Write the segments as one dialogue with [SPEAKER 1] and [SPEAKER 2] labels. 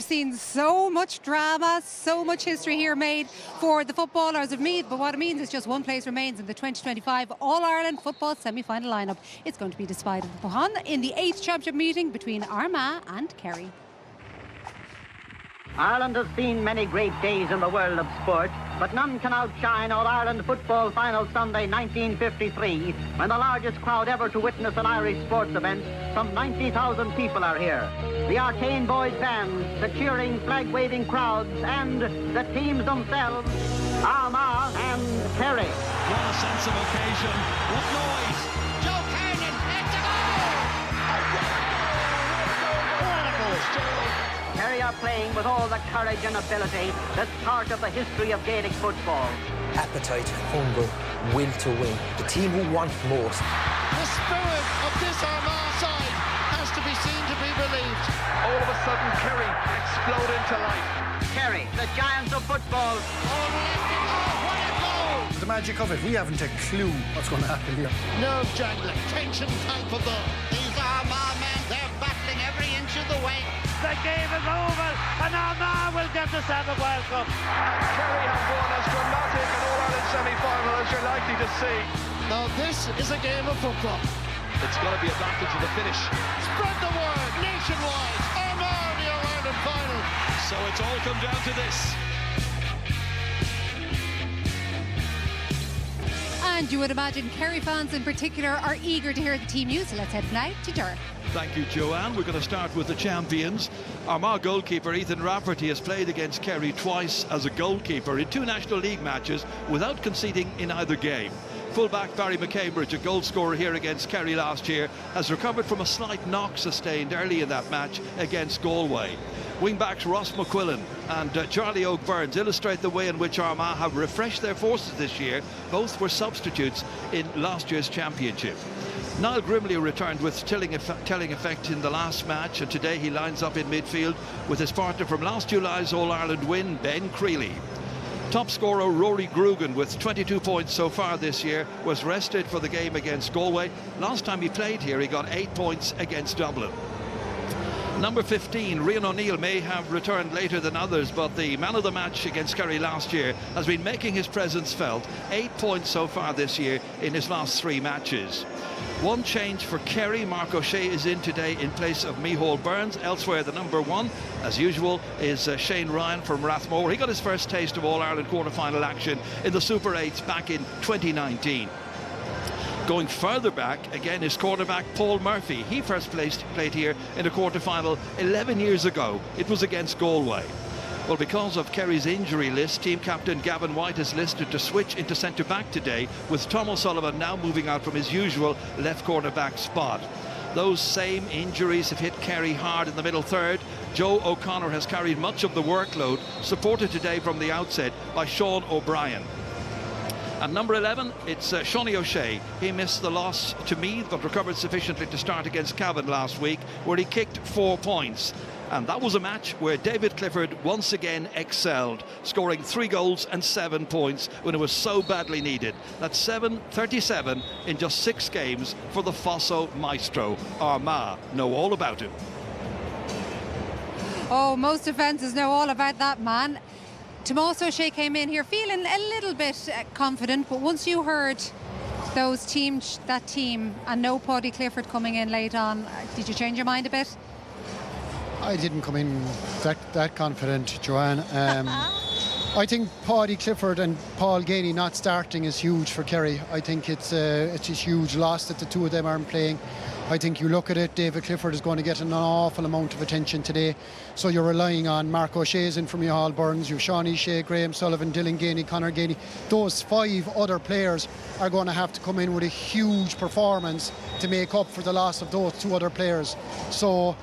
[SPEAKER 1] We've seen so much drama, so much history here made for the footballers of Meath, but what it means is just one place remains in the 2025 All-Ireland football semi-final lineup. It's going to be decided upon in the 8th championship meeting between Armagh and Kerry.
[SPEAKER 2] Ireland has seen many great days in the world of sport, but none can outshine All-Ireland Football Final Sunday 1953, when the largest crowd ever to witness an Irish sports event, some 90,000 people are here. The Arcane Boys bands, the cheering, flag-waving crowds, and the teams themselves, Armagh and Kerry.
[SPEAKER 3] What a sense of occasion, what noise! Joe Cannon, it's a goal! What a goal!
[SPEAKER 2] Kerry are playing with all the courage and ability that's part of the history of Gaelic football.
[SPEAKER 4] Appetite, hunger, will to win. The team who want most.
[SPEAKER 3] The spirit of this Armagh side has to be seen to be believed.
[SPEAKER 5] All of a sudden, Kerry explode into life.
[SPEAKER 2] Kerry, the giants of football.
[SPEAKER 3] What a goal!
[SPEAKER 6] The magic of it, we haven't a clue what's going to happen here.
[SPEAKER 3] Nerve jangling, tension palpable. These Armagh men, they're battling every inch of the way.
[SPEAKER 7] The game is over, and Armagh will get the Seventh World Cup.
[SPEAKER 5] And Kerry have won as dramatic an All-Ireland semi-final as you're likely to see.
[SPEAKER 3] Now this is a game of football.
[SPEAKER 5] It's going to be advantage of the finish.
[SPEAKER 3] Spread the word nationwide. Armagh the All-Ireland final.
[SPEAKER 5] So it's all come down to this.
[SPEAKER 1] And you would imagine Kerry fans in particular are eager to hear the team news, so let's head now to Dur.
[SPEAKER 8] Thank you, Joanne. We're going to start with the champions. Armagh goalkeeper Ethan Rafferty has played against Kerry twice as a goalkeeper in 2 National League matches without conceding in either game. Fullback Barry McCambridge, a goal scorer here against Kerry last year, has recovered from a slight knock sustained early in that match against Galway. Wingbacks Ross McQuillan and Charlie Oak Burns illustrate the way in which Armagh have refreshed their forces this year. Both were substitutes in last year's championship. Niall Grimley returned with telling effect in the last match, and today he lines up in midfield with his partner from last July's All-Ireland win, Ben Creeley. Top scorer Rory Grugan, with 22 points so far this year, was rested for the game against Galway. Last time he played here, he got 8 points against Dublin. Number 15, Rian O'Neill, may have returned later than others, but the man of the match against Kerry last year has been making his presence felt. 8 points so far this year in his last 3 matches. One change for Kerry. Mark O'Shea is in today in place of Micheál Burns. Elsewhere, the number 1, as usual, is Shane Ryan from Rathmore. He got his first taste of All-Ireland quarter-final action in the Super 8s back in 2019. Going further back, again, is quarterback Paul Murphy. He first played here in a quarter-final 11 years ago. It was against Galway. Well, because of Kerry's injury list, team captain Gavin White is listed to switch into centre-back today, with Tom O'Sullivan now moving out from his usual left cornerback spot. Those same injuries have hit Kerry hard in the middle third. Joe O'Connor has carried much of the workload, supported today from the outset by Sean O'Brien. At number 11, it's Shawnee O'Shea. He missed the loss to Meath, but recovered sufficiently to start against Cavan last week, where he kicked 4 points. And that was a match where David Clifford once again excelled, scoring 3 goals and 7 points when it was so badly needed. That's 7-37 in just 6 games for the Fosso Maestro. Armagh know all about him.
[SPEAKER 1] Oh, most defences know all about that man. Tomas O'Shea came in here feeling a little bit confident, but once you heard that team and no Paddy Clifford coming in late on, did you change your mind a bit?
[SPEAKER 6] I didn't come in that confident, Joanne. I think Paddy Clifford and Paul Ganey not starting is huge for Kerry. I think it's a huge loss that the two of them aren't playing. I think you look at it, David Clifford is going to get an awful amount of attention today. So you're relying on Mark O'Shea's in from Micheál Burns, you've Shawnee Shea, Graham Sullivan, Dylan Ganey, Conor Ganey. Those 5 other players are going to have to come in with a huge performance to make up for the loss of those 2 other players. So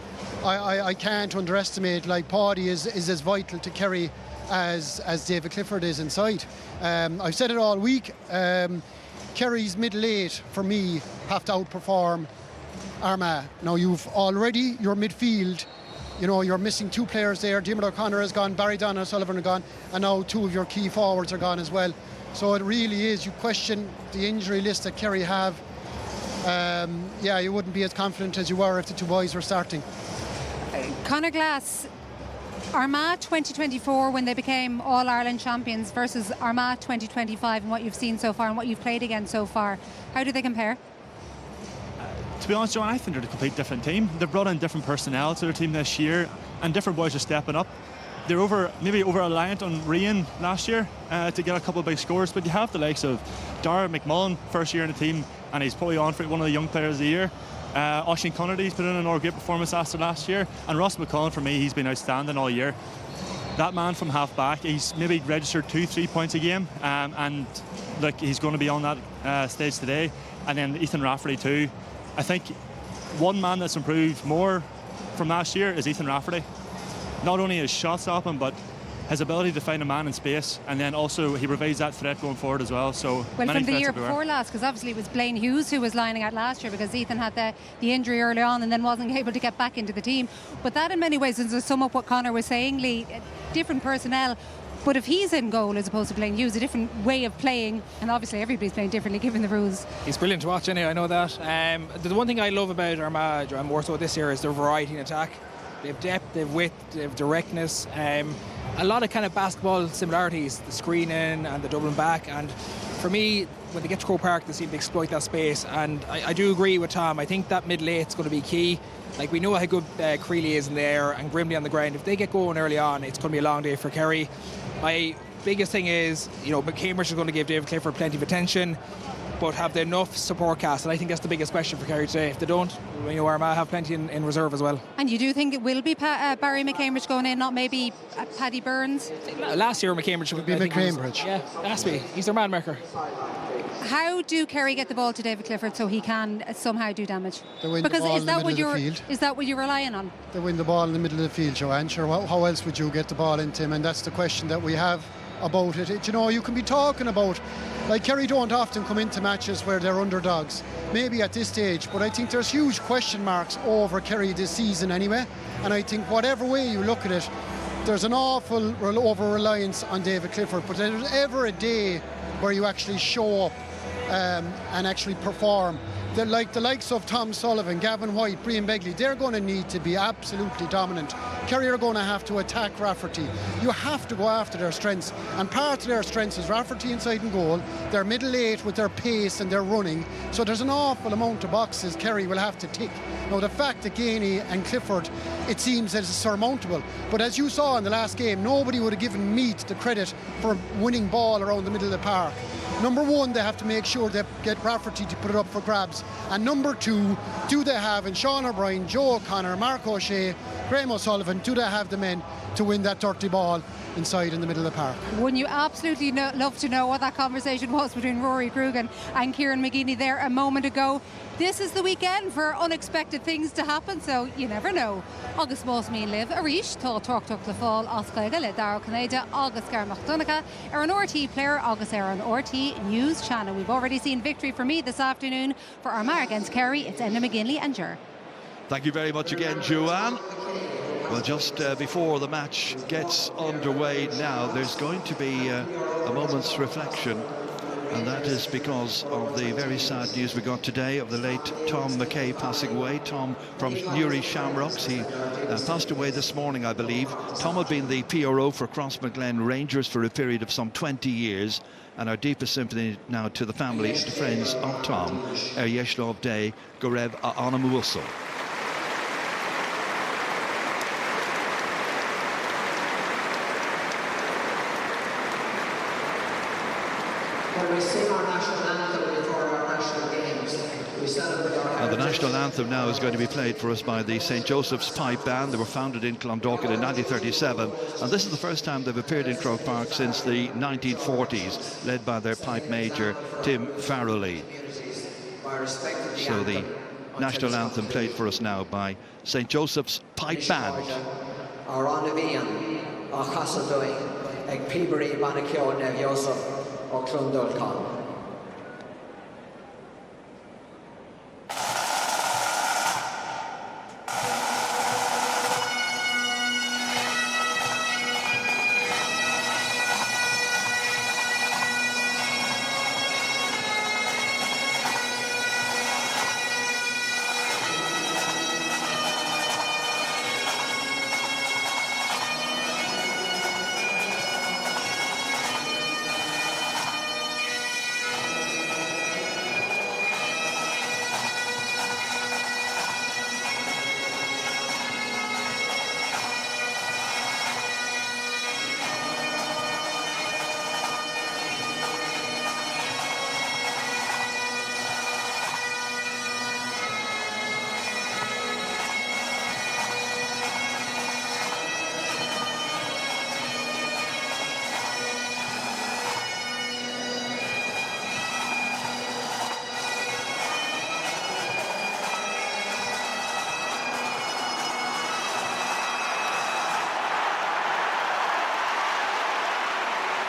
[SPEAKER 6] I can't underestimate, like, Paddy is as vital to Kerry as David Clifford is inside. I've said it all week. Kerry's middle 8 for me have to outperform Armagh. Now you've already your midfield, you know, you're missing 2 players there. Diarmuid O'Connor has gone, Barry Donagh Sullivan are gone, and now 2 of your key forwards are gone as well. So it really is, you question the injury list that Kerry have. You wouldn't be as confident as you were if the 2 boys were starting.
[SPEAKER 1] Conor Glass Armagh 2024 when they became All-Ireland champions versus Armagh 2025 and what you've seen so far and what you've played against so far, how do they compare?
[SPEAKER 9] To be honest, Joanne, I think they're a complete different team. They've brought in different personnel to their team this year, and different boys are stepping up. They're maybe over-reliant on Rian last year to get a couple of big scores, but you have the likes of Dara McMullen, first year in the team, and he's probably on for one of the young players of the year. Oisin Connerty's put in another great performance after last year, and Ross McCullen, for me, he's been outstanding all year. That man from half back, he's maybe registered 2-3 points a game, and look, he's going to be on that stage today. And then Ethan Rafferty too. I think one man that's improved more from last year is Ethan Rafferty. Not only his shot stopping, but his ability to find a man in space, and then also he provides that threat going forward as well. So
[SPEAKER 1] well, from the year before last, because obviously it was Blaine Hughes who was lining out last year because Ethan had the injury early on and then wasn't able to get back into the team. But that in many ways is to sum up what Conor was saying, Lee, different personnel. But if he's in goal as opposed to Blaine Hughes, a different way of playing, and obviously everybody's playing differently given the rules.
[SPEAKER 10] He's brilliant to watch anyway, I know that. The one thing I love about Armagh, and more so this year, is their variety in attack. They have depth, they have width, they have directness. A lot of kind of basketball similarities, the screening and the doubling back. And for me, when they get to Croke Park, they seem to exploit that space. And I do agree with Tom. I think that middle eight's going to be key. Like, we know how good Creeley is in there and Grimley on the ground. If they get going early on, it's going to be a long day for Kerry. My biggest thing is, Cambridge is going to give David Clifford plenty of attention, but have they enough support cast? And I think that's the biggest question for Kerry today. If they don't, Armagh have plenty in reserve as well.
[SPEAKER 1] And you do think it will be Barry McCambridge going in, not maybe Paddy Burns?
[SPEAKER 10] Last year McCambridge would
[SPEAKER 6] be McCambridge.
[SPEAKER 10] Yeah, has to be. He's their man maker.
[SPEAKER 1] How do Kerry get the ball to David Clifford so he can somehow do damage?
[SPEAKER 6] They win the ball in the middle of the field.
[SPEAKER 1] Is that what you're relying on?
[SPEAKER 6] They win the ball in the middle of the field, Joanne. Sure, how else would you get the ball into him? And that's the question that we have about it. You can be talking about, like, Kerry don't often come into matches where they're underdogs, maybe at this stage, but I think there's huge question marks over Kerry this season anyway. And I think whatever way you look at it, there's an awful over-reliance on David Clifford, but there's ever a day where you actually show up and actually perform. The likes of Tom Sullivan, Gavin White, Brian Begley, they're going to need to be absolutely dominant. Kerry are going to have to attack Rafferty. You have to go after their strengths, and part of their strengths is Rafferty inside and goal, their middle eight with their pace and their running. So there's an awful amount of boxes Kerry will have to tick. Now, the fact that Gainey and Clifford, it seems that it's surmountable, but as you saw in the last game, nobody would have given Meath the credit for winning ball around the middle of the park. Number one, they have to make sure they get Rafferty to put it up for grabs. And number two, do they have in Sean O'Brien, Joe O'Connor, Mark O'Shea, Graham O'Sullivan, do they have the men to win that dirty ball inside in the middle of the park?
[SPEAKER 1] Wouldn't you absolutely love to know what that conversation was between Rory Crugan and Kieran McGeeney there a moment ago? This is the weekend for unexpected things to happen, so you never know. Agus Mós Mín Liv, Arish, Tá Torchtach Le Fáil, Oscaige Le Dara Canada, Agus Garmach Donacha, an RT player, Agus an RT News Channel. We've already seen victory for me this afternoon for Armagh against Kerry. It's Enda McGinley and Ger.
[SPEAKER 8] Thank you very much again, Joanne. Well, just before the match gets underway now, there's going to be a moment's reflection, and that is because of the very sad news we got today of the late Tom McKay passing away. Tom from Newry Shamrocks. He passed away this morning, I believe. Tom had been the PRO for Crossmaglen Rangers for a period of some 20 years, and our deepest sympathy now to the family and to friends of Tom. Yeshlov Day, Gorev Anamuso.
[SPEAKER 4] We sing our national anthem before our national games. We celebrate our...
[SPEAKER 8] And the national anthem now is going to be played for us by the St. Joseph's Pipe Band. They were founded in Clondalkin in 1937, and this is the first time they've appeared in Croke Park since the 1940s, led by their pipe major, Tim Farrelly. So the national anthem played for us now by St. Joseph's Pipe Band.
[SPEAKER 4] Our Anavian, our Chassadoing, Eg Peabody, Banakio, Nev Joseph, or Clondalkin.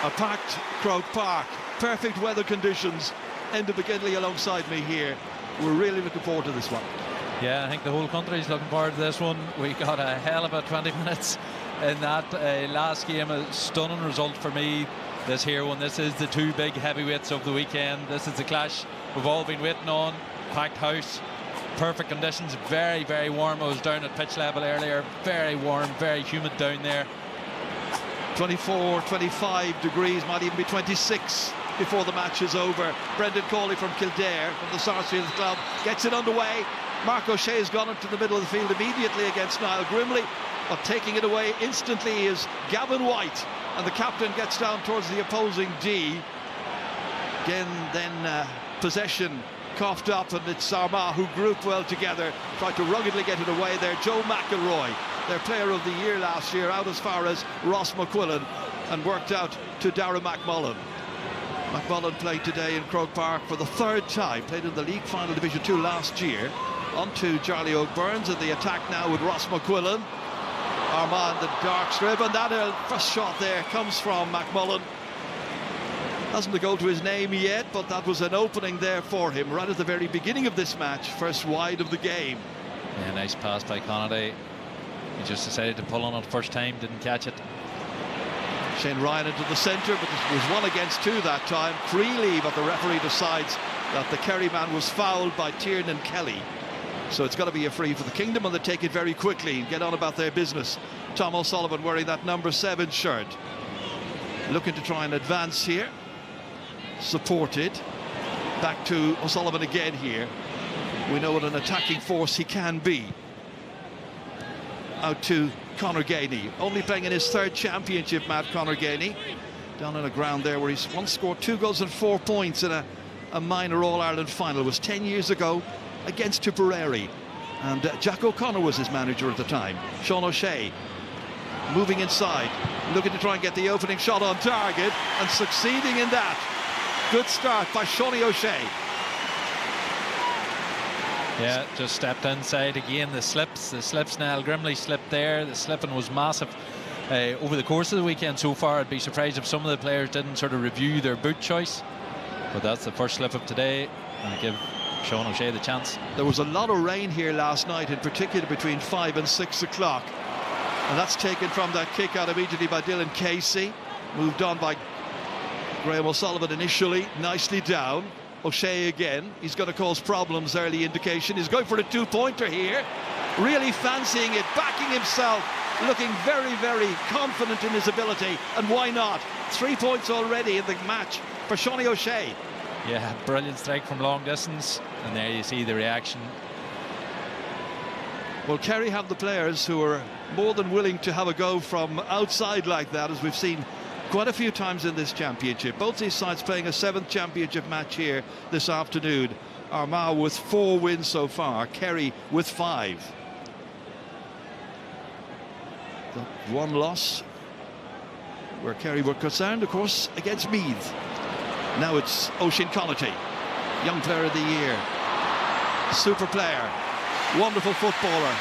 [SPEAKER 8] A packed Croke Park, perfect weather conditions. Enda McGinley alongside me here. We're really looking forward to this one.
[SPEAKER 11] Yeah, I think the whole country is looking forward to this one. We got a hell of a 20 minutes in that last game. A stunning result for me this here one. This is the two big heavyweights of the weekend. This is the clash we've all been waiting on. Packed house, perfect conditions, very, very warm. I was down at pitch level earlier. Very warm, very humid down there.
[SPEAKER 8] 24, 25 degrees, might even be 26 before the match is over. Brendan Cawley from Kildare, from the Sarsfield Club, gets it underway. Mark O'Shea has gone into the middle of the field immediately against Niall Grimley, but taking it away instantly is Gavin White, and the captain gets down towards the opposing D. Again, then possession coughed up, and it's Armagh who group well together, tried to ruggedly get it away there. Joe McElroy, their player of the year last year, out as far as Ross McQuillan, and worked out to Darragh McMullen. McMullen played today in Croke Park for the third time, played in the League Final Division 2 last year. On to Charlie O'Byrne, and the attack now with Ross McQuillan. Armagh in the dark strip, and that first shot there comes from McMullen. Hasn't a goal to his name yet, but that was an opening there for him right at the very beginning of this match, first wide of the game.
[SPEAKER 11] Yeah, nice pass by Conady. He just decided to pull on it first time, didn't catch it.
[SPEAKER 8] Shane Ryan into the centre, but it was 1 against 2 that time. Creeley, but the referee decides that the Kerry man was fouled by Tiernan Kelly. So it's got to be a free for the Kingdom, and they take it very quickly and get on about their business. Tom O'Sullivan wearing that number 7 shirt, looking to try and advance here. Supported. Back to O'Sullivan again here. We know what an attacking force he can be. Out to Conor Gainey, only playing in his 3rd championship, Matt Conor Gainey, down on the ground there where he's once scored 2 goals and 4 points in a minor All-Ireland final. It was 10 years ago against Tipperary, and Jack O'Connor was his manager at the time. Sean O'Shea moving inside, looking to try and get the opening shot on target, and succeeding in that. Good start by Shawnee O'Shea.
[SPEAKER 11] Yeah, just stepped inside again. The slips Niall Grimley slipped there. The slipping was massive over the course of the weekend so far. I'd be surprised if some of the players didn't sort of review their boot choice, but that's the first slip of today, and I give Sean O'Shea the chance.
[SPEAKER 8] There was a lot of rain here last night, in particular between 5 and 6 o'clock, and that's taken from that kick out immediately by Dylan Casey, moved on by Graham O'Sullivan initially, nicely down. O'Shea again, he's going to cause problems, early indication. He's going for a 2-pointer here, really fancying it, backing himself, looking very, very confident in his ability, and why not? 3 points already in the match for Shawnee O'Shea.
[SPEAKER 11] Yeah, brilliant strike from long distance, and there you see the reaction.
[SPEAKER 8] Well, Kerry have the players who are more than willing to have a go from outside like that, as we've seen quite a few times in this championship. Both these sides playing a 7th championship match here this afternoon. Armagh with 4 wins so far, Kerry with 5. The 1 loss where Kerry were concerned, of course, against Meath. Now it's Oisin Connaughton, young player of the year, super player, wonderful footballer.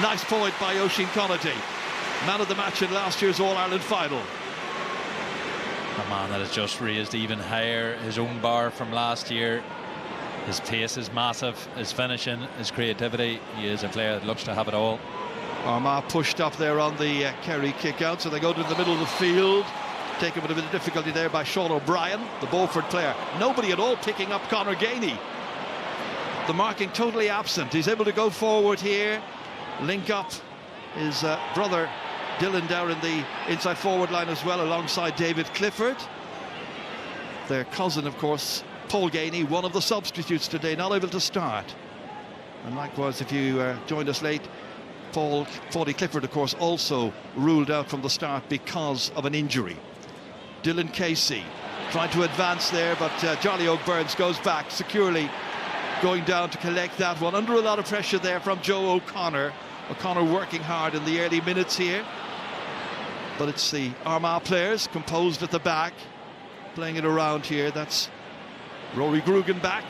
[SPEAKER 8] Nice point by Oisin Connaughton, man of the match in last year's All-Ireland final.
[SPEAKER 11] A man that has just raised even higher his own bar from last year. His pace is massive, his finishing, his creativity. He is a player that looks to have it all.
[SPEAKER 8] Armagh pushed up there on the Kerry kick out, so they go to the middle of the field. Taken with a bit of difficulty there by Sean O'Brien, the Beaufort player. Nobody at all picking up Conor Gainey. The marking totally absent. He's able to go forward here, link up his brother Dylan down in the inside forward line as well, alongside David Clifford. Their cousin, of course, Paul Gainey, one of the substitutes today, not able to start. And likewise, if you joined us late, Paudie Clifford, of course, also ruled out from the start because of an injury. Dylan Casey trying to advance there, but Johnny O'Byrne goes back securely, going down to collect that one, under a lot of pressure there from Joe O'Connor. O'Connor working hard in the early minutes here, but it's the Armagh players composed at the back, playing it around here. That's Rory Grugan back.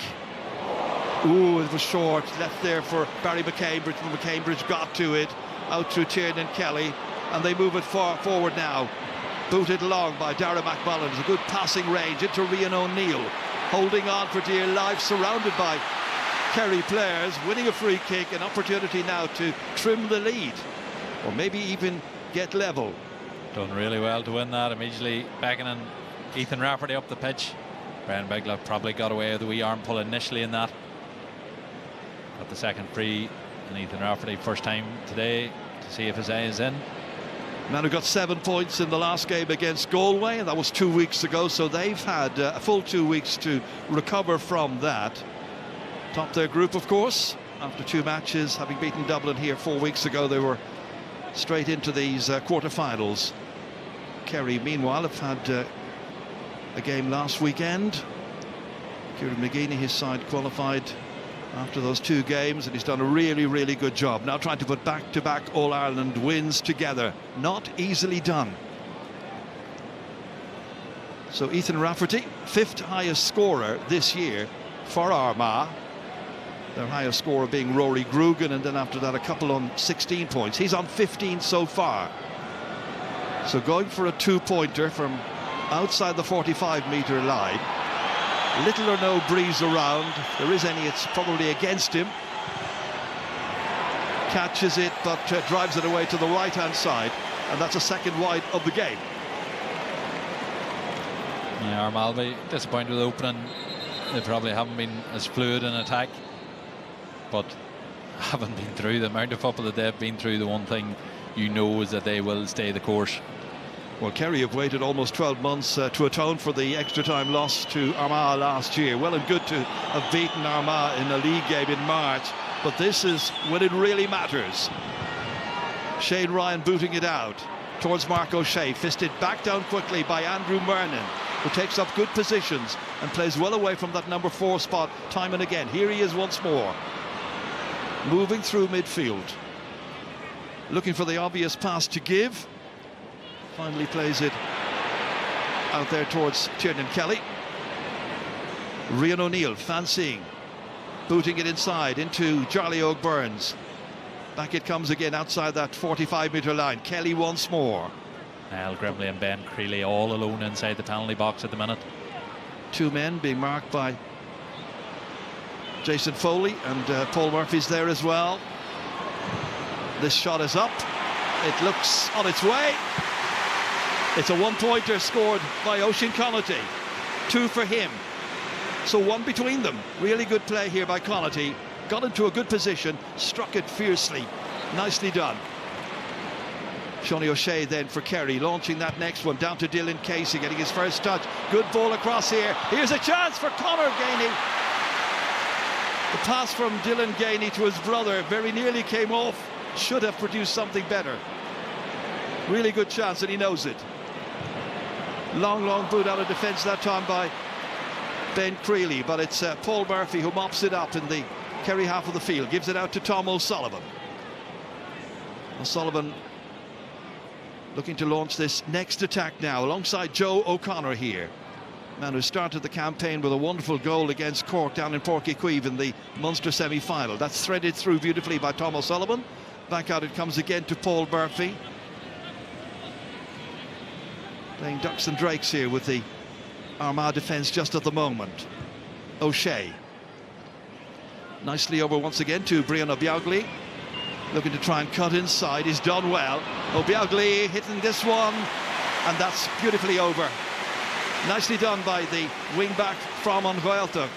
[SPEAKER 8] Ooh, it was short, left there for Barry McCambridge, but McCambridge got to it, out through Tiernan Kelly, and they move it forward now. Booted long by Darragh McMullen. It's a good passing range into Rian O'Neill. Holding on for dear life, surrounded by Kerry players, winning a free kick, an opportunity now to trim the lead, or maybe even get level.
[SPEAKER 11] Done really well to win that, immediately beckoning Ethan Rafferty up the pitch. Brian Begla probably got away with a wee arm pull initially in that. Got the second free, and Ethan Rafferty first time today to see if his eye is in.
[SPEAKER 8] Man who got 7 points in the last game against Galway, and that was 2 weeks ago, so they've had a full 2 weeks to recover from that. Top their group, of course, after 2 matches, having beaten Dublin here 4 weeks ago. They were straight into these quarter-finals. Kerry, meanwhile, have had a game last weekend. Kieran McGeeney, his side, qualified after those 2 games, and he's done a really good job. Now trying to put back-to-back All-Ireland wins together. Not easily done. So Ethan Rafferty, 5th highest scorer this year for Armagh. Their highest scorer being Rory Grugan, and then after that a couple on 16 points. He's on 15 so far. So going for a 2-pointer from outside the 45-metre line. Little or no breeze around. If there is any, it's probably against him. Catches it, but drives it away to the right-hand side, and that's a second wide of the game.
[SPEAKER 11] Yeah, Armagh will be disappointed with opening. They probably haven't been as fluid in attack, but haven't been through the amount of football that they've been through. The one thing you know is that they will stay the course.
[SPEAKER 8] Well, Kerry have waited almost 12 months to atone for the extra time loss to Armagh last year. Well and good to have beaten Armagh in a league game in March, but this is when it really matters. Shane Ryan booting it out towards Mark O'Shea, fisted back down quickly by Andrew Mernon, who takes up good positions and plays well away from that number 4 spot time and again. Here he is once more, moving through midfield, looking for the obvious pass to give. Finally plays it out there towards Tiernan Kelly. Rian O'Neill fancying, booting it inside into Charlie O'Byrne. Back it comes again outside that 45-metre line. Kelly once more.
[SPEAKER 11] Al Grimley and Ben Creeley all alone inside the penalty box at the minute.
[SPEAKER 8] 2 men being marked by Jason Foley, and Paul Murphy's there as well. This shot is up. It looks on its way. It's a 1-pointer scored by Oisin Connaughty. 2 for him. So 1 between them. Really good play here by Connaughty. Got into a good position, struck it fiercely. Nicely done. Seanie O'Shea then for Kerry, launching that next one down to Dylan Casey, getting his first touch. Good ball across here. Here's a chance for Conor Gainey. The pass from Dylan Gainey to his brother very nearly came off. Should have produced something better. Really good chance, and he knows it. Long boot out of defence that time by Ben Creeley, but it's Paul Murphy who mops it up in the Kerry half of the field, gives it out to Tom O'Sullivan. O'Sullivan looking to launch this next attack now alongside Joe O'Connor here, man who started the campaign with a wonderful goal against Cork down in Páirc Uí Chaoimh in the Munster semi-final. That's threaded through beautifully by Tom O'Sullivan. Back out it comes again to Paul Murphy, playing ducks and drakes here with the Armagh defence just at the moment. O'Shea nicely over once again to Brian Obiagli, looking to try and cut inside. He's done well. Obiagli hitting this one, and that's beautifully over. Nicely done by the wing-back from Gaeltacht.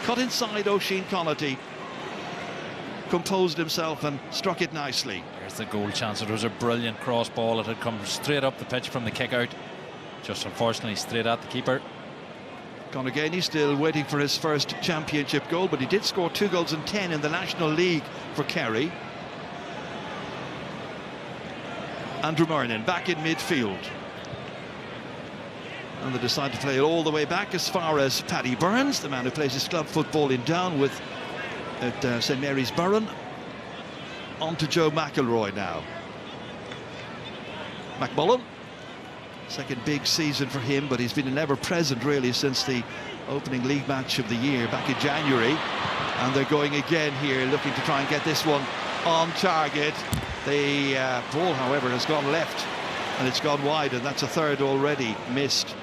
[SPEAKER 8] Cut inside Oisin Connaughty, composed himself and struck it nicely.
[SPEAKER 11] There's the goal chance. It was a brilliant cross ball. It had come straight up the pitch from the kick-out. Just unfortunately straight at the keeper.
[SPEAKER 8] Conor Gainey still waiting for his first championship goal, but he did score 2 goals and 10 in the National League for Kerry. Andrew Mernon back in midfield, and they decide to play it all the way back as far as Paddy Burns, the man who plays his club football in Down with at St Mary's Burren. On to Joe McElroy now. McMullen, second big season for him, but he's been an ever-present really since the opening league match of the year back in January. And they're going again here, looking to try and get this one on target. The ball, however, has gone left And it's gone wide, and that's a third already missed.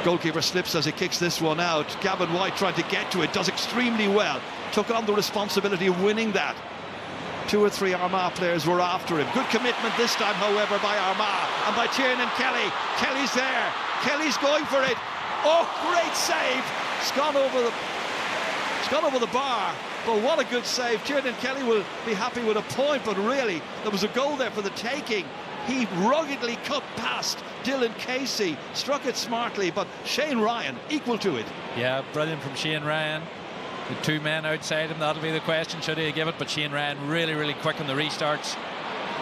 [SPEAKER 8] Goalkeeper slips as he kicks this one out. Gavin White trying to get to it, does extremely well. Took on the responsibility of winning that. 2 or 3 Armagh players were after him. Good commitment this time, however, by Armagh and by Tiernan Kelly. Kelly's there. Kelly's going for it. Oh, great save. It's gone over the bar. But what a good save. Tiernan Kelly will be happy with a point, but really, there was a goal there for the taking. He ruggedly cut past Dylan Casey, struck it smartly, but Shane Ryan equal to it.
[SPEAKER 11] Yeah, brilliant from Shane Ryan. The 2 men outside him, that'll be the question, should he give it? But Shane Ryan really quick on the restarts.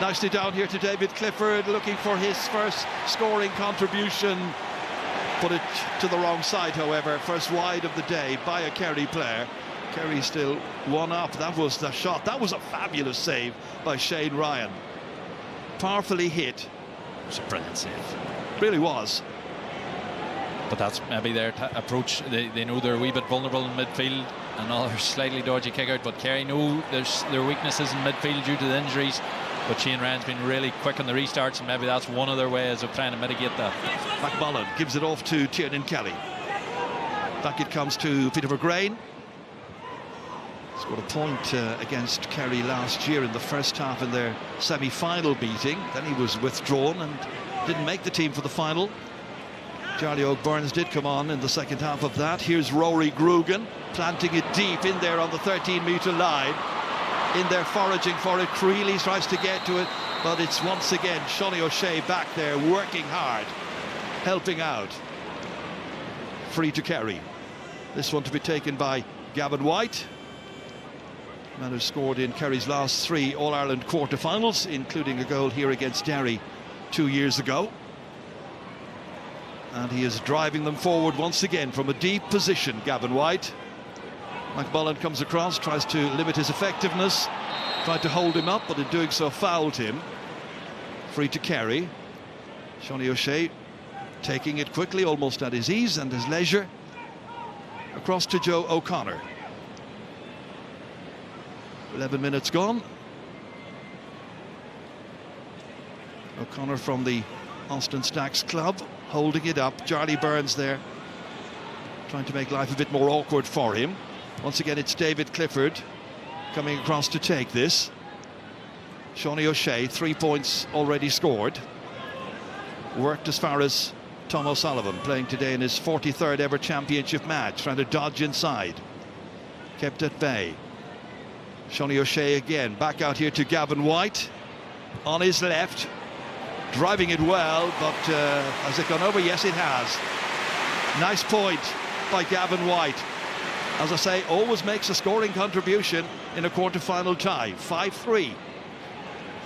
[SPEAKER 8] Nicely down here to David Clifford, looking for his first scoring contribution. Put it to the wrong side, however. First wide of the day by a Kerry player. Kerry still 1 up. That was the shot. That was a fabulous save by Shane Ryan. Powerfully hit.
[SPEAKER 11] It was a brilliant save.
[SPEAKER 8] Really was.
[SPEAKER 11] But that's maybe their approach. They know they're a wee bit vulnerable in midfield. Another slightly dodgy kick out, but Kerry know their weaknesses in midfield due to the injuries. But Shane Ryan's been really quick on the restarts, and maybe that's one of their ways of trying to mitigate that.
[SPEAKER 8] McMullen gives it off to Tiernan Kelly. Back it comes to Peter McGrain. Scored a point against Kerry last year in the first half in their semi-final beating. Then he was withdrawn and didn't make the team for the final. Charlie O'Byrne did come on in the second half of that. Here's Rory Grugan planting it deep in there on the 13-metre line. In there foraging for it. Creeley tries to get to it, but it's once again Shawnee O'Shea back there working hard, helping out. Free to Kerry. This one to be taken by Gavin White. Man who scored in Kerry's last 3 All-Ireland quarter-finals, including a goal here against Derry 2 years ago. And he is driving them forward once again from a deep position, Gavin White. McMullen comes across, tries to limit his effectiveness, tried to hold him up, but in doing so fouled him. Free to Kerry. Shawnee O'Shea taking it quickly, almost at his ease and his leisure. Across to Joe O'Connor. 11 minutes gone. O'Connor from the Austin Stacks club holding it up. Charlie Burns there trying to make life a bit more awkward for him. Once again it's David Clifford coming across to take this. Shawnee O'Shea, 3 points already scored. Worked as far as Tom O'Sullivan, playing today in his 43rd ever championship match, trying to dodge inside. Kept at bay. Shawnee O'Shea again, back out here to Gavin White. On his left, driving it well, but has it gone over? Yes, it has. Nice point by Gavin White. As I say, always makes a scoring contribution in a quarter-final tie. 5-3.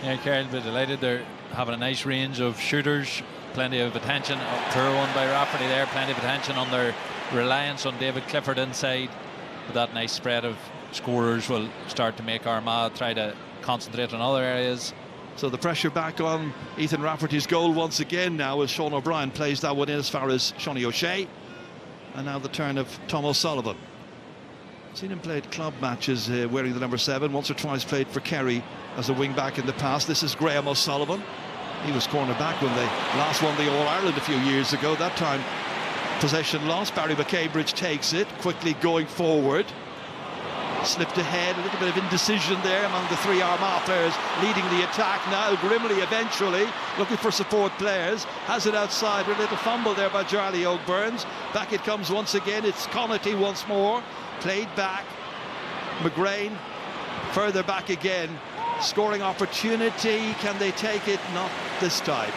[SPEAKER 11] Yeah, Kerry will be delighted. They're having a nice range of shooters, plenty of attention. Poor one by Rafferty there, plenty of attention on their reliance on David Clifford inside. But that nice spread of scorers will start to make Armagh try to concentrate on other areas.
[SPEAKER 8] So the pressure back on Ethan Rafferty's goal once again now as Sean O'Brien plays that one in as far as Shawnee O'Shea. And now the turn of Tom O'Sullivan. Seen him played club matches wearing the number 7, once or twice played for Kerry as a wing back in the past. This is Graham O'Sullivan. He was cornerback when they last won the All-Ireland a few years ago. That time possession lost. Barry McCambridge takes it, quickly going forward. Slipped ahead, a little bit of indecision there among the 3 Armagh players leading the attack. Now Grimley eventually looking for support players, has it outside. A little fumble there by Charlie O'Byrne. Back it comes once again. It's Connaughty once more, played back. McGrain further back again. Scoring opportunity, can they take it? Not this time.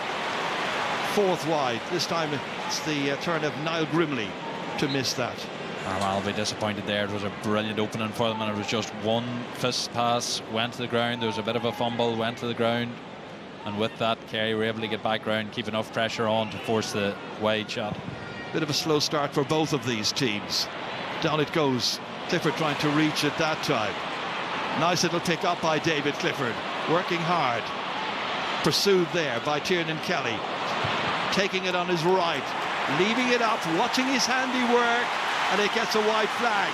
[SPEAKER 8] 4th wide. This time it's the turn of Niall Grimley to miss that.
[SPEAKER 11] Armagh will be disappointed there. It was a brilliant opening for them, and it was just one fist pass, went to the ground. There was a bit of a fumble, went to the ground, and with that Kerry were able to get back ground, keep enough pressure on to force the wide shot.
[SPEAKER 8] Bit of a slow start for both of these teams. Down it goes. Clifford trying to reach it that time. Nice little pick up by David Clifford, working hard. Pursued there by Tiernan Kelly, taking it on his right, leaving it up, watching his handiwork, and it gets a white flag.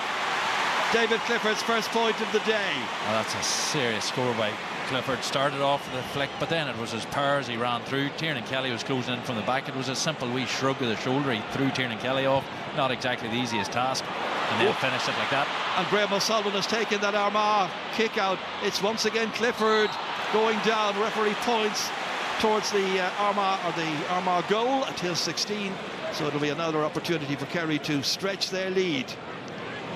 [SPEAKER 8] David Clifford's first point of the day.
[SPEAKER 11] Well, that's a serious score by Clifford started off with a flick, but then it was his power as he ran through. Tiernan Kelly was closing in from the back. It was a simple wee shrug of the shoulder. He threw Tiernan Kelly off. Not exactly the easiest task, and then finished it like that.
[SPEAKER 8] And Graham O'Sullivan has taken that Armagh kick out. It's once again Clifford going down. Referee points towards the Armagh goal at Hill 16. So it'll be another opportunity for Kerry to stretch their lead.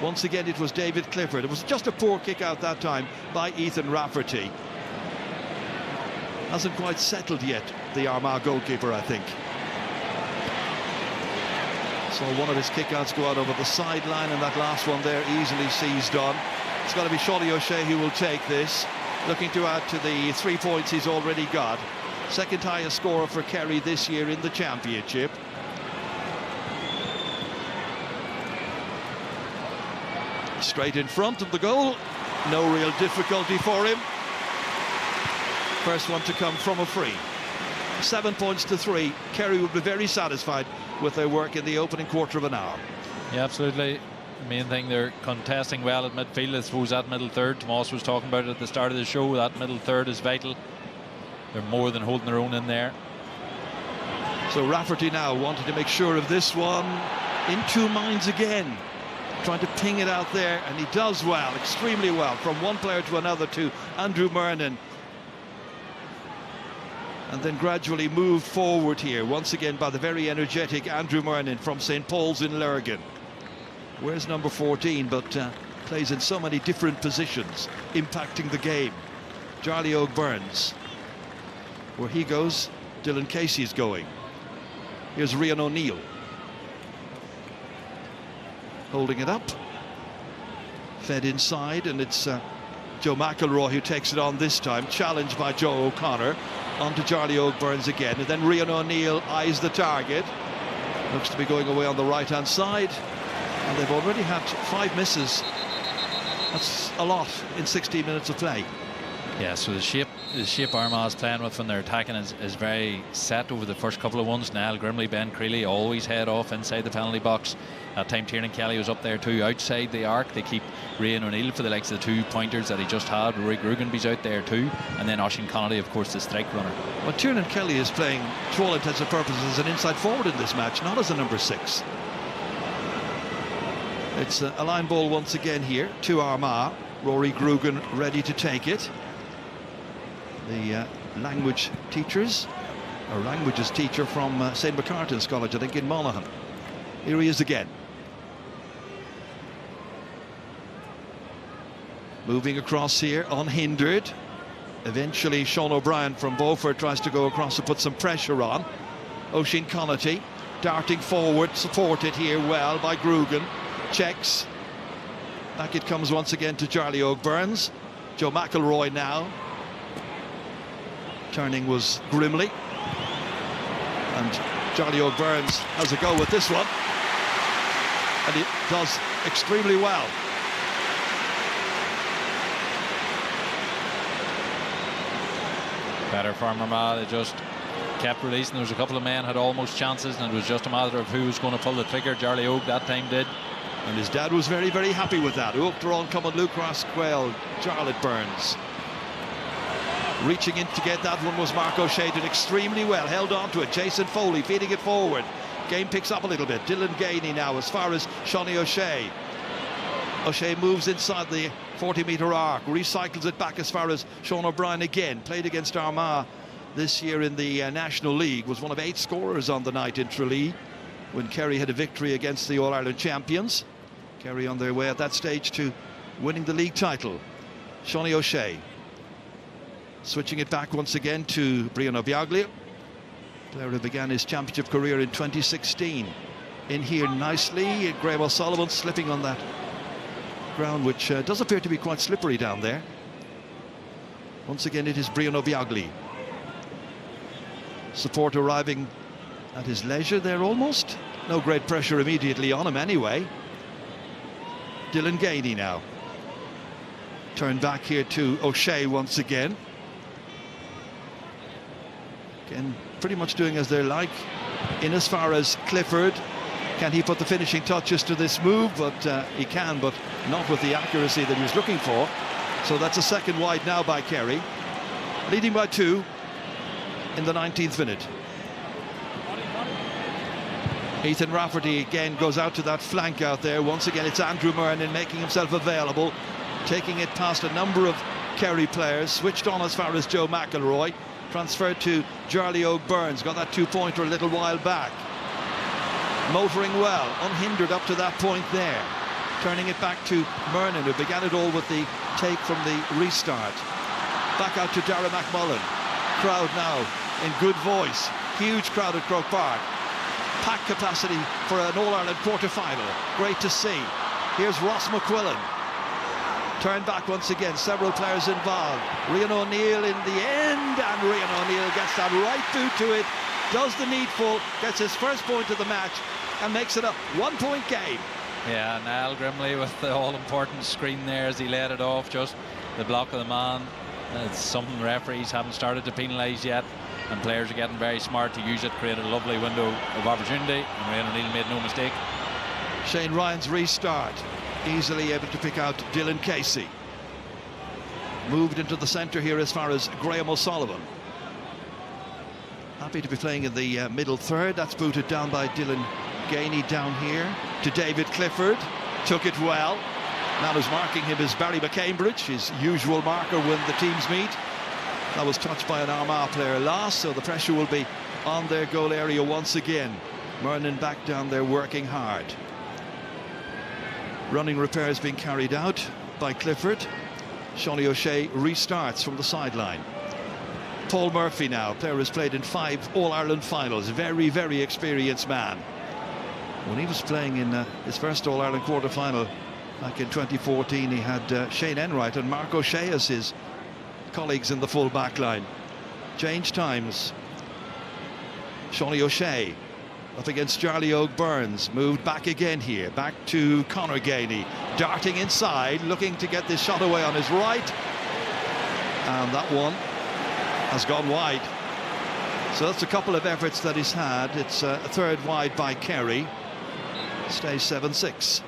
[SPEAKER 8] Once again, it was David Clifford. It was just a poor kick out that time by Ethan Rafferty. Hasn't quite settled yet, the Armagh goalkeeper, I think. So one of his kickouts go out over the sideline, and that last one there easily seized on. It's got to be Shawnee O'Shea who will take this, looking to add to the 3 points he's already got. Second highest scorer for Kerry this year in the championship. Straight in front of the goal, no real difficulty for him. First one to come from a free. 7 points to 3. Kerry will be very satisfied with their work in the opening quarter of an hour.
[SPEAKER 11] Yeah, absolutely. The main thing, they're contesting well at midfield. I suppose that middle third, Tomas was talking about it at the start of the show, that middle third is vital. They're more than holding their own in there.
[SPEAKER 8] So Rafferty now wanting to make sure of this one. In two minds again, trying to ping it out there, and he does well, extremely well, from one player to another to Andrew Murnan. And then gradually moved forward here, once again by the very energetic Andrew Murnan from St. Paul's in Lurgan. Where's number 14, but plays in so many different positions, impacting the game. Charlie O'Byrnes. Where he goes, Dylan Casey's going. Here's Rian O'Neill. Holding it up. Fed inside, and it's Joe McElroy who takes it on this time, challenged by Joe O'Connor. On to Charlie O'Byrnes again, and then Rian O'Neill eyes the target. Looks to be going away on the right-hand side. And they've already had 5 misses. That's a lot in 16 minutes of play.
[SPEAKER 11] Yeah, so the shape Armagh's playing with when they're attacking is very set over the first couple of ones. Niall Grimley, Ben Creeley always head off inside the penalty box. That time Tiernan Kelly was up there too, outside the arc. They keep Rian O'Neill for the likes of the 2 pointers that he just had. Rory Gruganby's out there too, and then Oisín Connolly, of course, the strike runner.
[SPEAKER 8] Well, Tiernan Kelly is playing, to all intents and purposes, as an inside forward in this match, not as a number 6. It's a line ball once again here to Armagh. Rory Grugan ready to take it. The languages teacher from St. McCartan's College, I think, in Monaghan. Here he is again. Moving across here, unhindered. Eventually, Sean O'Brien from Beaufort tries to go across to put some pressure on. Oisín Connolly darting forward, supported here well by Grugan. Checks. Back it comes once again to Charlie O'Byrnes. Joe McElroy now. Turning was Grimley, and Charlie O'Byrnes has a go with this one, and he does extremely well.
[SPEAKER 11] Better for Armagh, they just kept releasing. There was a couple of men had almost chances, and it was just a matter of who was going to pull the trigger. Charlie Oak that time did.
[SPEAKER 8] And his dad was very, very happy with that. Oak Duran coming, Luke Rasquel, Charlotte Burns. Reaching in to get that one was Mark O'Shea, did extremely well, held on to it. Jason Foley feeding it forward. Game picks up a little bit. Dylan Gainey now as far as Shawnee O'Shea. O'Shea moves inside the 40-metre arc, recycles it back as far as Sean O'Brien again. Played against Armagh this year in the National League, was one of 8 scorers on the night in Tralee when Kerry had a victory against the All-Ireland champions. Kerry on their way at that stage to winning the league title. Shawnee O'Shea. Switching it back once again to Brian Obiaglia, player who began his championship career in 2016. In here nicely, Graham O'Sullivan slipping on that ground, which does appear to be quite slippery down there. Once again, it is Brian Obiaglia. Support arriving at his leisure there almost. No great pressure immediately on him anyway. Dylan Gainey now. Turn back here to O'Shea once again. Again, pretty much doing as they like. In as far as Clifford, can he put the finishing touches to this move? But he can, but not with the accuracy that he was looking for. So that's a second wide now by Kerry. leading by 2 in the 19th minute. Ethan Rafferty again goes out to that flank out there. Once again, it's Andrew Murnan making himself available, taking it past a number of Kerry players, switched on as far as Joe McElroy, transferred to Charlie O'Byrne, got that 2-pointer a little while back. Motoring well, unhindered up to that point there. Turning it back to Murnan, who began it all with the take from the restart. Back out to Darragh McMullen. Crowd now in good voice. Huge crowd at Croke Park. Packed capacity for an All-Ireland quarter-final. Great to see. Here's Ross McQuillan. Turned back once again, several players involved. Rian O'Neill in the end, and Rian O'Neill gets that right boot to it, does the needful, gets his first point of the match, and makes it a 1-point game.
[SPEAKER 11] Yeah, Niall Grimley with the all-important screen there as he led it off, just the block of the man. It's something referees haven't started to penalise yet, and players are getting very smart to use it, created a lovely window of opportunity, and Rian O'Neill made no mistake.
[SPEAKER 8] Shane Ryan's restart, easily able to pick out Dylan Casey. Moved into the centre here as far as Graham O'Sullivan. Happy to be playing in the middle third. That's booted down by Dylan Gainey down here to David Clifford. Took it well. Now who's marking him is Barry McCambridge, his usual marker when the teams meet. That was touched by an Armagh player last, so the pressure will be on their goal area once again. Murnan back down there working hard. Running repairs being carried out by Clifford. Shawnee O'Shea restarts from the sideline. Paul Murphy now, player has played in 5 All-Ireland finals, very, very experienced man. When he was playing in his first All-Ireland quarter-final back in 2014, he had Shane Enright and Mark O'Shea as his colleagues in the full back line. Change times. Shawnee O'Shea up against Charlie O'Byrne, moved back again here, back to Conor Gainey, darting inside, looking to get this shot away on his right, and that one has gone wide. So that's a couple of efforts that he's had. It's a third wide by Kerry. Stays 7-6.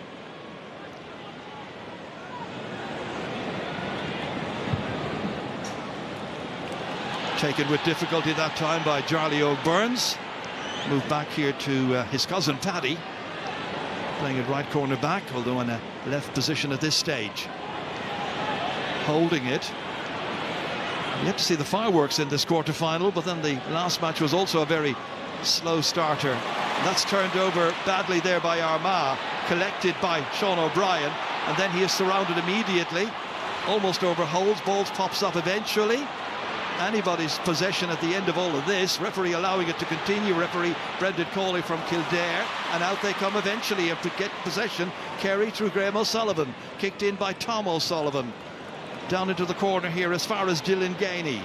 [SPEAKER 8] Taken with difficulty that time by Charlie O'Byrne. Moved back here to his cousin Paddy, playing at right corner back, although in a left position at this stage. Holding it. You have to see the fireworks in this quarter-final, but then the last match was also a very slow starter. And that's turned over badly there by Armagh, collected by Sean O'Brien, and then he is surrounded immediately, almost overholds, balls pops up eventually. Anybody's possession at the end of all of this. Referee allowing it to continue. Referee Brendan Cawley from Kildare, and out they come eventually and to get possession. Kerry through Graham O'Sullivan, kicked in by Tom O'Sullivan. Down into the corner here as far as Dylan Gainey,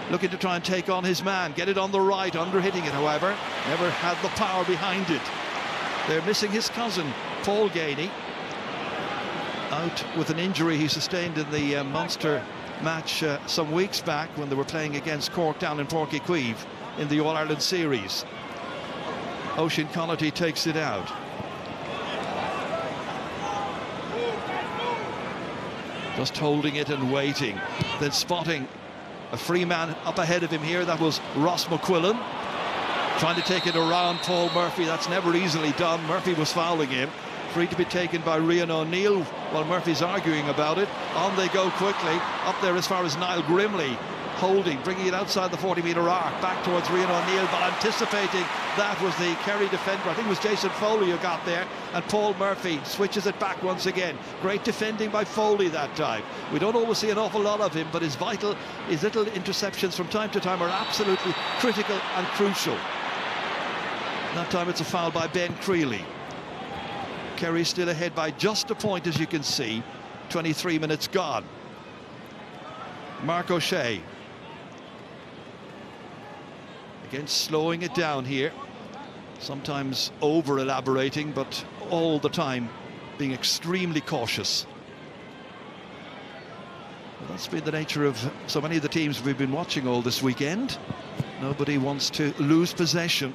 [SPEAKER 8] looking to try and take on his man, get it on the right, under-hitting it, however, never had the power behind it. They're missing his cousin, Paul Gainey, out with an injury he sustained in the Munster match some weeks back when they were playing against Cork down in Páirc Uí Chaoimh in the All-Ireland series. Oisin Connaughty takes it out. Just holding it and waiting, then spotting a free man up ahead of him here. That was Ross McQuillan, trying to take it around Paul Murphy. That's never easily done. Murphy was fouling him. Free to be taken by Rian O'Neill while Murphy's arguing about it. On they go quickly, up there as far as Niall Grimley, holding, bringing it outside the 40-metre arc, back towards Rian O'Neill, but anticipating that was the Kerry defender. I think it was Jason Foley who got there, and Paul Murphy switches it back once again. Great defending by Foley that time. We don't always see an awful lot of him, but his little interceptions from time to time are absolutely critical and crucial. That time it's a foul by Ben Creeley. Kerry still ahead by just a point, as you can see. 23 minutes gone. Mark O'Shea. Again, slowing it down here. Sometimes over-elaborating, but all the time being extremely cautious. Well, that's been the nature of so many of the teams we've been watching all this weekend. Nobody wants to lose possession.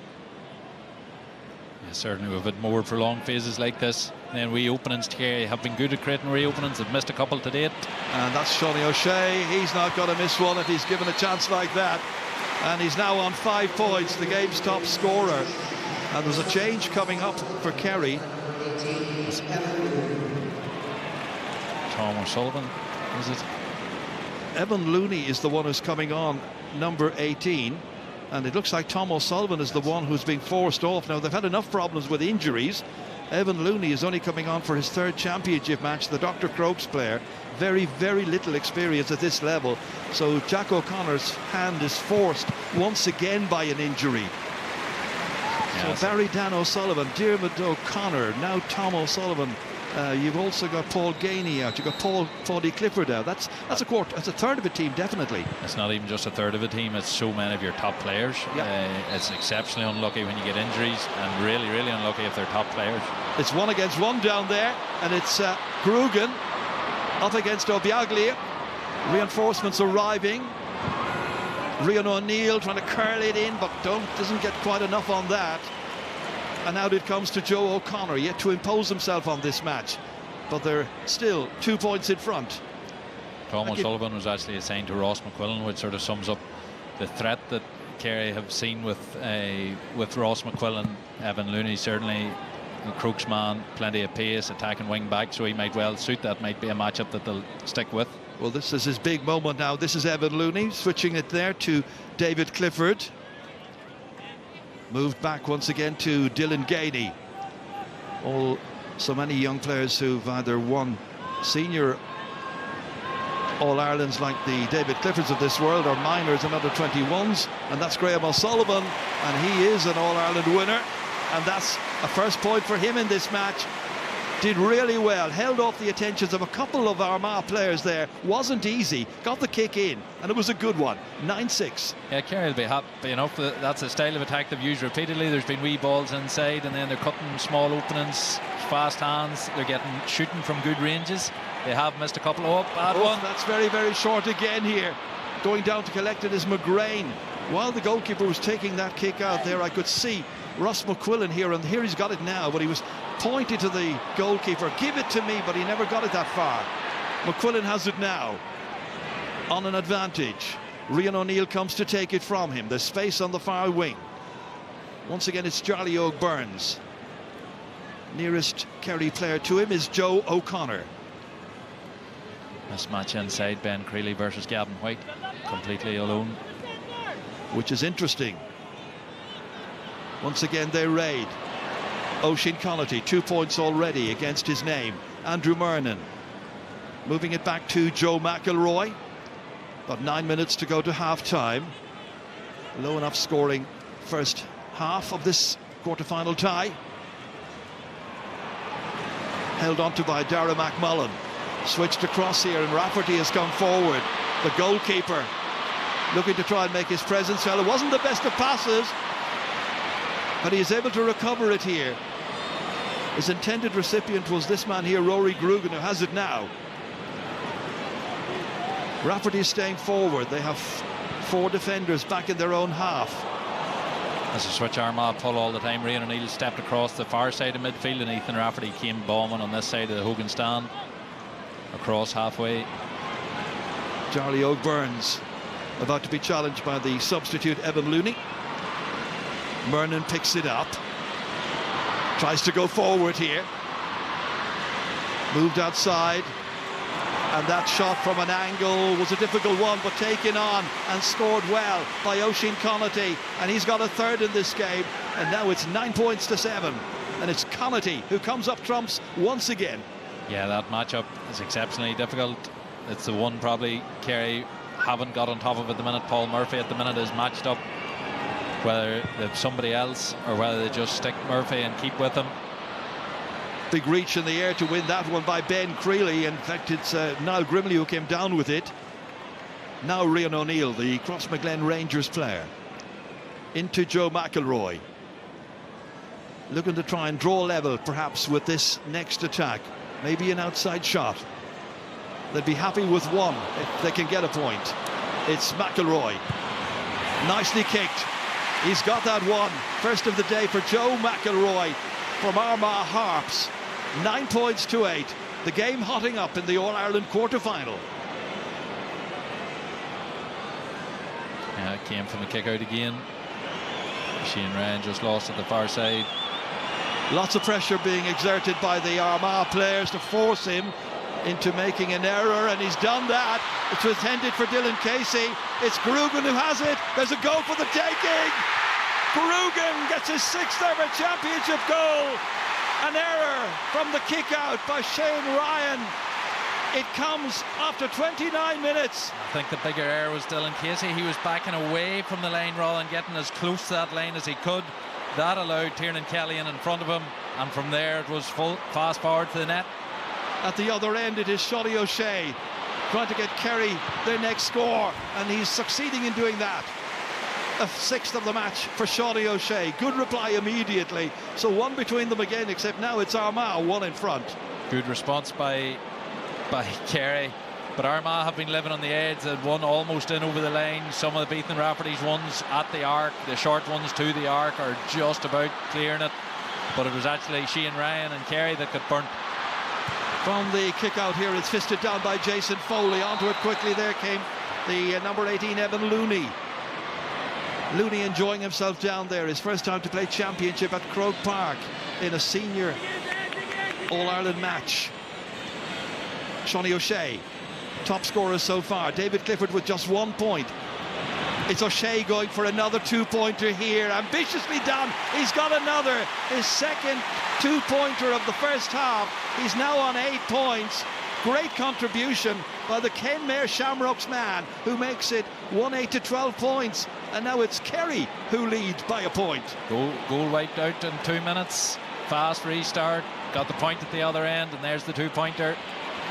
[SPEAKER 11] Yeah, certainly we've had more prolonged phases like this. And reopenings, Kerry have been good at creating reopenings. They've missed a couple to date.
[SPEAKER 8] And that's Shawnee O'Shea. He's not going to miss one if he's given a chance like that. And he's now on 5 points, the game's top scorer. And there's a change coming up for Kerry.
[SPEAKER 11] Tom O'Sullivan, is it?
[SPEAKER 8] Evan Looney is the one who's coming on, number 18. And it looks like Tom O'Sullivan is the one who's being forced off. Now, they've had enough problems with injuries. Evan Looney is only coming on for his 3rd championship match, the Dr. Croke's player. Very, very little experience at this level. So Jack O'Connor's hand is forced once again by an injury. So Barry Dan O'Sullivan, Diarmuid O'Connor, now Tom O'Sullivan. You've also got Paul Gainey out. You've got Paudie Clifford out. That's a quarter. That's a third of a team, definitely.
[SPEAKER 11] It's not even just a third of a team. It's so many of your top players. It's exceptionally unlucky when you get injuries, and really, really unlucky if they're top players.
[SPEAKER 8] It's 1 against 1 down there, and it's Grugan up against Obiaglia. Reinforcements arriving. Rian O'Neill trying to curl it in, but doesn't get quite enough on that. And out it comes to Joe O'Connor, yet to impose himself on this match. But they're still 2 points in front.
[SPEAKER 11] Tom O'Sullivan was actually assigned to Ross McQuillan, which sort of sums up the threat that Kerry have seen with Ross McQuillan. Evan Looney, certainly Croke's man, plenty of pace, attacking wing back, so he might well suit that. Might be a matchup that they'll stick with.
[SPEAKER 8] Well, this is his big moment now. This is Evan Looney switching it there to David Clifford. Moved back once again to Dylan Gainey. So many young players who've either won senior All-Irelands like the David Cliffords of this world, or minors and under 21s, and that's Graham O'Sullivan, and he is an All-Ireland winner, and that's a first point for him in this match. Did really well, held off the attentions of a couple of Armagh players there. Wasn't easy, got the kick in, and it was a good one. 9-6.
[SPEAKER 11] Yeah, Kerry will be happy enough. That's a style of attack they've used repeatedly. There's been wee balls inside, and then they're cutting small openings, fast hands. They're shooting from good ranges. They have missed a couple. Bad one.
[SPEAKER 8] That's very, very short again here. Going down to collect it is McGrain. While the goalkeeper was taking that kick out there, I could see Ross McQuillan here, and here he's got it now, but he was pointing to the goalkeeper, give it to me, but he never got it that far. McQuillan has it now on an advantage. Rian O'Neill comes to take it from him. There's space on the far wing. Once again, it's Charlie O'Byrne. Nearest Kerry player to him is Joe O'Connor.
[SPEAKER 11] This match inside, Ben Creeley versus Gavin White, completely alone,
[SPEAKER 8] which is interesting. Once again they raid. Oisin Connaughty, 2 points already against his name. Andrew Murnan moving it back to Joe McElroy. About 9 minutes to go to half-time. Low enough scoring first half of this quarter-final tie. Held onto by Dara McMullen. Switched across here, and Rafferty has come forward. The goalkeeper looking to try and make his presence felt. It wasn't the best of passes, but he is able to recover it here. His intended recipient was this man here, Rory Grugan, who has it now. Rafferty is staying forward. They have 4 defenders back in their own half.
[SPEAKER 11] As a switch Armagh pull all the time, Rian O'Neill stepped across the far side of midfield, and Ethan Rafferty came bombing on this side of the Hogan stand, across halfway.
[SPEAKER 8] Charlie O'Byrne about to be challenged by the substitute Evan Looney. Murnan picks it up, tries to go forward here, moved outside, and that shot from an angle was a difficult one, but taken on and scored well by Oisin Connaughty, and he's got a third in this game, and now it's 9 points to 7, and it's Connaughty who comes up trumps once again.
[SPEAKER 11] Yeah, that matchup is exceptionally difficult. It's the one probably Kerry haven't got on top of at the minute. Paul Murphy at the minute is matched up, whether they've somebody else or whether they just stick Murphy and keep with him.
[SPEAKER 8] Big reach in the air to win that one by Ben Creeley. In fact, it's Niall Grimley who came down with it. Now Rian O'Neill, the Crossmaglen Rangers player, into Joe McElroy, looking to try and draw level perhaps with this next attack. Maybe an outside shot. They'd be happy with one if they can get a point. It's McElroy, nicely kicked. He's got that one. First of the day for Joe McElroy from Armagh Harps. 9 points to 8. The game hotting up in the All-Ireland quarter-final.
[SPEAKER 11] Yeah, came from a kick out again. Shane Ryan just lost at the far side.
[SPEAKER 8] Lots of pressure being exerted by the Armagh players to force him into making an error, and he's done that. It's intended for Dylan Casey. It's Grugan who has it. There's a goal for the taking. Grugan gets his 6th ever championship goal. An error from the kick out by Shane Ryan. It comes after 29 minutes.
[SPEAKER 11] I think the bigger error was Dylan Casey. He was backing away from the lane rather than getting as close to that lane as he could. That allowed Tiernan Kelly in front of him, and from there it was full fast forward to the net.
[SPEAKER 8] At the other end it is Shawnee O'Shea trying to get Kerry their next score, and he's succeeding in doing that. A 6th of the match for Shawnee O'Shea. Good reply immediately. So one between them again, except now it's Armagh, one in front.
[SPEAKER 11] Good response by Kerry. But Armagh have been living on the edge. They'd one almost in over the line. Some of the Beaton Rafferty's ones at the arc, the short ones to the arc, are just about clearing it. But it was actually Shane Ryan and Kerry that got burnt.
[SPEAKER 8] From the kick out here, it's fisted down by Jason Foley. Onto it quickly, there came the number 18, Evan Looney. Looney enjoying himself down there. His first time to play championship at Croke Park in a senior All-Ireland match. Shawnee O'Shea, top scorer so far. David Clifford with just 1 point. It's O'Shea going for another 2-pointer here. Ambitiously done. He's got another. His second 2-pointer of the first half. He's now on 8 points. Great contribution by the Kenmare Shamrocks man, who makes it 1-8 to 12 points. And now it's Kerry who leads by a point.
[SPEAKER 11] Goal wiped out in 2 minutes. Fast restart. Got the point at the other end, and there's the 2-pointer.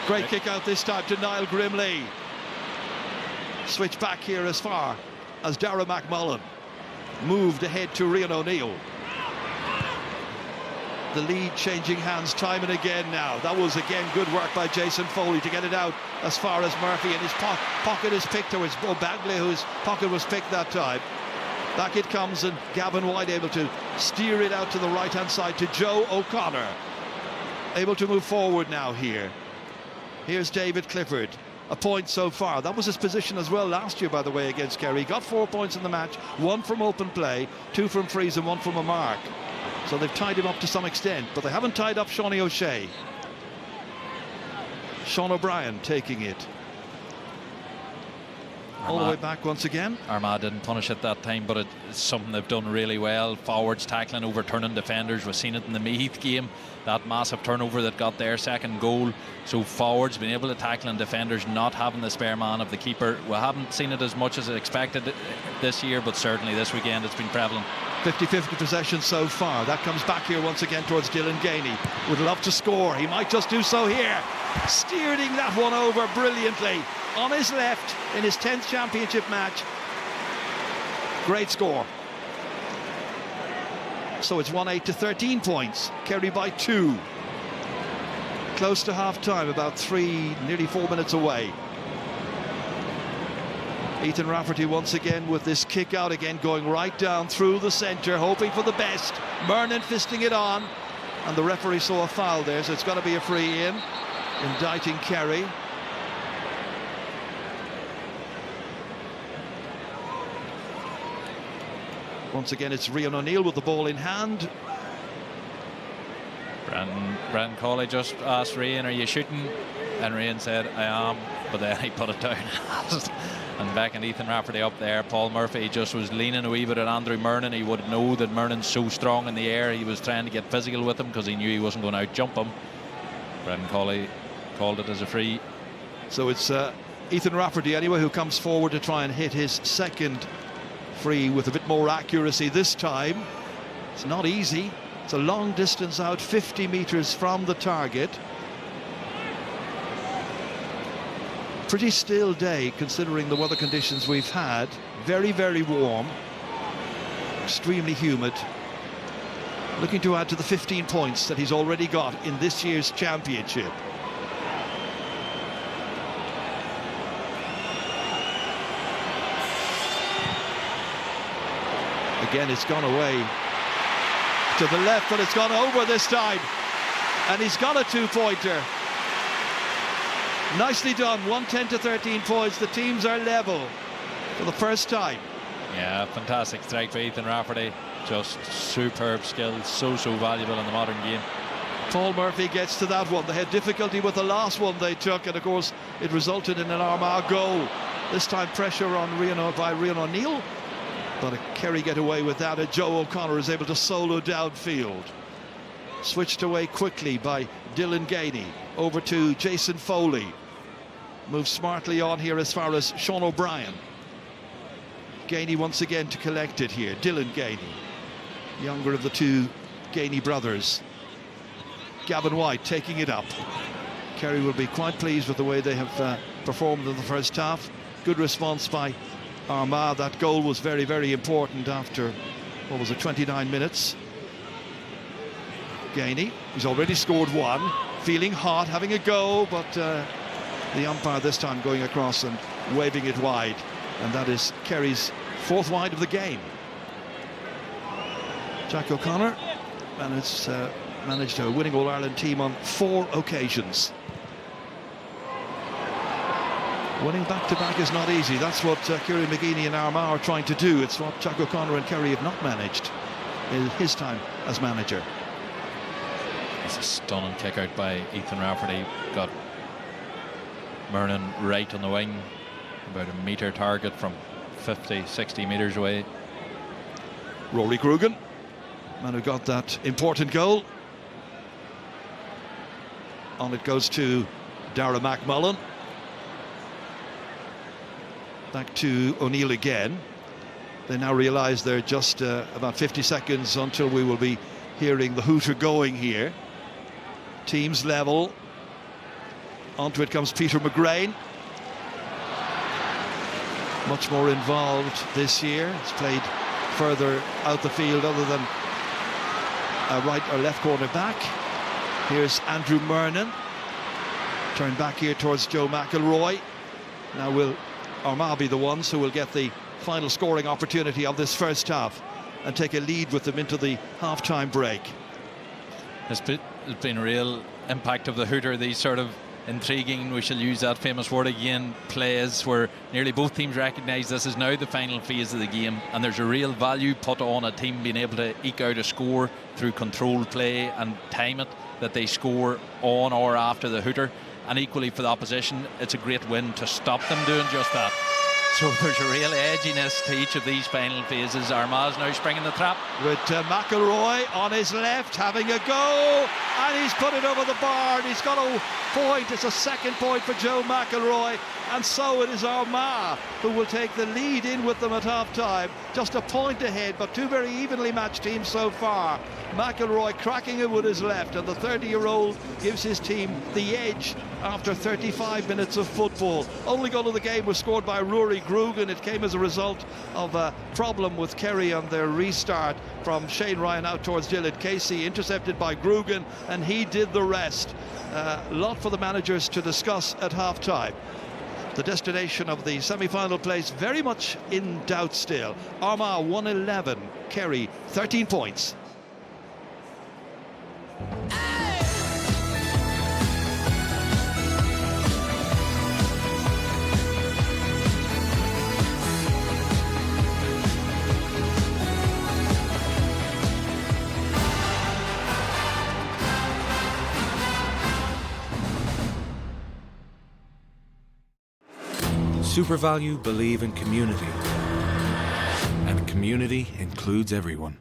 [SPEAKER 8] Great kick out this time to Niall Grimley. Switch back here as far as Darragh McMullen moved ahead to Rian O'Neill. The lead changing hands time and again now. That was again good work by Jason Foley to get it out as far as Murphy, and his pocket is picked, or it's Bagley whose pocket was picked that time. Back it comes, and Gavin White able to steer it out to the right hand side to Joe O'Connor. Able to move forward now here. Here's David Clifford. A point so far. That was his position as well last year, by the way, against Kerry. He got 4 points in the match, 1 from open play, 2 from frees and 1 from a mark. So they've tied him up to some extent, but they haven't tied up Shawnee O'Shea. Sean O'Brien taking it. All the way back once again.
[SPEAKER 11] Armagh didn't punish it that time, but it's something they've done really well. Forwards tackling, overturning defenders. We've seen it in the Meath game, that massive turnover that got their second goal. So forwards being able to tackle, and defenders not having the spare man of the keeper. We haven't seen it as much as expected this year, but certainly this weekend it's been prevalent.
[SPEAKER 8] 50-50 possession so far. That comes back here once again towards Dylan Gainey. Would love to score. He might just do so here. Steering that one over brilliantly. On his left in his 10th championship match. Great score. So it's 1-8 to 13 points. Kerry by 2. Close to half-time, about 3, nearly 4 minutes away. Ethan Rafferty once again with this kick out again, going right down through the centre, hoping for the best. Murnan fisting it on, and the referee saw a foul there, so it's got to be a free in, indicting Kerry. Once again, it's Rian O'Neill with the ball in hand.
[SPEAKER 11] Brandon Cawley just asked Rian, "Are you shooting?" And Rian said, "I am," but then he put it down. And back and Ethan Rafferty up there. Paul Murphy just was leaning a wee bit at Andrew Murnan. He would know that Murnan's so strong in the air. He was trying to get physical with him because he knew he wasn't going to out-jump him. Brandon Cawley called it as a free.
[SPEAKER 8] So it's Ethan Rafferty anyway who comes forward to try and hit his second free with a bit more accuracy this time. It's not easy. It's a long distance out, 50 metres from the target. Pretty still day considering the weather conditions we've had. Very, very warm. Extremely humid. Looking to add to the 15 points that he's already got in this year's championship. again. It's gone away to the left, but it's gone over this time. And he's got a 2-pointer. Nicely done. 110 to 13 points. The teams are level for the first time.
[SPEAKER 11] Yeah, fantastic strike for Ethan Rafferty. Just superb skills, so valuable in the modern game.
[SPEAKER 8] Paul Murphy gets to that one. They had difficulty with the last one they took, and of course it resulted in an Armagh goal. This time pressure on by Rian O'Neill, but Kerry get away with that, and Joe O'Connor is able to solo downfield. Switched away quickly by Dylan Gainey. Over to Jason Foley. Moves smartly on here as far as Sean O'Brien. Gainey once again to collect it here. Dylan Gainey, younger of the two Gainey brothers. Gavin White taking it up. Kerry will be quite pleased with the way they have performed in the first half. Good response by Armagh. That goal was very important after, what was it, 29 minutes. Gainey, he's already scored one, feeling hot, having a go, but the umpire this time going across and waving it wide, and that is Kerry's 4th wide of the game. Jack O'Connor managed a winning All-Ireland team on 4 occasions. Winning back-to-back is not easy. That's what Kieran McGeeney and Armagh are trying to do. It's what Jack O'Connor and Kerry have not managed in his time as manager.
[SPEAKER 11] It's a stunning kick out by Ethan Rafferty. Got Murnan right on the wing, about a metre target from 50-60 metres away.
[SPEAKER 8] Rory Grugan, man who got that important goal. On it goes to Dara McMullen. Back to O'Neill again. They now realise they're just about 50 seconds until we will be hearing the hooter going here. Teams level. Onto it comes Peter McGrain. Much more involved this year. He's played further out the field other than a right or left corner back. Here's Andrew Murnan. Turn back here towards Joe McElroy. Now will Armagh be the ones who will get the final scoring opportunity of this first half and take a lead with them into the half-time break.
[SPEAKER 11] There's been a real impact of the hooter, these sort of intriguing, we shall use that famous word again, plays where nearly both teams recognise this is now the final phase of the game, and there's a real value put on a team being able to eke out a score through controlled play and time it, that they score on or after the hooter. And equally for the opposition, it's a great win to stop them doing just that. So there's a real edginess to each of these final phases. Armagh's now springing the trap.
[SPEAKER 8] With McElroy on his left, having a go, and he's put it over the bar, and he's got a point. It's a 2nd point for Joe McElroy, and so it is Armagh who will take the lead in with them at half-time. Just a point ahead, but two very evenly matched teams so far. McElroy cracking it with his left, and the 30-year-old gives his team the edge after 35 minutes of football. Only goal of the game was scored by Rory Grugan. It came as a result of a problem with Kerry on their restart from Shane Ryan out towards Dylan Casey, intercepted by Grugan, and he did the rest. A lot for the managers to discuss at half-time. The destination of the semi-final place very much in doubt still. Armagh 111, Kerry 13 points.
[SPEAKER 12] SuperValu believe in community, and community includes everyone.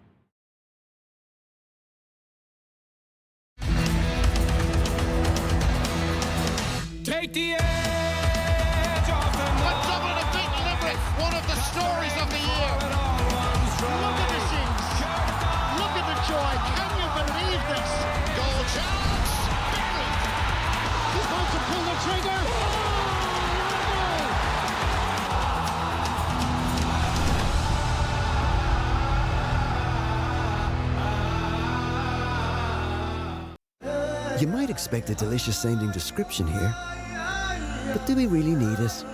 [SPEAKER 3] Take the edge off the night. Dublin have beaten Limerick, one of the stories of the year. Look at the scenes. Look at the joy. Can you believe this? Goal chance. Buried. He's going to pull the trigger.
[SPEAKER 13] You might expect a delicious sounding description here, but do we really need it?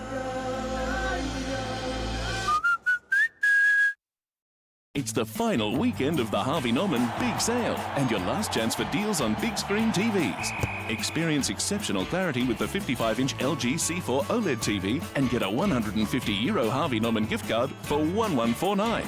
[SPEAKER 14] It's the final weekend of the Harvey Norman Big Sale and your last chance for deals on big screen TVs. Experience exceptional clarity with the 55-inch LG C4 OLED TV and get a €150 Harvey Norman gift card for $1149.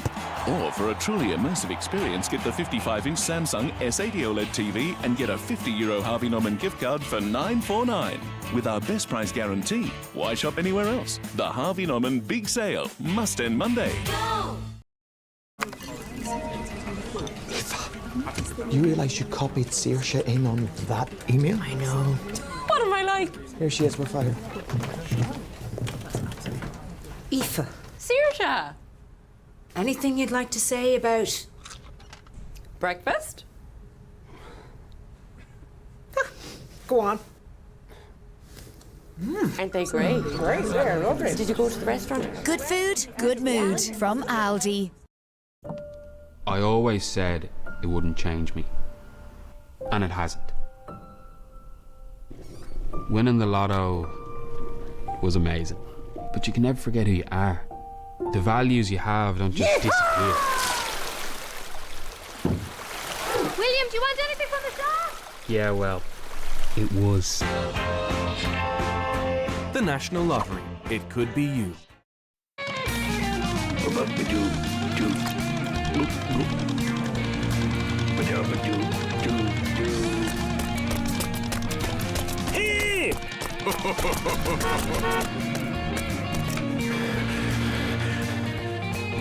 [SPEAKER 14] Or for a truly immersive experience, get the 55-inch Samsung S80 OLED TV and get a €50 Harvey Norman gift card for $949. With our best price guarantee, why shop anywhere else? The Harvey Norman Big Sale must end Monday.
[SPEAKER 15] You realise you copied Saoirse in on that email?
[SPEAKER 16] I know. What am I like?
[SPEAKER 15] Here she is, we're fired.
[SPEAKER 16] Aoife. Saoirse. Anything you'd like to say about breakfast?
[SPEAKER 15] Go on.
[SPEAKER 16] Aren't they great?
[SPEAKER 15] Great, yeah, lovely.
[SPEAKER 16] Did you go to the restaurant?
[SPEAKER 17] Good food, good mood from Aldi.
[SPEAKER 18] I always said it wouldn't change me, and it hasn't. Winning the lotto was amazing, but you can never forget who you are. The values you have don't just disappear.
[SPEAKER 17] William, do you want anything from the shop?
[SPEAKER 18] Yeah, well, it was.
[SPEAKER 12] The National Lottery. It could be you.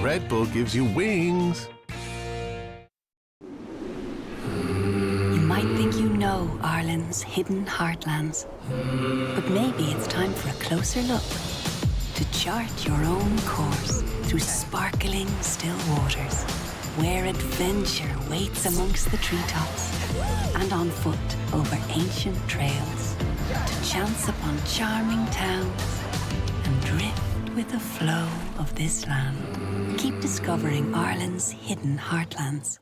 [SPEAKER 19] Red Bull gives you wings.
[SPEAKER 20] You might think you know Ireland's hidden heartlands, but maybe it's time for a closer look to chart your own course through sparkling still waters, where adventure waits amongst the treetops and on foot over ancient trails, to chance upon charming towns and drift with the flow of this land. Keep discovering Ireland's hidden heartlands.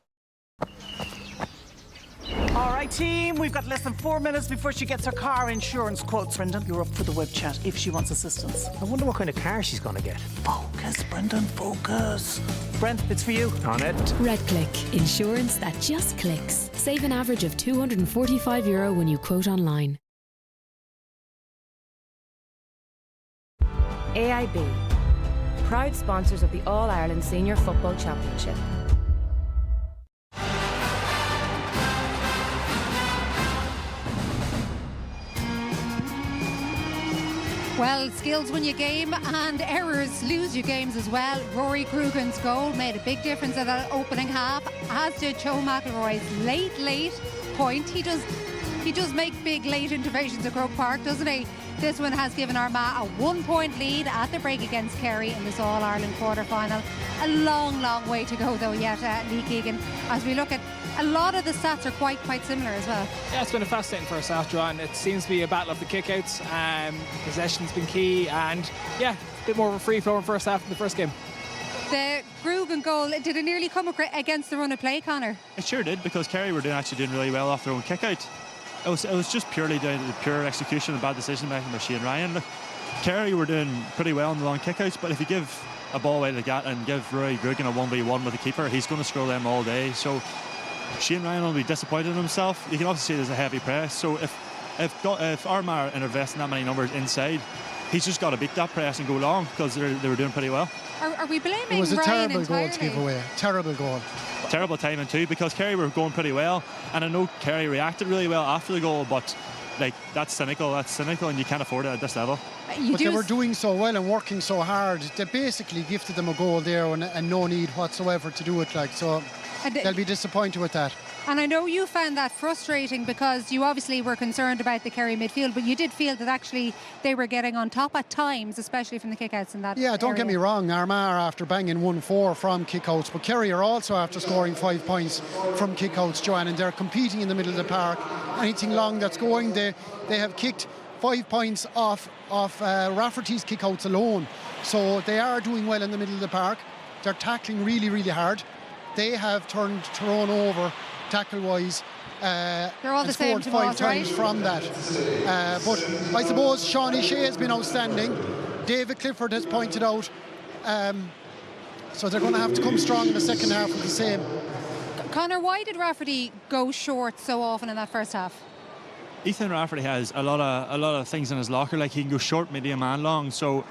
[SPEAKER 21] All right, team, we've got less than 4 minutes before she gets her car insurance quotes. Brendan, you're up for the web chat if she wants assistance.
[SPEAKER 15] I wonder what kind of car she's going to get.
[SPEAKER 21] Focus, Brendan, focus. Brent, it's for you.
[SPEAKER 15] On it.
[SPEAKER 22] RedClick, insurance that just clicks. Save an average of €245 when you quote online.
[SPEAKER 23] AIB, proud sponsors of the All-Ireland Senior Football Championship.
[SPEAKER 1] Well, skills win you game and errors lose you games as well. Rory Crugan's goal made a big difference at that opening half, as did Joe McIlroy's late point. He does make big late interventions at Croke Park, doesn't he? This one has given Armagh a 1-point lead at the break against Kerry in this All-Ireland quarter-final. A long, long way to go, though, yet, Lee Keegan. As we look at a lot of the stats are quite similar as well.
[SPEAKER 10] Yeah, it's been a fascinating first half, Joanne. It seems to be a battle of the kickouts. Possession's been key, and yeah, a bit more of a free-flowing first half in the first game.
[SPEAKER 1] The Crugan goal, did it nearly come against the run of play, Conor?
[SPEAKER 9] It sure did, because Kerry were actually doing really well off their own kick-out. It was just purely down to the pure execution and bad decision making by Shane Ryan. Look, Kerry were doing pretty well in the long kickouts, but if you give a ball away like that and give Rory Crugan a 1v1 with the keeper, he's going to scroll them all day. So Shane Ryan will be disappointed in himself. You can also see there's a heavy press. So if Armagh are investing that many numbers inside, he's just got to beat that press and go long, because they were doing pretty well.
[SPEAKER 1] Are we blaming Ryan?
[SPEAKER 6] It was a terrible
[SPEAKER 1] entirely?
[SPEAKER 6] goal to give away. Terrible goal.
[SPEAKER 9] Terrible timing too, because Kerry were going pretty well, and I know Kerry reacted really well after the goal, but that's cynical, and you can't afford it at this level.
[SPEAKER 6] But they were doing so well and working so hard. They basically gifted them a goal there and no need whatsoever to do it. So they'll be disappointed with that.
[SPEAKER 1] And I know you found that frustrating, because you obviously were concerned about the Kerry midfield, but you did feel that actually they were getting on top at times, especially from the kickouts in that
[SPEAKER 6] Yeah, don't get me wrong, Armagh are after banging 1-4 from kickouts, but Kerry are also after scoring 5 points from kickouts, Joanne, and they're competing in the middle of the park. Anything long that's going, they have kicked 5 points off Rafferty's kickouts alone. So they are doing well in the middle of the park. They're tackling really, really hard. They have turned Tyrone over tackle-wise.
[SPEAKER 1] They're all the same
[SPEAKER 6] scored 5 times from that. But I suppose Sean Shea has been outstanding. David Clifford has pointed out So they're going to have to come strong in the second half with the same.
[SPEAKER 1] Conor, why did Rafferty go short so often in that first half?
[SPEAKER 9] Ethan Rafferty has a lot of things in his locker. Like, he can go short, maybe a man long. So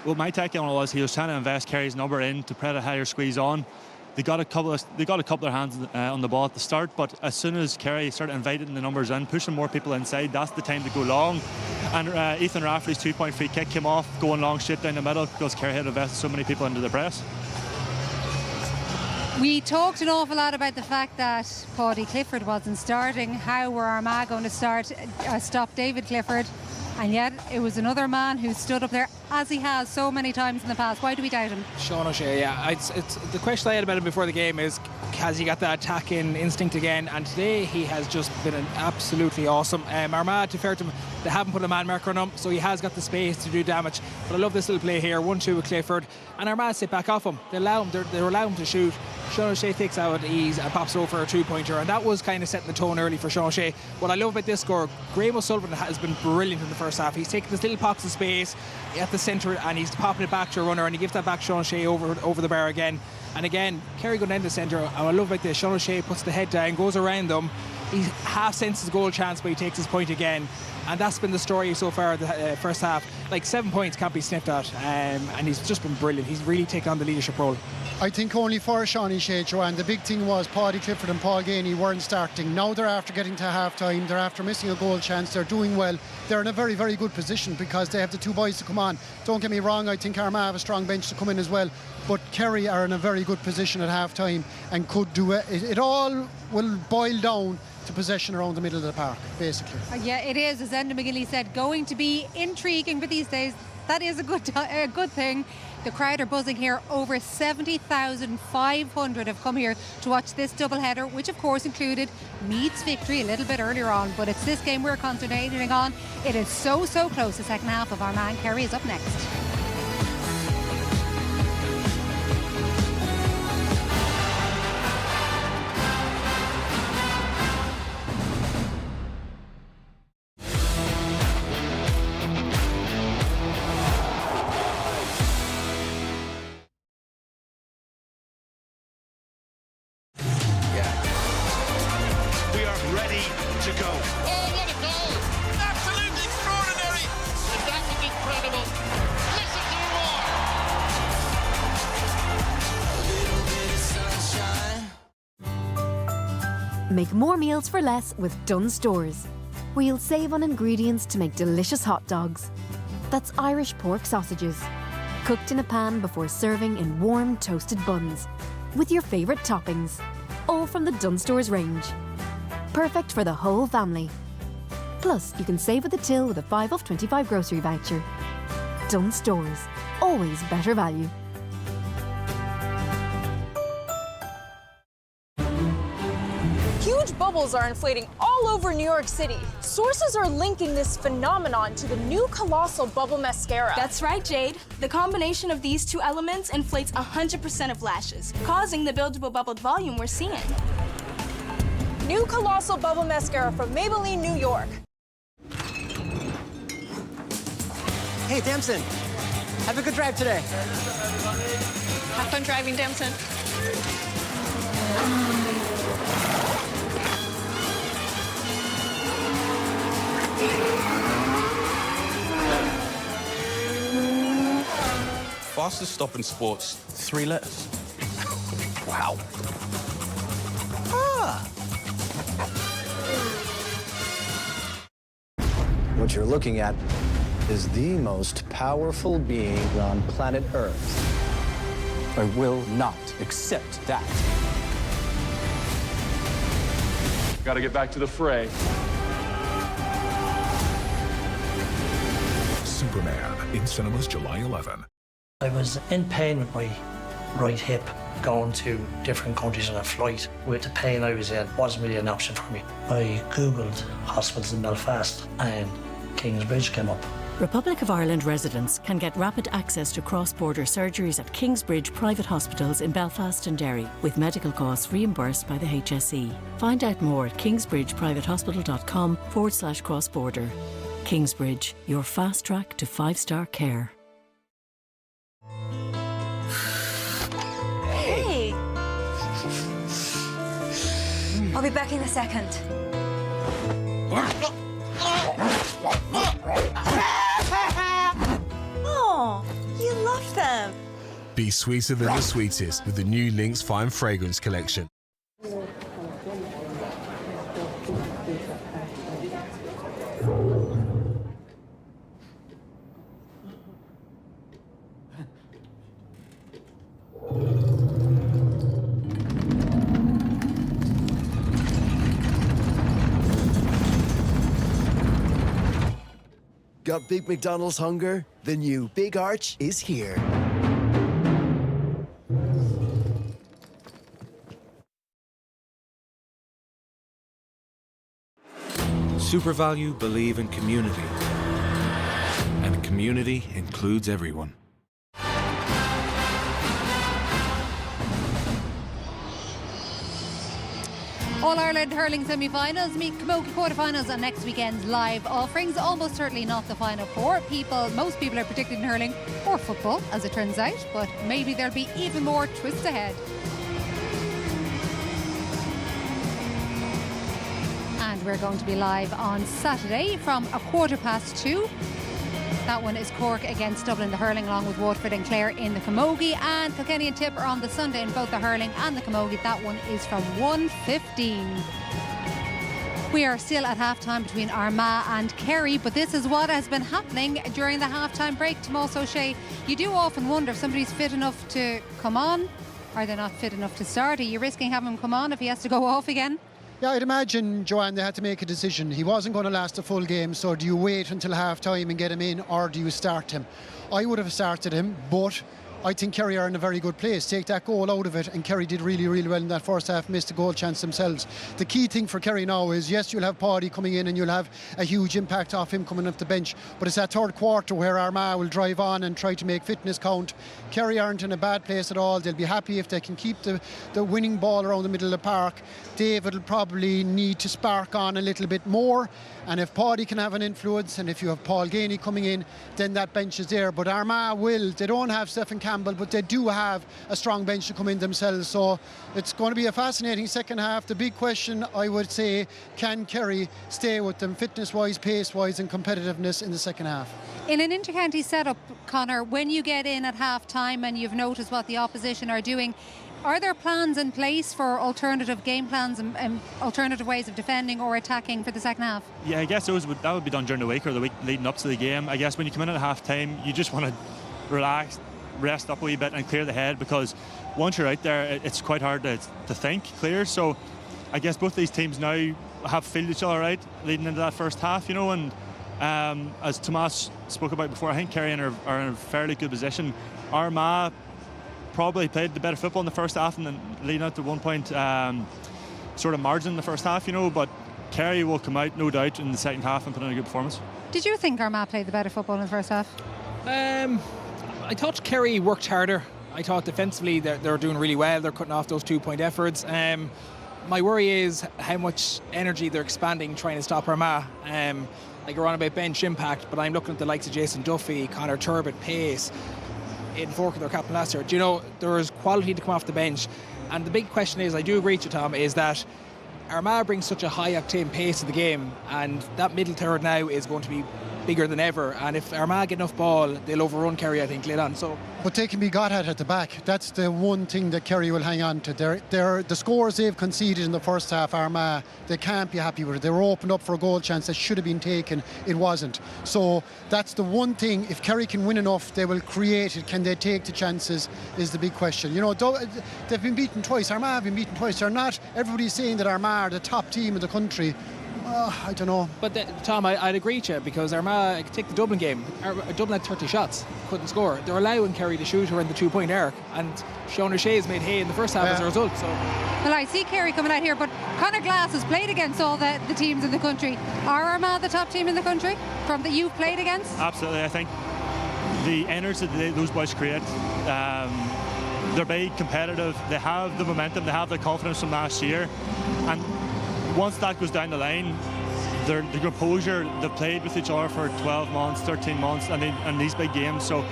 [SPEAKER 9] what my take on it was, he was trying to invest Kerry's number in to put a higher squeeze on. They got a couple of hands on the ball at the start, but as soon as Kerry started inviting the numbers in, pushing more people inside, that's the time to go long. And Ethan Rafferty's 2-point free kick came off, going long straight down the middle, because Kerry had invested so many people into the press.
[SPEAKER 1] We talked an awful lot about the fact that Paudie Clifford wasn't starting. How were Armagh going to stop David Clifford? And yet it was another man who stood up there, as he has so many times in the past. Why do we doubt him?
[SPEAKER 10] Sean O'Shea, yeah. It's the question I had about him before the game is, has he got that attacking instinct again? And today he has just been absolutely awesome. Armagh, to fair to him, they haven't put a man marker on him, so he has got the space to do damage. But I love this little play here, 1-2 with Clifford, and Armagh sit back off him. They allow him to shoot. Sean O'Shea takes out at ease and pops it over for a 2-pointer, and that was kind of setting the tone early for Sean O'Shea. What I love about this score, Graham O'Sullivan has been brilliant in the first half. He's taken this little pox of space at the centre and he's popping it back to a runner, and he gives that back to Sean O'Shea over the bar again. And again, Kerry going down the centre, and I love about this, Sean O'Shea puts the head down, goes around them, he half senses goal chance, but he takes his point again. And that's been the story so far, the first half. Like, 7 points can't be sniffed at, and he's just been brilliant. He's really taken on the leadership role.
[SPEAKER 6] I think only for Sean O'Shea, Joanne, the big thing was Paudie Clifford and Paul Ganey weren't starting. Now they're after getting to half-time, they're after missing a goal chance, they're doing well. They're in a very, very good position because they have the two boys to come on. Don't get me wrong, I think Armagh have a strong bench to come in as well, but Kerry are in a very good position at half-time and could do it. It all will boil down to possession around the middle of the park, basically.
[SPEAKER 1] Yeah, it is, as Enda McGinley said, going to be intriguing, but these days that is a good thing. The crowd are buzzing here. Over 70,500 have come here to watch this doubleheader, which of course included Meath's victory a little bit earlier on, but it's this game we're concentrating on. It is so close. The second half of Armagh and Kerry is up next.
[SPEAKER 2] Make more meals for less with Dunnes Stores, where you'll save on ingredients to make delicious hot dogs. That's Irish pork sausages, cooked in a pan before serving in warm toasted buns, with your favourite toppings, all from the Dunnes Stores range. Perfect for the whole family. Plus, you can save at the till with a 5 off 25 grocery voucher. Dunnes Stores, always better value.
[SPEAKER 5] Huge bubbles are inflating all over New York City. Sources are linking this phenomenon to the new colossal bubble mascara.
[SPEAKER 7] That's right, Jade. The combination of these two elements inflates 100% of lashes, causing the buildable bubbled volume we're seeing.
[SPEAKER 5] New colossal bubble mascara from Maybelline, New York.
[SPEAKER 24] Hey, Damson. Have a good drive today.
[SPEAKER 7] Have fun driving, Damson.
[SPEAKER 25] Fastest stop in sports, 3 letters. Wow.
[SPEAKER 26] What you're looking at is the most powerful being on planet Earth.
[SPEAKER 25] I will not accept that.
[SPEAKER 27] Got to get back to the fray.
[SPEAKER 28] Superman in cinemas July 11.
[SPEAKER 29] I was in pain with my right hip going to different countries on a flight. With the pain I was in, wasn't really an option for me. I Googled hospitals in Belfast and Kingsbridge came up.
[SPEAKER 30] Republic of Ireland residents can get rapid access to cross-border surgeries at Kingsbridge private hospitals in Belfast and Derry, with medical costs reimbursed by the HSE. Find out more at kingsbridgeprivatehospital.com/cross-border. Kingsbridge, your fast track to 5-star care.
[SPEAKER 3] I'll be back in a second.
[SPEAKER 4] Oh, you love them.
[SPEAKER 19] Be sweeter than the sweetest with the new Lynx Fine Fragrance collection.
[SPEAKER 8] Got Big McDonald's hunger? The new Big Arch is here.
[SPEAKER 11] SuperValue believe in community, and community includes everyone.
[SPEAKER 1] All-Ireland hurling semi-finals meet Camogie quarter-finals on next weekend's live offerings. Almost certainly not the final four. Most people are predicting hurling or football, as it turns out, but maybe there'll be even more twists ahead. And we're going to be live on Saturday from 2:15. That one is Cork against Dublin, the hurling, along with Waterford and Clare in the Camogie. And Kilkenny and Tip are on the Sunday in both the hurling and the Camogie. That one is from 1:15. We are still at half-time between Armagh and Kerry, but this is what has been happening during the half-time break. Tomás O'Shea, you do often wonder if somebody's fit enough to come on. Are they not fit enough to start? Are you risking having him come on if he has to go off again?
[SPEAKER 6] Yeah, I'd imagine, Joanne, they had to make a decision. He wasn't going to last a full game, so do you wait until half-time and get him in, or do you start him? I would have started him, but I think Kerry are in a very good place. Take that goal out of it, and Kerry did really, really well in that first half, missed a goal chance themselves. The key thing for Kerry now is, yes, you'll have Paddy coming in and you'll have a huge impact off him coming off the bench, but it's that third quarter where Armagh will drive on and try to make fitness count. Kerry aren't in a bad place at all. They'll be happy if they can keep the winning ball around the middle of the park. David will probably need to spark on a little bit more, and if Paddy can have an influence, and if you have Paul Ganey coming in, then that bench is there. But Armagh they don't have Stephen Campbell, but they do have a strong bench to come in themselves, so it's going to be a fascinating second half. The big question, I would say, can Kerry stay with them fitness-wise, pace-wise and competitiveness in the second half?
[SPEAKER 1] In an inter-county setup, Conor, when you get in at half-time and you've noticed what the opposition are doing, are there plans in place for alternative game plans and alternative ways of defending or attacking for the second half?
[SPEAKER 9] Yeah, I guess that would be done during the week or the week leading up to the game. I guess when you come in at half-time, you just want to relax, rest up a wee bit and clear the head, because once you're out there, it's quite hard to think clear. So I guess both these teams now have filled each other out leading into that first half, you know, and as Tomás spoke about before, I think Kerry are in a fairly good position. Armagh probably played the better football in the first half and then leading out to 1 point sort of margin in the first half, you know, but Kerry will come out, no doubt, in the second half and put in a good performance.
[SPEAKER 1] Did you think Armagh played the better football in the first half?
[SPEAKER 10] I thought Kerry worked harder. I thought defensively they're doing really well. They're cutting off those 2-point efforts. My worry is how much energy they're expanding trying to stop Armagh. Like we're on about bench impact, but I'm looking at the likes of Jason Duffy, Conor Turbot, Pace, Aidan Forker, their captain last year. Do you know, there is quality to come off the bench. And the big question is, I do agree with you, Tom, is that Armagh brings such a high octane pace to the game, and that middle third now is going to be bigger than ever, and if Armagh get enough ball, they'll overrun Kerry, I think, later on.
[SPEAKER 6] But they can be got at the back. That's the one thing that Kerry will hang on to. The scores they've conceded in the first half, Armagh, they can't be happy with it. They were opened up for a goal chance that should have been taken. It wasn't. So that's the one thing. If Kerry can win enough, they will create it. Can they take the chances is the big question. You know, they've been beaten twice. Armagh have been beaten twice. They're not. Everybody's saying that Armagh are the top team of the country. I don't know.
[SPEAKER 10] But Tom, I'd agree with you, because Armagh, take the Dublin game. Dublin had 30 shots, couldn't score. They're allowing Kerry to shoot around the 2-point arc, and Sean O'Shea's made hay in the first half as a result. So.
[SPEAKER 1] Well, I see Kerry coming out here, but Conor Glass has played against all the teams in the country. Are Armagh the top team in the country from that you've played against?
[SPEAKER 9] Absolutely. I think the energy that those boys create, they're big, competitive, they have the momentum, they have the confidence from last year, and once that goes down the line, the composure, they've played with each other for 12 months, 13 months, and these big games. So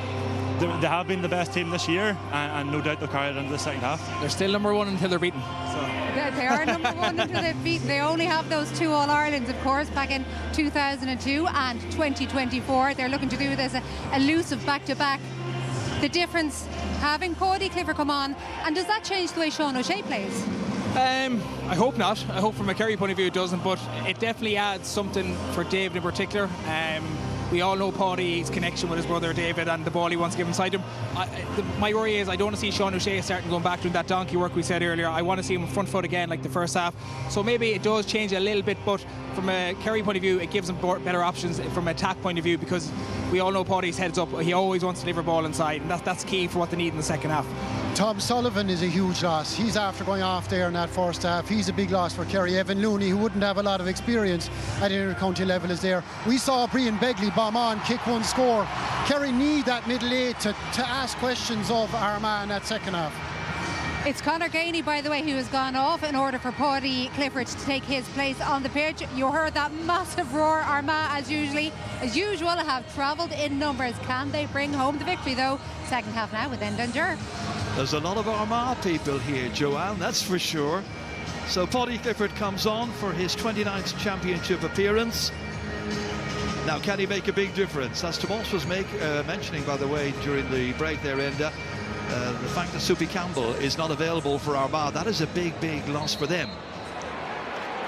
[SPEAKER 9] they have been the best team this year, and no doubt they'll carry it into the second half.
[SPEAKER 10] They're still number one until they're beaten. So.
[SPEAKER 1] They are number one until they've beaten. They only have those 2 All-Irelands, of course, back in 2002 and 2024. They're looking to do this elusive back-to-back. The difference, having Paddy Clifford come on, and does that change the way Sean O'Shea plays?
[SPEAKER 10] I hope not. I hope from a Kerry point of view it doesn't, but it definitely adds something for David in particular. We all know Paddy's connection with his brother David and the ball he wants to give inside him. My worry is I don't want to see Sean O'Shea starting going back doing that donkey work we said earlier. I want to see him front foot again like the first half. So maybe it does change a little bit, but from a Kerry point of view it gives him better options from an attack point of view, because we all know Paddy's heads up. He always wants to deliver ball inside, and that's key for what they need in the second half.
[SPEAKER 6] Tom Sullivan is a huge loss. He's after going off there in that first half. He's a big loss for Kerry. Evan Looney, who wouldn't have a lot of experience at inter-county level, is there. We saw Brian Begley bomb on, kick one, score. Kerry need that middle eight to ask questions of Armagh in that second half.
[SPEAKER 1] It's Conor Gainey, by the way, who has gone off in order for Paddy Clifford to take his place on the pitch. You heard that massive roar. Armagh, as usual, have travelled in numbers. Can they bring home the victory, though? Second half now with Enda Dur.
[SPEAKER 3] There's a lot of Armagh people here, Joanne, that's for sure. So Paddy Clifford comes on for his 29th championship appearance. Now, can he make a big difference? As Tomas was mentioning, by the way, during the break there, Enda, the fact that Soupy Campbell is not available for Armagh, that is a big loss for them.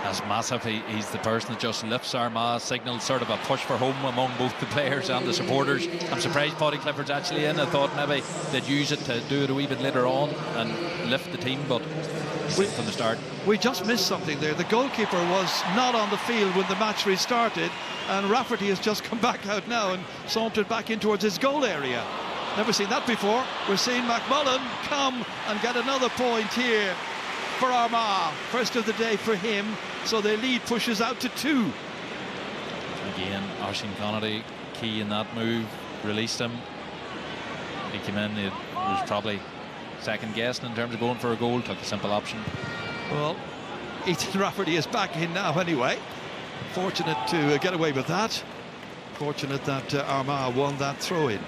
[SPEAKER 12] That's massive. He's the person that just lifts Armagh, signals sort of a push for home among both the players and the supporters. I'm surprised Paddy Clifford's actually in. I thought maybe they'd use it to do it a wee bit later on and lift the team, but from the start.
[SPEAKER 3] We just missed something there. The goalkeeper was not on the field when the match restarted, and Rafferty has just come back out now and sauntered back in towards his goal area. Never seen that before. We're seeing McMullen come and get another point here for Armagh. First of the day for him, so their lead pushes out to 2.
[SPEAKER 12] Again, Oisin Connolly, key in that move, released him. He came in, it was probably second guessing in terms of going for a goal, took a simple option.
[SPEAKER 3] Well, Ethan Rafferty is back in now anyway. Fortunate to get away with that. Fortunate that Armagh won that throw-in.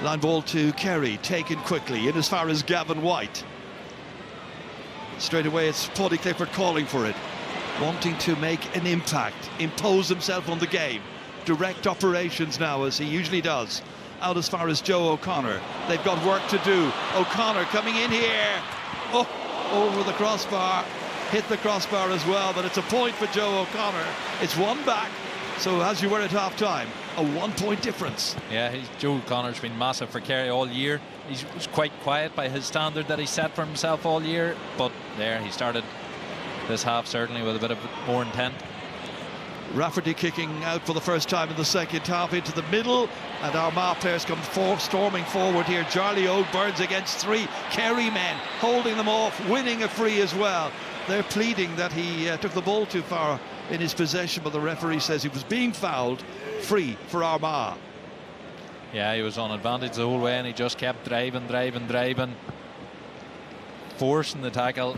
[SPEAKER 3] Line ball to Kerry, taken quickly in as far as Gavin White. Straight away it's Paddy Clifford calling for it, wanting to make an impact, impose himself on the game, direct operations now as he usually does. Out as far as Joe O'Connor. They've got work to do. O'Connor coming in here. Oh, over the crossbar, hit the crossbar as well, but it's a point for Joe O'Connor. It's one back, so as you were at half-time, a 1-point difference.
[SPEAKER 12] Yeah, Joe O'Connor's been massive for Kerry all year. He's quite quiet by his standard that he set for himself all year, but there he started this half certainly with a bit of more intent.
[SPEAKER 3] Rafferty kicking out for the first time in the second half into the middle, and Armagh players come storming forward here. Charlie Oak Burns against 3 Kerry men, holding them off, winning a free as well. They're pleading that he took the ball too far in his possession, but the referee says he was being fouled. Free for Armagh.
[SPEAKER 12] Yeah, he was on advantage the whole way and he just kept driving, forcing the tackle,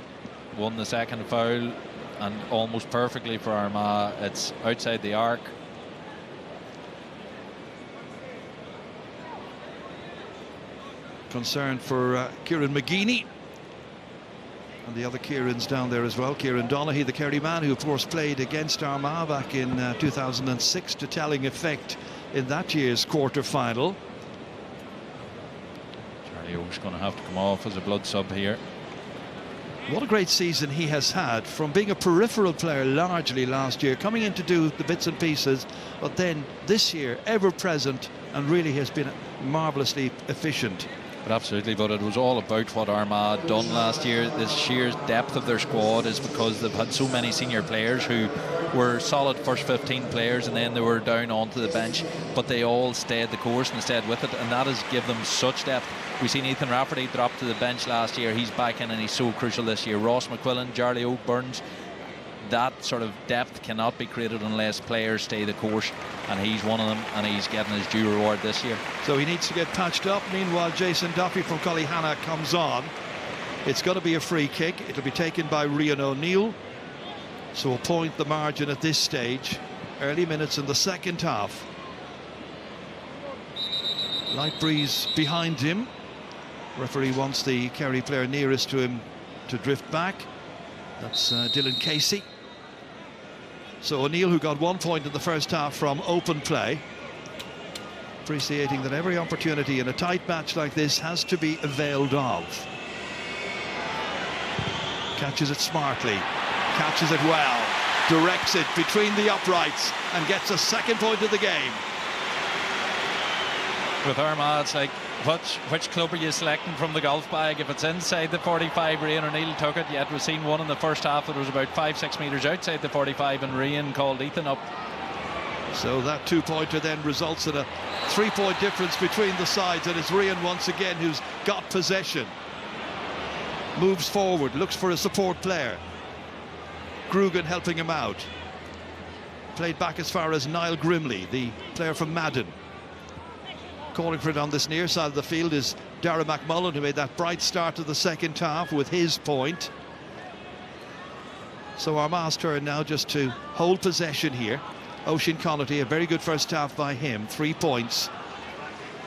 [SPEAKER 12] won the second foul, and almost perfectly for Armagh. It's outside the arc.
[SPEAKER 3] Concern for Kieran McGeaney. And the other Kieran's down there as well. Kieran Donaghy, the Kerry man, who of course played against Armagh back in 2006 to telling effect in that year's quarter-final.
[SPEAKER 12] Charlie Oak's going to have to come off as a blood sub here.
[SPEAKER 3] What a great season he has had, from being a peripheral player largely last year, coming in to do the bits and pieces, but then this year ever present and really has been marvellously efficient.
[SPEAKER 12] But absolutely, but it was all about what Armagh had done last year. The sheer depth of their squad is because they've had so many senior players who were solid first 15 players, and then they were down onto the bench, but they all stayed the course and stayed with it, and that has given them such depth. We've seen Ethan Rafferty drop to the bench last year. He's back in and he's so crucial this year. Ross McQuillan, Charlie Oak Burns, that sort of depth cannot be created unless players stay the course, and he's one of them, and he's getting his due reward this year.
[SPEAKER 3] So he needs to get patched up. Meanwhile, Jason Duffy from Cullyhanna comes on. It's going to be a free kick. It'll be taken by Rian O'Neill, so a point the margin at this stage. Early minutes in the second half. Light breeze behind him. Referee wants the Kerry player nearest to him to drift back. That's Dylan Casey. So O'Neill, who got 1 point in the first half from open play, appreciating that every opportunity in a tight match like this has to be availed of. Catches it smartly, catches it well, directs it between the uprights and gets a second point of the game.
[SPEAKER 12] With Armagh, it's like, which club are you selecting from the golf bag? If it's inside the 45, Rian O'Neill took it, yet we've seen one in the first half that was about 5-6 metres outside the 45 and Rian called Ethan up.
[SPEAKER 3] So that 2-pointer then results in a 3-point difference between the sides, and it's Rian once again who's got possession. Moves forward, looks for a support player. Grugan helping him out. Played back as far as Niall Grimley, the player from Madden. Calling for it on this near side of the field is Darragh McMullen, who made that bright start to the second half with his point. So Armagh's turn now just to hold possession here. Oisin Connaughty, a very good first half by him, 3 points.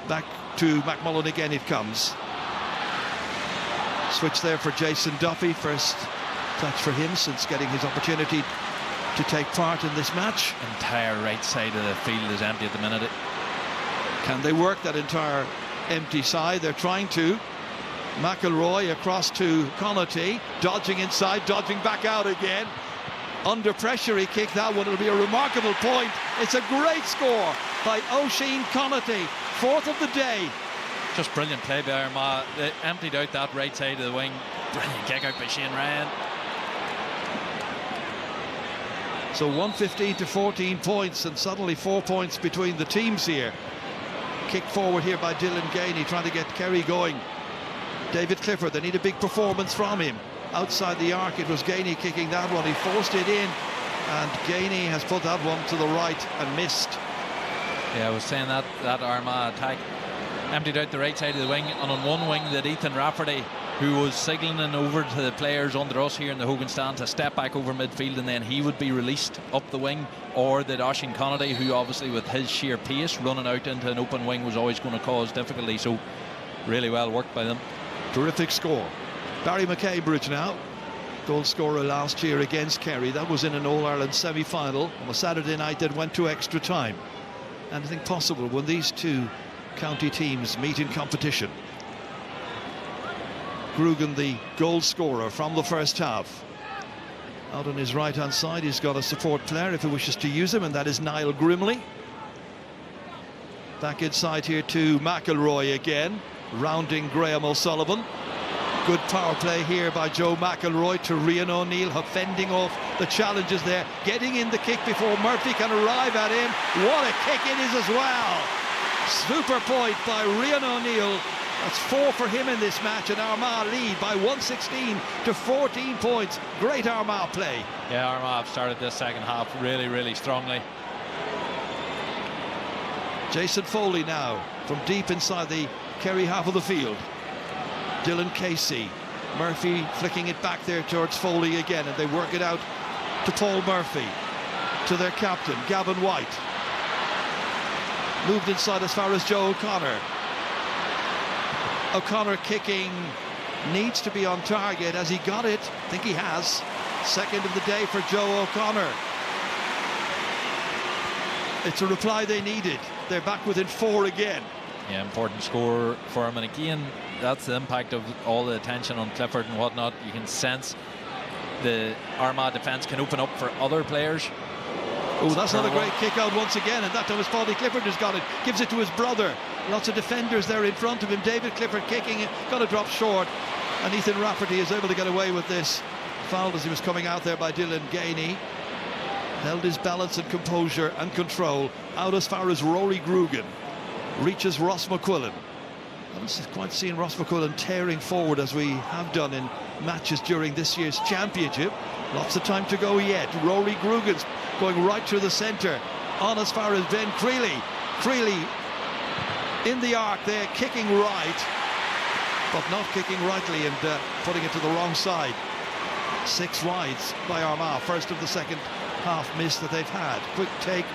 [SPEAKER 3] Back to McMullen again it comes. Switch there for Jason Duffy, first touch for him since getting his opportunity to take part in this match.
[SPEAKER 12] Entire right side of the field is empty at the minute.
[SPEAKER 3] Can they work that entire empty side? They're trying to. McElroy across to Connaughty, dodging inside, dodging back out again. Under pressure he kicked that one. It'll be a remarkable point. It's a great score by Oisin Connaughty, 4th of the day.
[SPEAKER 12] Just brilliant play by Armagh. They emptied out that right side of the wing. Brilliant kick out by Shane Ryan.
[SPEAKER 3] So 115 to 14 points, and suddenly 4 points between the teams here. Kick forward here by Dylan Gainey, trying to get Kerry going. David Clifford, they need a big performance from him. Outside the arc, it was Gainey kicking that one. He forced it in, and Gainey has put that one to the right and missed.
[SPEAKER 12] Yeah, I was saying that Armagh attack emptied out the right side of the wing, and on one wing that Ethan Rafferty, who was signalling over to the players under us here in the Hogan stand to step back over midfield, and then he would be released up the wing, or that Oisin Connaughty, who obviously with his sheer pace running out into an open wing was always going to cause difficulty. So really well worked by them.
[SPEAKER 3] Terrific score. Barry McCambridge now, goal scorer last year against Kerry. That was in an All-Ireland semi-final on a Saturday night that went to extra time. Anything possible when these two county teams meet in competition. Grugan, the goal scorer from the first half. Out on his right hand side he's got a support player if he wishes to use him, and that is Niall Grimley. Back inside here to McElroy again, rounding Graham O'Sullivan. Good power play here by Joe McElroy to Rian O'Neill, fending off the challenges there, getting in the kick before Murphy can arrive at him. What a kick it is as well. Super point by Rian O'Neill. That's 4 for him in this match, and Armagh lead by 116 to 14 points. Great Armagh play.
[SPEAKER 12] Yeah, Armagh have started this second half really strongly.
[SPEAKER 3] Jason Foley now from deep inside the Kerry half of the field. Dylan Casey, Murphy flicking it back there towards Foley again, and they work it out to Paul Murphy, to their captain Gavin White. Moved inside as far as Joe O'Connor. O'Connor kicking, needs to be on target. Has he got it? I think he has. Second of the day for Joe O'Connor. It's a reply they needed. They're back within 4 again.
[SPEAKER 12] Yeah, important score for him, and again that's the impact of all the attention on Clifford and whatnot. You can sense the Armagh defence can open up for other players.
[SPEAKER 3] Oh, that's not a great kick out once again, and that time was Paddy Clifford who's got it. Gives it to his brother. Lots of defenders there in front of him. David Clifford kicking it, got to drop short, and Ethan Rafferty is able to get away with this. Fouled as he was coming out there by Dylan Gainey. Held his balance and composure and control. Out as far as Rory Grugan. Reaches Ross McQuillan. I haven't quite seen Ross McQuillan tearing forward as we have done in matches during this year's championship. Lots of time to go yet. Rory Grugan's going right through the centre. On as far as Ben Creeley. Creeley in the arc there, kicking right, but not kicking rightly, and putting it to the wrong side. 6 wides by Armagh. First of the second half miss that they've had. Quick take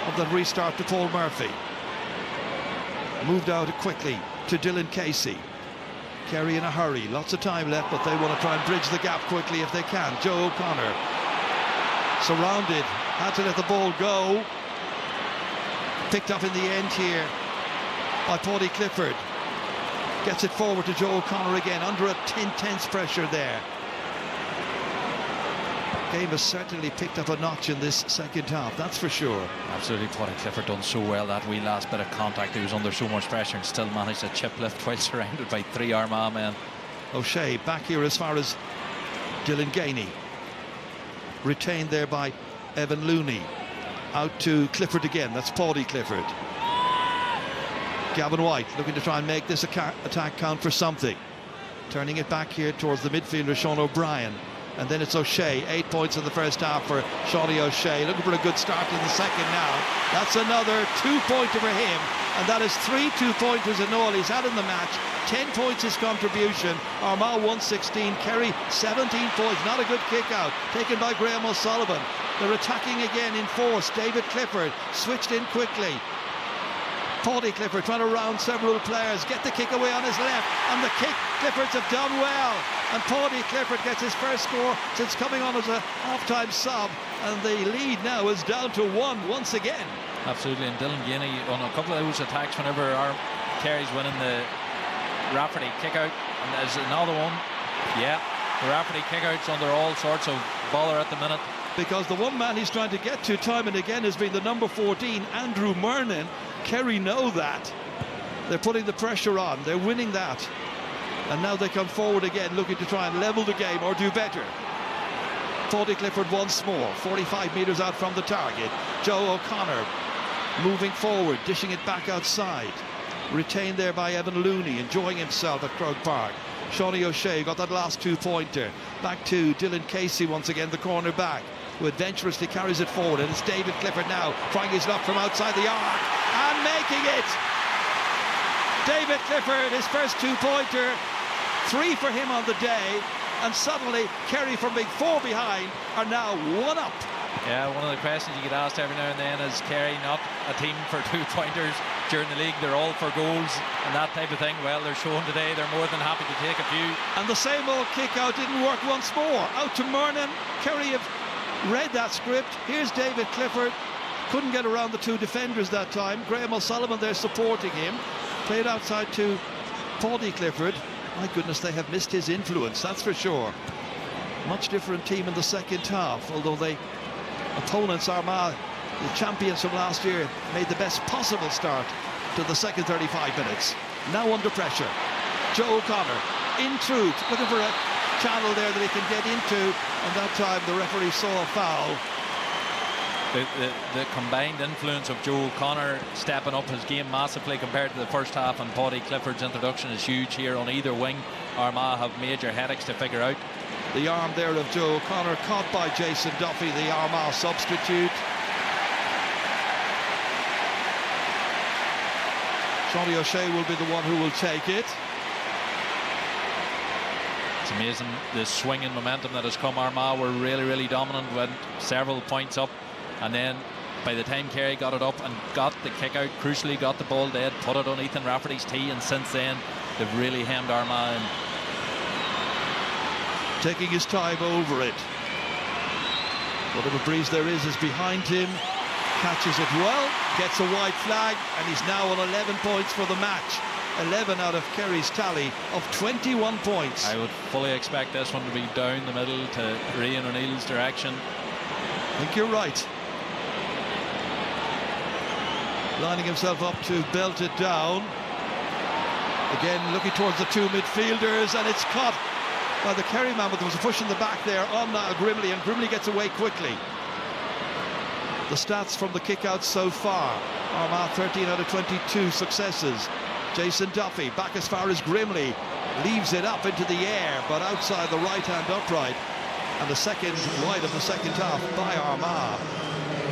[SPEAKER 3] of the restart to Paul Murphy. Moved out quickly to Dylan Casey. Kerry in a hurry, lots of time left, but they want to try and bridge the gap quickly if they can. Joe O'Connor surrounded, had to let the ball go. Picked up in the end here by Paudie Clifford. Gets it forward to Joe O'Connor again, under a intense pressure there. Game has certainly picked up a notch in this second half, that's for sure.
[SPEAKER 12] Absolutely, Paudie Clifford done so well that wee last bit of contact. He was under so much pressure and still managed a chip lift while surrounded by 3 Armagh men.
[SPEAKER 3] O'Shea back here as far as Dylan Gainey. Retained there by Evan Looney. Out to Clifford again, that's Paudie Clifford. Gavin White looking to try and make this attack count for something. Turning it back here towards the midfielder Sean O'Brien. And then it's O'Shea, 8 points in the first half for Shawnee O'Shea. Looking for a good start in the second now. That's another 2-pointer for him. And that is 3 2-pointers in all he's had in the match. 10 points his contribution. Armagh 116, Kerry 17 points. Not a good kick out. Taken by Graham O'Sullivan. They're attacking again in force. David Clifford switched in quickly. Paudie Clifford trying to round several players, get the kick away on his left, and the kick, Cliffords have done well, and Paudie Clifford gets his first score since coming on as a half-time sub, and the lead now is down to 1 once again.
[SPEAKER 12] Absolutely, and Dylan Gainey on a couple of those attacks whenever Kerry's winning the Rafferty kick-out, and there's another one, yeah, the Rafferty kick-out's under all sorts of bother at the minute.
[SPEAKER 3] Because the one man he's trying to get to time and again has been the number 14, Andrew Murnin. Kerry know that. They're putting the pressure on. They're winning that. And now they come forward again, looking to try and level the game or do better. Paudie Clifford once more, 45 metres out from the target. Joe O'Connor moving forward, dishing it back outside. Retained there by Evan Looney, enjoying himself at Croke Park. Shawnee O'Shea got that last 2-pointer. Back to Dylan Casey once again, the corner back, who adventurously carries it forward, and it's David Clifford now trying his luck from outside the arc and making it. David Clifford, his first 2-pointer, 3 for him on the day, and suddenly Kerry, from being 4 behind, are now 1 up.
[SPEAKER 12] Yeah, one of the questions you get asked every now and then is Kerry not a team for 2-pointers during the league? They're all for goals and that type of thing. Well, they're showing today they're more than happy to take a few.
[SPEAKER 3] And the same old kick out didn't work once more. Out to Murnin. Kerry have read that script. Here's David Clifford. Couldn't get around the 2 defenders that time. Graham O'Sullivan there supporting him. Played outside to Paudie Clifford. My goodness, they have missed his influence, that's for sure. Much different team in the second half, although they opponents, Armagh, the champions from last year, made the best possible start to the second 35 minutes. Now under pressure. Joe O'Connor in truth, looking for a channel there that he can get into, and that time the referee saw a foul.
[SPEAKER 12] The combined influence of Joe O'Connor stepping up his game massively compared to the first half, and Paudie Clifford's introduction is huge here on either wing. Armagh have major headaches to figure out.
[SPEAKER 3] The arm there of Joe O'Connor caught by Jason Duffy, the Armagh substitute. Shawnee O'Shea will be the one who will take it.
[SPEAKER 12] It's amazing the swing in momentum that has come. Armagh were really dominant, went several points up, and then by the time Kerry got it up and got the kick out, crucially got the ball dead, put it on Ethan Rafferty's tee, and since then they've really hemmed Armagh in.
[SPEAKER 3] Taking his time over it. Whatever breeze there is behind him. Catches it well, gets a white flag, and he's now on 11 points for the match. 11 out of Kerry's tally of 21 points.
[SPEAKER 12] I would fully expect this one to be down the middle to Rian O'Neill's direction.
[SPEAKER 3] I think you're right. Lining himself up to belt it down. Again looking towards the 2 midfielders, and it's caught by the Kerry man, but there was a push in the back there on Grimley, and Grimley gets away quickly. The stats from the kick-out so far: Armagh 13 out of 22 successes. Jason Duffy back as far as Grimley, leaves it up into the air, but outside the right-hand upright, and the second wide of the second half by Armagh.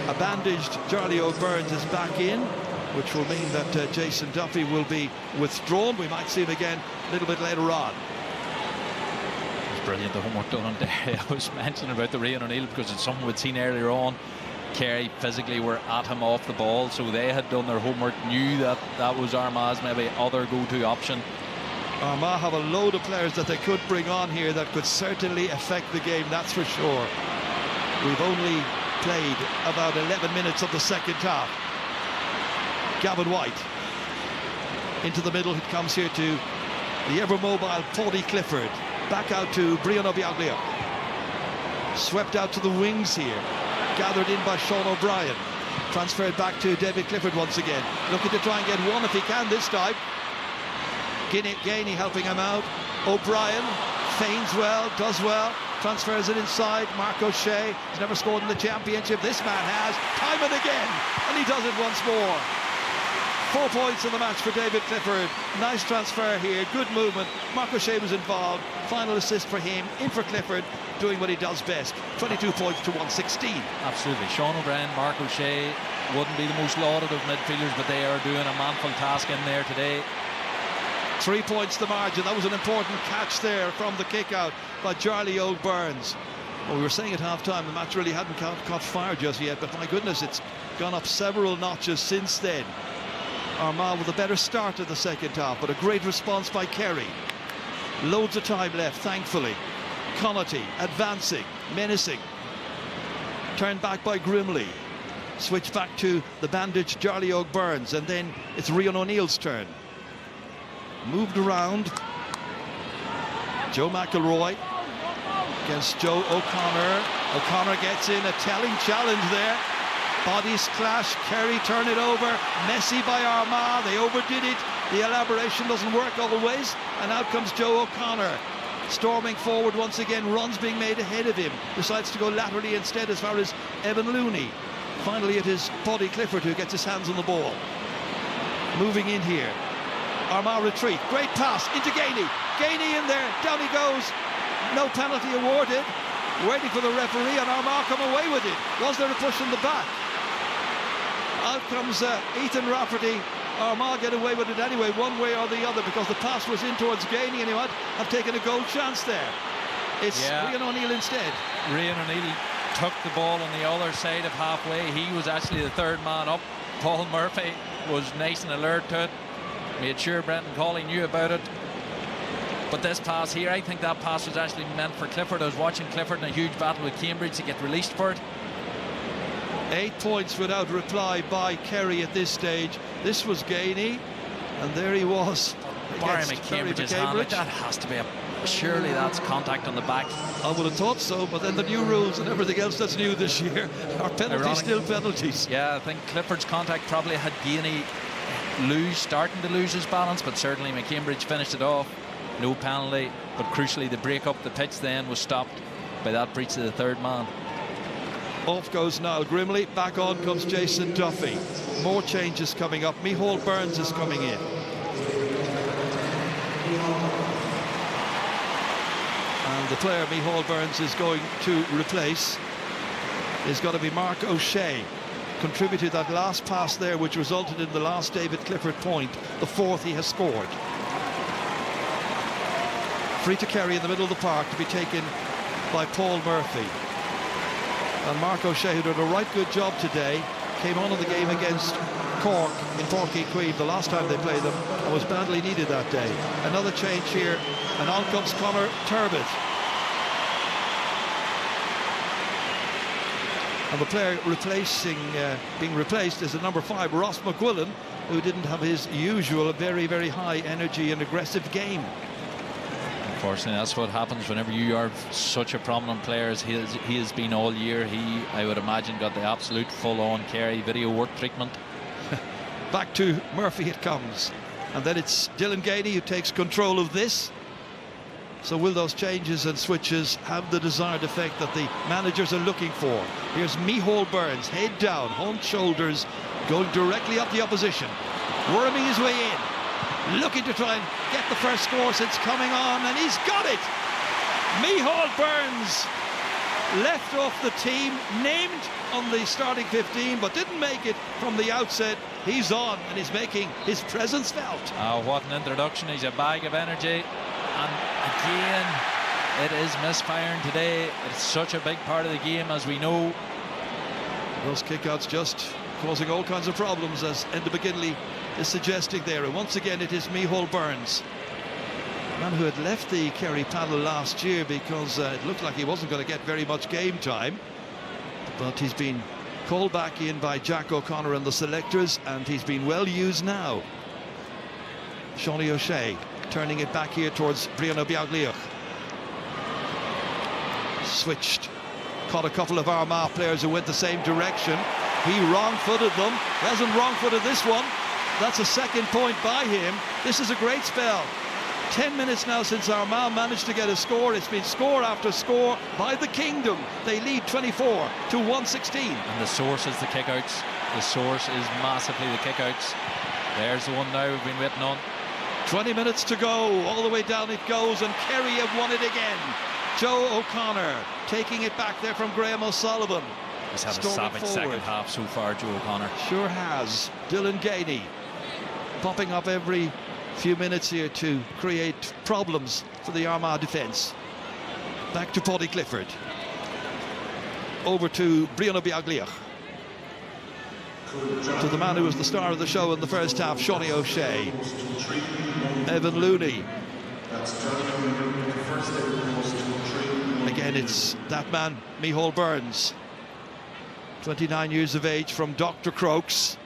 [SPEAKER 3] A bandaged Charlie O'Burns is back in, which will mean that Jason Duffy will be withdrawn. We might see him again a little bit later on.
[SPEAKER 12] It's brilliant, the homework done on day. I was mentioning about the Rian O'Neill because it's something we'd seen earlier on. Kerry physically were at him off the ball, so they had done their homework, knew that that was Armagh's maybe other go-to option.
[SPEAKER 3] Armagh have a load of players that they could bring on here that could certainly affect the game, that's for sure. We've only played about 11 minutes of the second half. Gavin White into the middle. It comes here to the ever-mobile Paddy Clifford. Back out to Brian Obiaglia. Swept out to the wings here. Gathered in by Sean O'Brien. Transferred back to David Clifford once again. Looking to try and get one if he can this time. Gainey helping him out. O'Brien feigns well, does well. Transfers it inside. Mark O'Shea has never scored in the championship. This man has, time and again, and he does it once more. 4 points in the match for David Clifford. Nice transfer here, good movement. Mark O'Shea was involved. Final assist for him, in for Clifford, doing what he does best. 22 points to 116.
[SPEAKER 12] Absolutely. Sean O'Brien, Mark O'Shea wouldn't be the most lauded of midfielders, but they are doing a manful task in there today.
[SPEAKER 3] 3 points the margin. That was an important catch there from the kick out by Charlie O'Burns. Well, we were saying at half-time the match really hadn't caught fire just yet, but my goodness, it's gone up several notches since then. Armagh with a better start in the second half, but a great response by Kerry. Loads of time left, thankfully. Connaughty advancing, menacing. Turned back by Grimley. Switch back to the bandaged Charlie O'Burns, and then it's Rian O'Neill's turn. Moved around. Joe McElroy against Joe O'Connor. O'Connor gets in, a telling challenge there. Bodies clash, Kerry turn it over. Messy by Armagh, they overdid it. The elaboration doesn't work always, and out comes Joe O'Connor. Storming forward once again, runs being made ahead of him. Decides to go laterally instead as far as Evan Looney. Finally it is Paddy Clifford who gets his hands on the ball. Moving in here. Armagh retreat, great pass into Gainey. Gainey in there, down he goes. No penalty awarded. Waiting for the referee, and Armagh come away with it. Was there a push in the back? Out comes Ethan Rafferty. Armagh get away with it anyway, one way or the other, because the pass was in towards Gainey, and he might have taken a goal chance there. It's Rian O'Neill instead.
[SPEAKER 12] Rian O'Neill took the ball on the other side of halfway. He was actually the third man up. Paul Murphy was nice and alert to it. Made sure Brendan Cawley knew about it. But this pass here, I think that pass was actually meant for Clifford. I was watching Clifford in a huge battle with Cambridge to get released for it.
[SPEAKER 3] 8 points without reply by Kerry at this stage. This was Gainey, and there he was.
[SPEAKER 12] Barry McCambridge's hand, like that has to be surely that's contact on the back.
[SPEAKER 3] I would have thought so, but then the new rules and everything else that's new this year are penalties, still penalties.
[SPEAKER 12] Yeah, I think Clifford's contact probably had Gainey starting to lose his balance, but certainly McCambridge finished it off. No penalty, but crucially the break up the pitch then was stopped by that breach of the third man.
[SPEAKER 3] Off goes Niall Grimley, back on comes Jason Duffy. More changes coming up. Micheál Burns is coming in. And the player Micheál Burns is going to replace is going to be Mark O'Shea. Contributed that last pass there, which resulted in the last David Clifford point, the fourth he has scored. Free to Kerry in the middle of the park to be taken by Paul Murphy. And Mark O'Shea, who did a right good job today, came on in the game against Cork in Páirc Uí Chaoimh the last time they played them, and was badly needed that day. Another change here, and on comes Conor Turbett. And the player being replaced is the number 5, Ross McQuillan, who didn't have his usual very, very high energy and aggressive game.
[SPEAKER 12] Unfortunately, that's what happens whenever you are such a prominent player as he has been all year. He, I would imagine, got the absolute full-on Kerry video work treatment.
[SPEAKER 3] Back to Murphy it comes. And then it's Dylan Gainey who takes control of this. So will those changes and switches have the desired effect that the managers are looking for? Here's Micheál Burns, head down, hunched shoulders, going directly up the opposition. Worming his way in. Looking to try and get the first score since coming on, and he's got it! Micheál Burns left off the team, named on the starting 15, but didn't make it from the outset. He's on, and he's making his presence felt.
[SPEAKER 12] Oh, what an introduction. He's a bag of energy. And again, it is misfiring today. It's such a big part of the game, as we know.
[SPEAKER 3] Those kickouts just causing all kinds of problems, as Enda McGinley is suggesting there. And once again, it is Micheál Burns. man who had left the Kerry panel last year because it looked like he wasn't going to get very much game time, but he's been called back in by Jack O'Connor and the selectors, and he's been well used now. Shawnee O'Shea turning it back here towards Brianna Biagliach. Switched, caught a couple of Armagh players who went the same direction. He wrong-footed them. He hasn't wrong-footed this one. That's a second point by him. This is a great spell. 10 minutes now since Armagh managed to get a score. It's been score after score by the Kingdom. They lead 24-116.
[SPEAKER 12] And the source is the kickouts. The source is massively the kickouts. There's the one now we've been waiting on.
[SPEAKER 3] 20 minutes to go. All the way down it goes, and Kerry have won it again. Joe O'Connor taking it back there from Graham O'Sullivan.
[SPEAKER 12] He's had a savage second half so far, Joe O'Connor.
[SPEAKER 3] Sure has. Dylan Gainey popping up every few minutes here to create problems for the Armagh defence. Back to Paddy Clifford. Over to Brianna Biagliach. To the man who was the star of the show in the first half, Shawnee O'Shea. Evan Looney. Again, it's that man, Micheál Burns. 29 years of age from Dr. Croke's.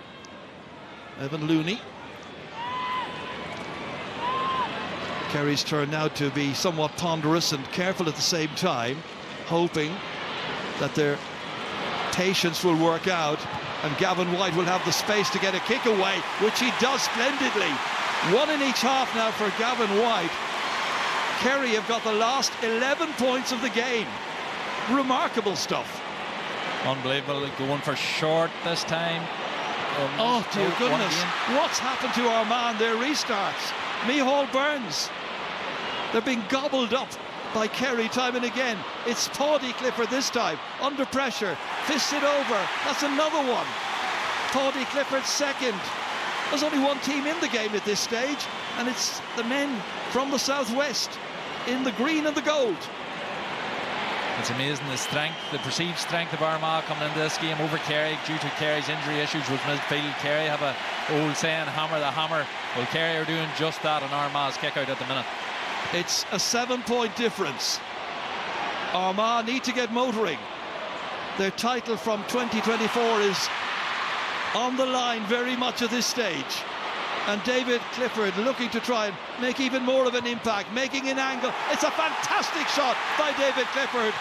[SPEAKER 3] Evan Looney. Kerry's turn now to be somewhat ponderous and careful at the same time, hoping that their patience will work out and Gavin White will have the space to get a kick away, which he does splendidly. One in each half now for Gavin White. Kerry have got the last 11 points of the game. Remarkable stuff.
[SPEAKER 12] Unbelievable, going for short this time.
[SPEAKER 3] Oh dear goodness, what's happened to Armagh? Their restarts. Micheál Burns. They're being gobbled up by Kerry time and again. It's Paddy Clifford this time, under pressure, fists it over. That's another one. Paddy Clifford's second. There's only one team in the game at this stage, and it's the men from the southwest in the green and the gold.
[SPEAKER 12] It's amazing the strength, the perceived strength of Armagh coming into this game over Kerry due to Kerry's injury issues with midfield. Kerry have a old saying, hammer the hammer. Well, Kerry are doing just that on Armagh's kick out at the minute.
[SPEAKER 3] It's a 7-point difference. Armagh need to get motoring. Their title from 2024 is on the line very much at this stage. And David Clifford looking to try and make even more of an impact, making an angle. It's a fantastic shot by David Clifford,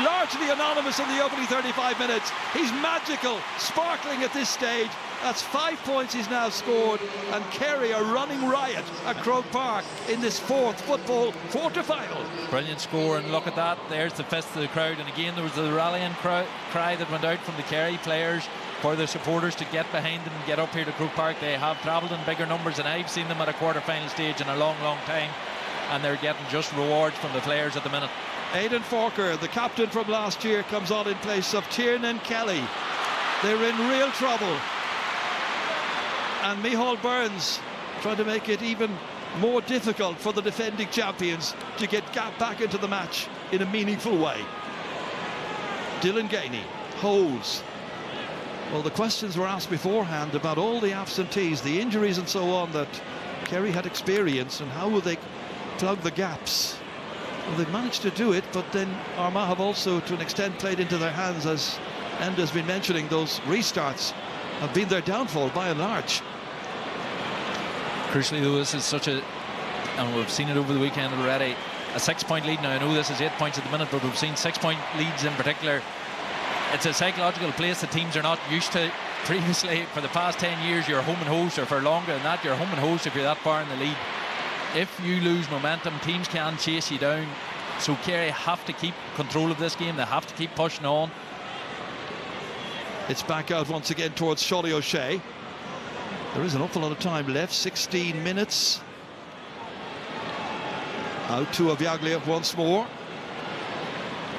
[SPEAKER 3] largely anonymous in the opening 35 minutes. He's magical, sparkling at this stage. That's 5 points he's now scored, and Kerry are running riot at Croke Park in this fourth football quarter-final.
[SPEAKER 12] Brilliant score, and look at that. There's the fist of the crowd, and again there was the rallying cry that went out from the Kerry players for the supporters to get behind them and get up here to Croke Park. They have travelled in bigger numbers than I've seen them at a quarter-final stage in a long, long time, and they're getting just rewards from the players at the minute.
[SPEAKER 3] Aidan Forker, the captain from last year, comes on in place of Tiernan Kelly. They're in real trouble. And Micheál Burns trying to make it even more difficult for the defending champions to get back into the match in a meaningful way. Dylan Gainey holds. Well, the questions were asked beforehand about all the absentees, the injuries and so on that Kerry had experienced, and how will they plug the gaps. Well, they've managed to do it, but then Armagh have also to an extent played into their hands, as Enda's been mentioning. Those restarts have been their downfall by and large.
[SPEAKER 12] Crucially though, this is such a, and we've seen it over the weekend already, a 6-point lead. Now I know this is 8 points at the minute, but we've seen 6-point leads in particular. It's a psychological place that teams are not used to. Previously, for the past 10 years, you're home and host, or for longer than that, you're home and host if you're that far in the lead. If you lose momentum, teams can chase you down. So Kerry have to keep control of this game. They have to keep pushing on.
[SPEAKER 3] It's back out once again towards Shawnee O'Shea. There is an awful lot of time left, 16 minutes. Out to Biagliach once more.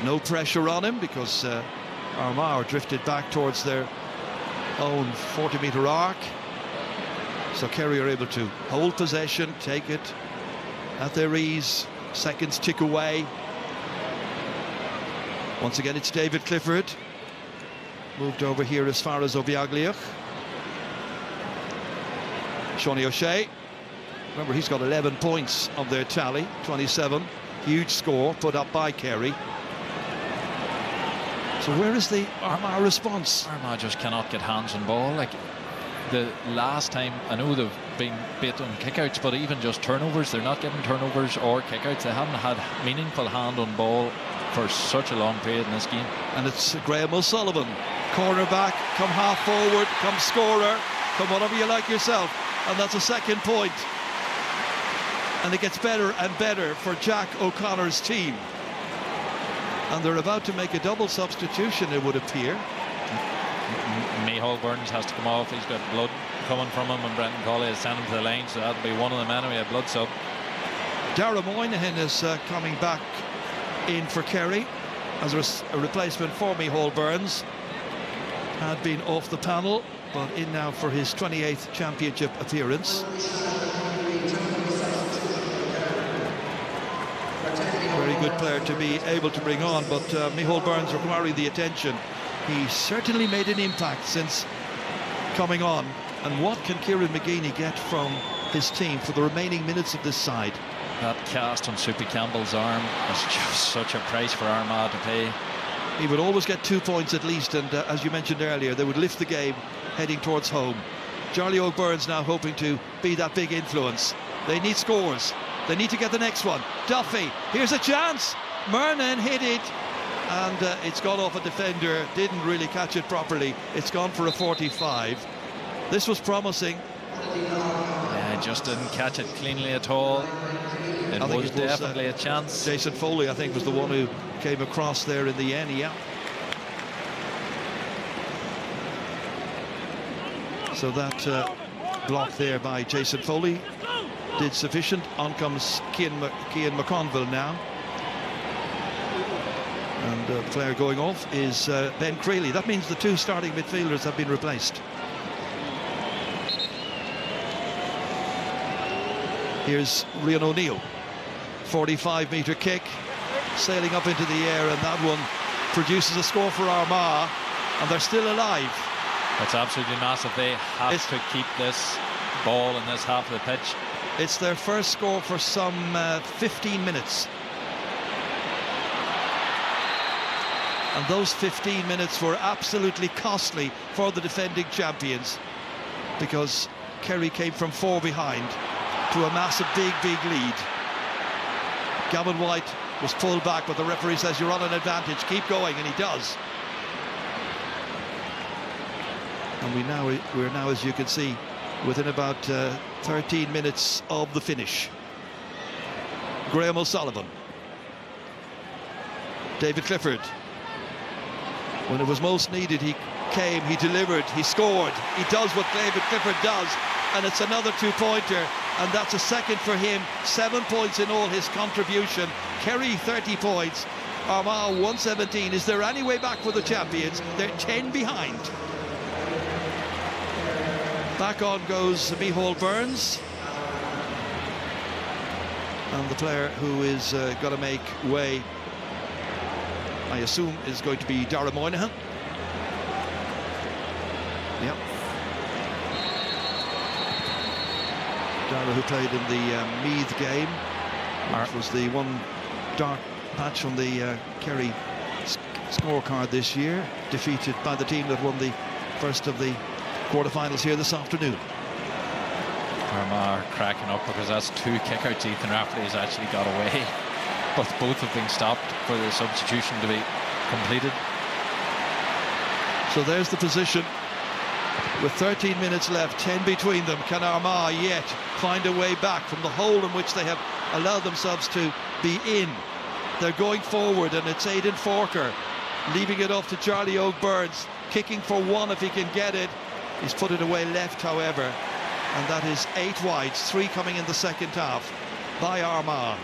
[SPEAKER 3] No pressure on him because Armagh are drifted back towards their own 40-metre arc. So Kerry are able to hold possession, take it at their ease. Seconds tick away. Once again, it's David Clifford. Moved over here as far as Biagliach. Shawnee O'Shea. Remember, he's got 11 points of their tally, 27. Huge score put up by Kerry. So where is the Armagh response?
[SPEAKER 12] Armagh just cannot get hands on ball. Like the last time, I know they've been bit on kickouts, but even just turnovers, they're not getting turnovers or kickouts. They haven't had meaningful hand on ball for such a long period in this game.
[SPEAKER 3] And it's Graham O'Sullivan, cornerback, come half forward, come scorer, come whatever you like yourself. And that's a second point. And it gets better and better for Jack O'Connor's team. And they're about to make a double substitution, it would appear.
[SPEAKER 12] Micheál Burns has to come off. He's got blood coming from him, and Brendan Colley has sent him to the line, so that'll be one of them anyway, a blood sub.
[SPEAKER 3] Dara Moynihan is coming back in for Kerry as a replacement for Micheál Burns. Had been off the panel, but in now for his 28th championship appearance. Very good player to be able to bring on, but Micheál Burns requiring the attention. He certainly made an impact since coming on. And what can Kieran McGeeney get from his team for the remaining minutes of this side?
[SPEAKER 12] That cast on Soupy Campbell's arm is just such a price for Armagh to pay.
[SPEAKER 3] He would always get 2 points at least, and as you mentioned earlier, they would lift the game heading towards home. Charlie O'Byrne's now hoping to be that big influence. They need scores. They need to get the next one. Duffy, here's a chance. Murnan hit it, and it's gone off a defender. Didn't really catch it properly. It's gone for a 45. This was promising.
[SPEAKER 12] Yeah, just didn't catch it cleanly at all. It was definitely a chance.
[SPEAKER 3] Jason Foley, I think, was the one who came across there in the end. Yeah. So that block there by Jason Foley did sufficient. On comes Cian McConville now. And the player going off is Ben Creeley. That means the two starting midfielders have been replaced. Here's Rian O'Neill. 45-metre kick, sailing up into the air, and that one produces a score for Armagh, and they're still alive.
[SPEAKER 12] That's absolutely massive. They have to keep this ball in this half of the pitch.
[SPEAKER 3] It's their first score for some 15 minutes. And those 15 minutes were absolutely costly for the defending champions, because Kerry came from 4 behind to amass a big lead. Gavin White was pulled back, but the referee says you're on an advantage, keep going, and he does. And we're now, as you can see, within about 13 minutes of the finish. Graham O'Sullivan. David Clifford. When it was most needed, he came, he delivered, he scored. He does what David Clifford does, and it's another 2-pointer, and that's a second for him. 7 points in all his contribution. Kerry 30 points, Armagh 117. Is there any way back for the champions? They're 10 behind. Back on goes Micheál Burns, and the player who is going to make way, I assume, is going to be Dara Moynihan. Yep. Dara, who played in the Meath game, which was the one dark patch on the Kerry scorecard this year, defeated by the team that won the first of the quarterfinals here this afternoon.
[SPEAKER 12] Armagh are cracking up because that's 2 kickouts Ethan Rafferty's actually got away. But both have been stopped for the substitution to be completed.
[SPEAKER 3] So there's the position. With 13 minutes left, 10 between them, can Armagh yet find a way back from the hole in which they have allowed themselves to be in? They're going forward, and it's Aidan Forker leaving it off to Charlie O'Byrne, kicking for one if he can get it. He's put it away left, however, and that is 8 wides, 3 coming in the second half by Armagh.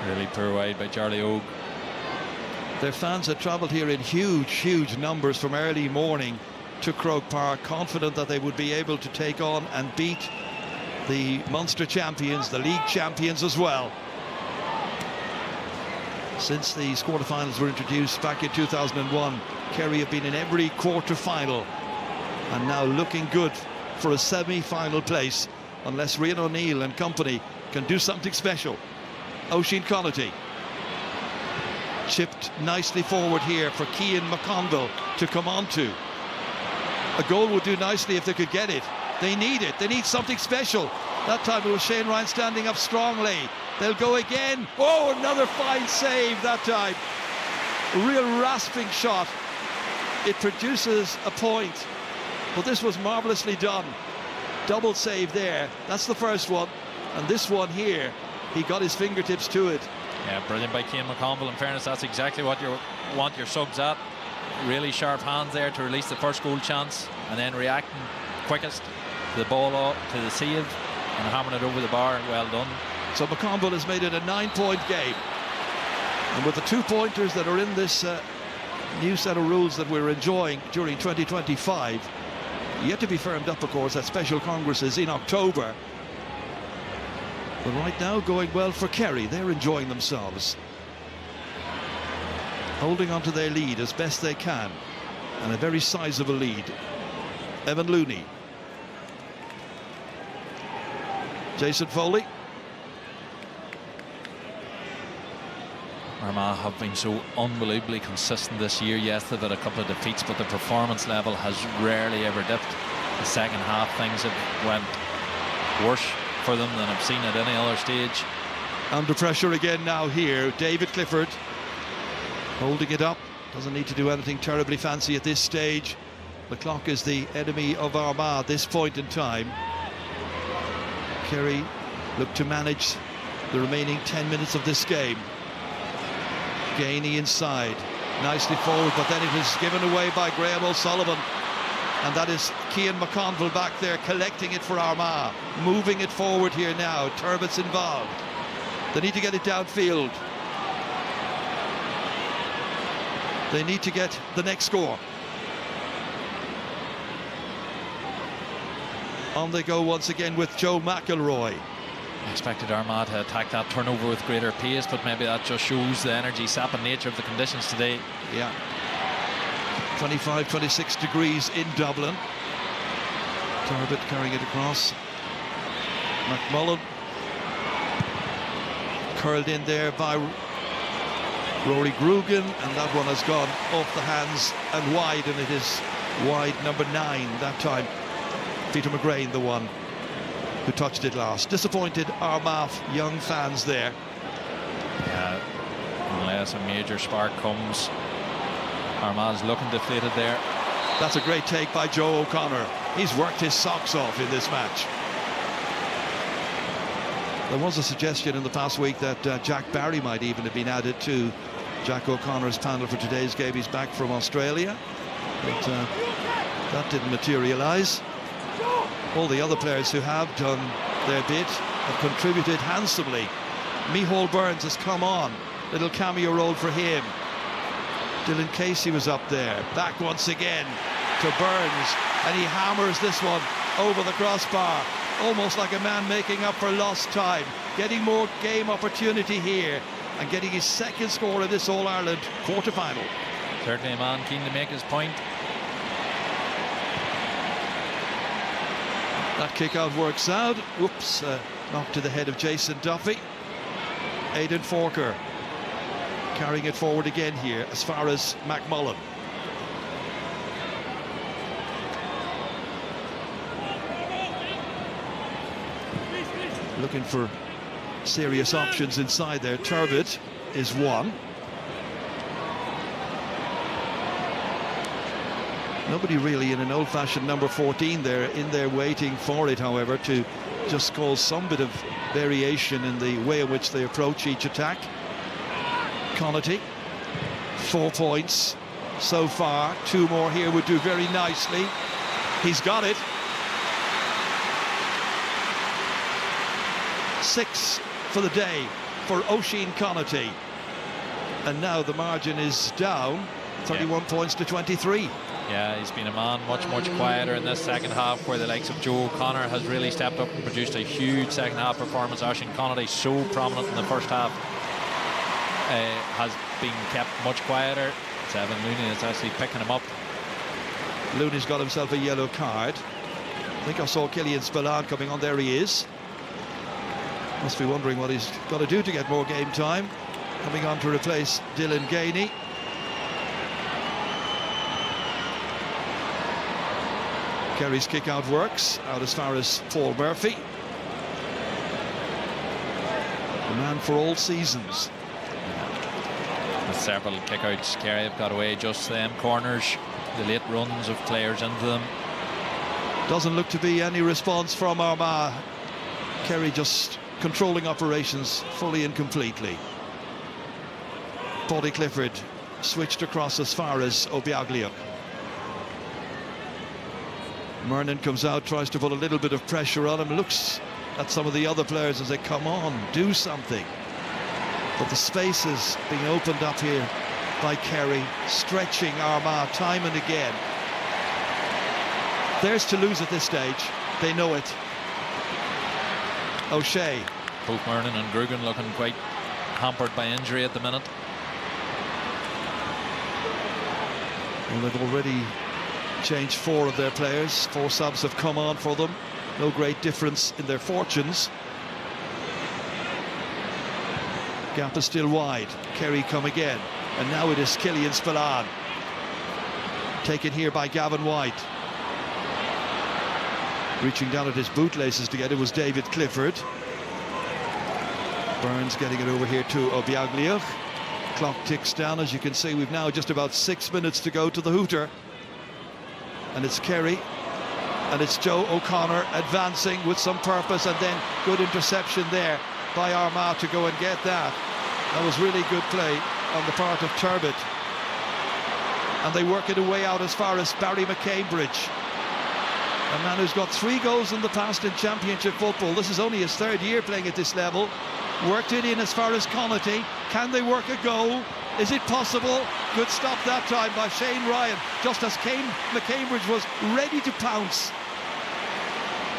[SPEAKER 12] Really poor wide by Charlie Ogue.
[SPEAKER 3] Their fans had travelled here in huge numbers from early morning to Croke Park, confident that they would be able to take on and beat the Munster champions, the league champions as well. Since these quarterfinals were introduced back in 2001, Kerry have been in every quarter-final, and now looking good for a semi-final place unless Rian O'Neill and company can do something special. Oisin Connaughty chipped nicely forward here for Cian McConville to come on to. A goal would do nicely if they could get it. They need it. They need something special. That time it was Shane Ryan standing up strongly. They'll go again. Oh, another fine save that time. A real rasping shot. It produces a point. But this was marvellously done. Double save there. That's the first one. And this one here, he got his fingertips to it.
[SPEAKER 12] Yeah, brilliant by Cian McConville. In fairness, that's exactly what you want your subs at. Really sharp hands there to release the first goal chance, and then reacting quickest to the ball, to the save, and hammering it over the bar. Well done.
[SPEAKER 3] So McConville has made it a 9-point game. And with the 2-pointers that are in this new set of rules that we're enjoying during 2025, yet to be firmed up, of course, at special congresses in October. But right now, going well for Kerry. They're enjoying themselves, holding on to their lead as best they can, and a very sizable lead. Evan Looney, Jason Foley.
[SPEAKER 12] Armagh have been so unbelievably consistent this year. Yes, they've had a couple of defeats, but the performance level has rarely ever dipped. The second half, things have went worse for them than I've seen at any other stage.
[SPEAKER 3] Under pressure again now here. David Clifford holding it up. Doesn't need to do anything terribly fancy at this stage. The clock is the enemy of Armagh at this point in time. Kerry look to manage the remaining 10 minutes of this game. Gainey inside, nicely forward, but then it is given away by Graham O'Sullivan. And that is Cian McConville back there collecting it for Armagh, moving it forward here now. Turbott's involved. They need to get it downfield. They need to get the next score. On they go once again with Joe McElroy.
[SPEAKER 12] I expected Armagh to attack that turnover with greater pace, but maybe that just shows the energy sapping nature of the conditions today.
[SPEAKER 3] Yeah. 25, 26 degrees in Dublin. Turbot carrying it across. McMullen curled in there by Rory Grugan, and that one has gone off the hands and wide, and it is wide number 9 that time. Peter McGrain, the one who touched it last. Disappointed Armagh young fans there.
[SPEAKER 12] Yeah, unless a major spark comes, Armagh's looking deflated there.
[SPEAKER 3] That's a great take by Joe O'Connor. He's worked his socks off in this match. There was a suggestion in the past week that Jack Barry might even have been added to Jack O'Connor's panel for today's game. He's back from Australia, but that didn't materialise. All the other players who have done their bit have contributed handsomely. Micheál Burns has come on, little cameo role for him. Dylan Casey was up there, back once again to Burns, and he hammers this one over the crossbar, almost like a man making up for lost time, getting more game opportunity here and getting his second score in this All-Ireland quarter-final.
[SPEAKER 12] Certainly a man keen to make his point.
[SPEAKER 3] That kick out works out. Whoops, knocked to the head of Jason Duffy. Aidan Forker carrying it forward again here as far as McMullen. Looking for serious options inside there. Turbot is one. Nobody really in an old-fashioned number 14 there, in there waiting for it, however, to just cause some bit of variation in the way in which they approach each attack. Connaughty, 4 points so far. 2 more here would do very nicely. He's got it. 6 for the day for Oisin Connaughty. And now the margin is down, 31 points to 23.
[SPEAKER 12] Yeah, he's been a man much quieter in this second half, where the likes of Joe O'Connor has really stepped up and produced a huge second half performance. Oisin Connaughty, so prominent in the first half, has been kept much quieter. It's Evan Looney that's actually picking him up.
[SPEAKER 3] Looney's got himself a yellow card. I think I saw Killian Spillane coming on. There he is. Must be wondering what he's got to do to get more game time. Coming on to replace Dylan Gainey. Kerry's kick out works out as far as Paul Murphy. The man for all seasons.
[SPEAKER 12] With several kickouts, Kerry have got away just them corners, the late runs of players into them.
[SPEAKER 3] Doesn't look to be any response from Armagh. Kerry just controlling operations fully and completely. Paddy Clifford switched across as far as Obiaglio. Mernon comes out, tries to put a little bit of pressure on him, looks at some of the other players and say, come on, do something. But the space is being opened up here by Kerry, stretching Armagh time and again. Theirs to lose at this stage, they know it. O'Shea.
[SPEAKER 12] Both Mernon and Grugan looking quite hampered by injury at the minute.
[SPEAKER 3] Well, they've already changed 4 of their players. 4 subs have come on for them. No great difference in their fortunes. Gap is still wide. Kerry come again. And now it is Killian Spillane. Taken here by Gavin White. Reaching down at his bootlaces to get it was David Clifford. Burns getting it over here to Obiaglio. Clock ticks down. As you can see, we've now just about 6 minutes to go to the hooter. And it's Kerry. And it's Joe O'Connor advancing with some purpose, and then good interception there by Armagh to go and get that. That was really good play on the part of Turbot. And they work it away out as far as Barry McCambridge. A man who's got 3 goals in the past in championship football. This is only his 3rd year playing at this level. Worked it in as far as Connaughty. Can they work a goal? Is it possible? Good stop that time by Shane Ryan, just as McCambridge was ready to pounce.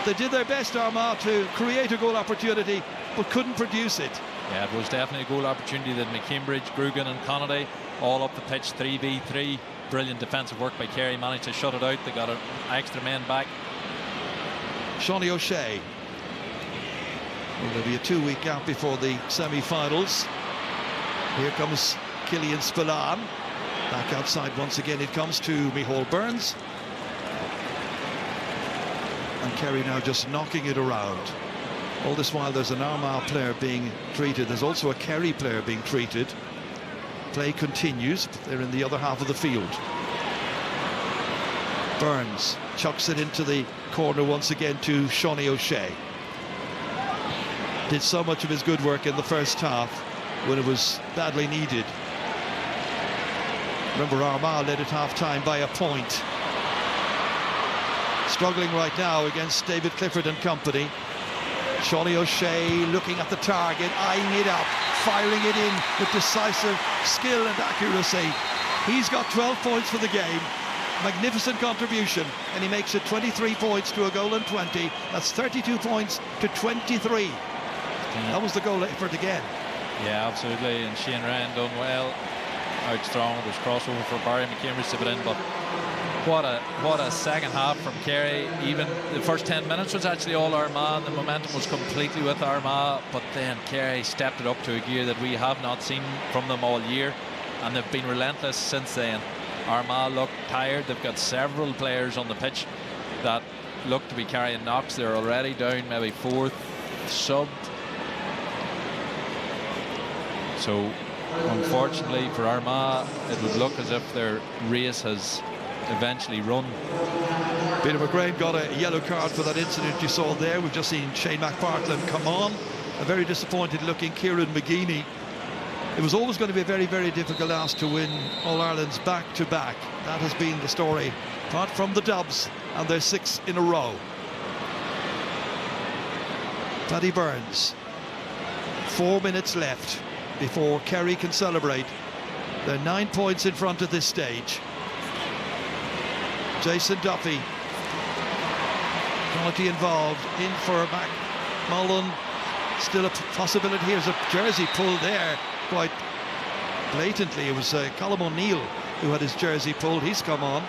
[SPEAKER 3] They did their best, Armagh, to create a goal opportunity, but couldn't produce it.
[SPEAKER 12] Yeah, it was definitely a goal opportunity that McCambridge, Grugan and Connaughty all up the pitch, 3v3. Brilliant defensive work by Kerry, managed to shut it out. They got an extra men back.
[SPEAKER 3] Shawnee O'Shea. Well, there'll be a 2-week gap before the semi-finals. Here comes Killian Spillane. Back outside once again it comes to Micheál Burns. And Kerry now just knocking it around. All this while there's an Armagh player being treated. There's also a Kerry player being treated. Play continues. They're in the other half of the field. Burns chucks it into the corner once again to Shawnee O'Shea. Did so much of his good work in the first half when it was badly needed. Remember, Armagh led at half-time by a point. Struggling right now against David Clifford and company. Shawnee O'Shea looking at the target, eyeing it up, firing it in with decisive skill and accuracy. He's got 12 points for the game. Magnificent contribution, and he makes it 23 points to a goal and 20. That's 32 points to 23. That was the goal effort again.
[SPEAKER 12] Yeah, absolutely, and Shane Ryan done well. Out strong, there's crossover for Barry McCambridge to put in, but what a second half from Kerry. Even the first 10 minutes was actually all Armagh. The momentum was completely with Armagh, but then Kerry stepped it up to a gear that we have not seen from them all year, and they've been relentless since then. Armagh look tired. They've got several players on the pitch that look to be carrying knocks. They're already down maybe 4th sub. So unfortunately for Armagh, it would look as if their race has eventually run.
[SPEAKER 3] Peter McGrain got a yellow card for that incident you saw there. We've just seen Shane McPartland come on. A very disappointed looking Kieran McGeeney. It was always going to be a very, very difficult ask to win All-Ireland's back-to-back. That has been the story, apart from the Dubs and their 6 in a row. Paddy Burns. 4 minutes left before Kerry can celebrate. They're 9 points in front at this stage. Jason Duffy. Quality involved. In for McMullen. Still a possibility. Here's a jersey pulled there quite blatantly. It was Colm O'Neill who had his jersey pulled. He's come on.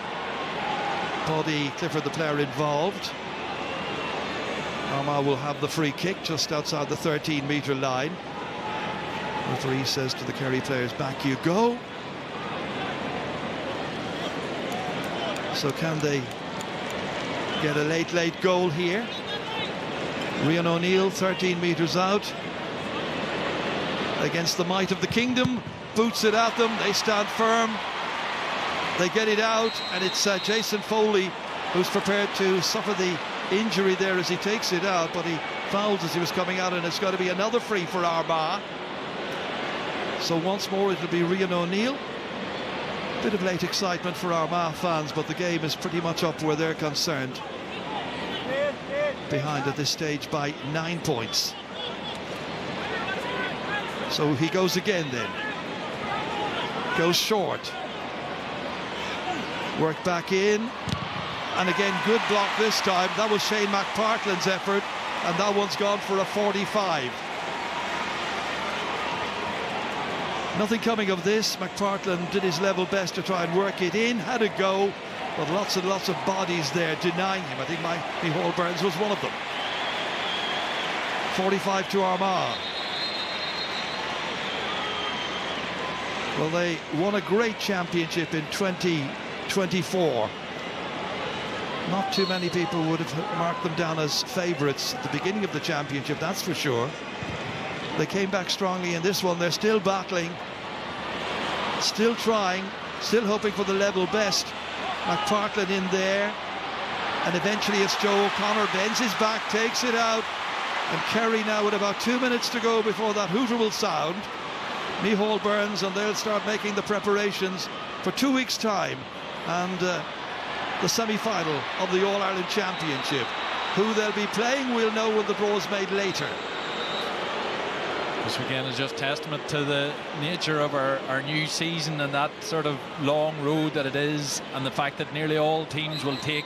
[SPEAKER 3] Paddy Clifford, the player involved. Armagh will have the free kick just outside the 13-metre line. The referee says to the Kerry players, back you go. So can they get a late goal here? Rian O'Neill, 13 metres out, against the might of the kingdom, boots it at them, they stand firm, they get it out, and it's Jason Foley who's prepared to suffer the injury there as he takes it out, but he fouled as he was coming out, and it's got to be another free for Armagh. So once more it'll be Rian O'Neill. Bit of late excitement for Armagh fans, but the game is pretty much up where they're concerned. Behind at this stage by 9 points. So he goes again then. Goes short. Work back in. And again, good block this time. That was Shane McPartland's effort, and that one's gone for a 45. Nothing coming of this. McPartland did his level best to try and work it in, had a go, but lots and lots of bodies there denying him. I think Micheál Burns was one of them. 45 to Armagh. Well, they won a great championship in 2024. Not too many people would have marked them down as favourites at the beginning of the championship, that's for sure. They came back strongly in this one. They're still battling, still trying, still hoping for the level best. McPartland in there, and eventually it's Joe O'Connor, bends his back, takes it out, and Kerry now with about 2 minutes to go before that hooter will sound. Micheál Burns, and they'll start making the preparations for 2 weeks' time, and the semi-final of the All-Ireland Championship. Who they'll be playing, we'll know when the draw is made later.
[SPEAKER 12] This weekend is just testament to the nature of our new season and that sort of long road that it is, and the fact that nearly all teams will take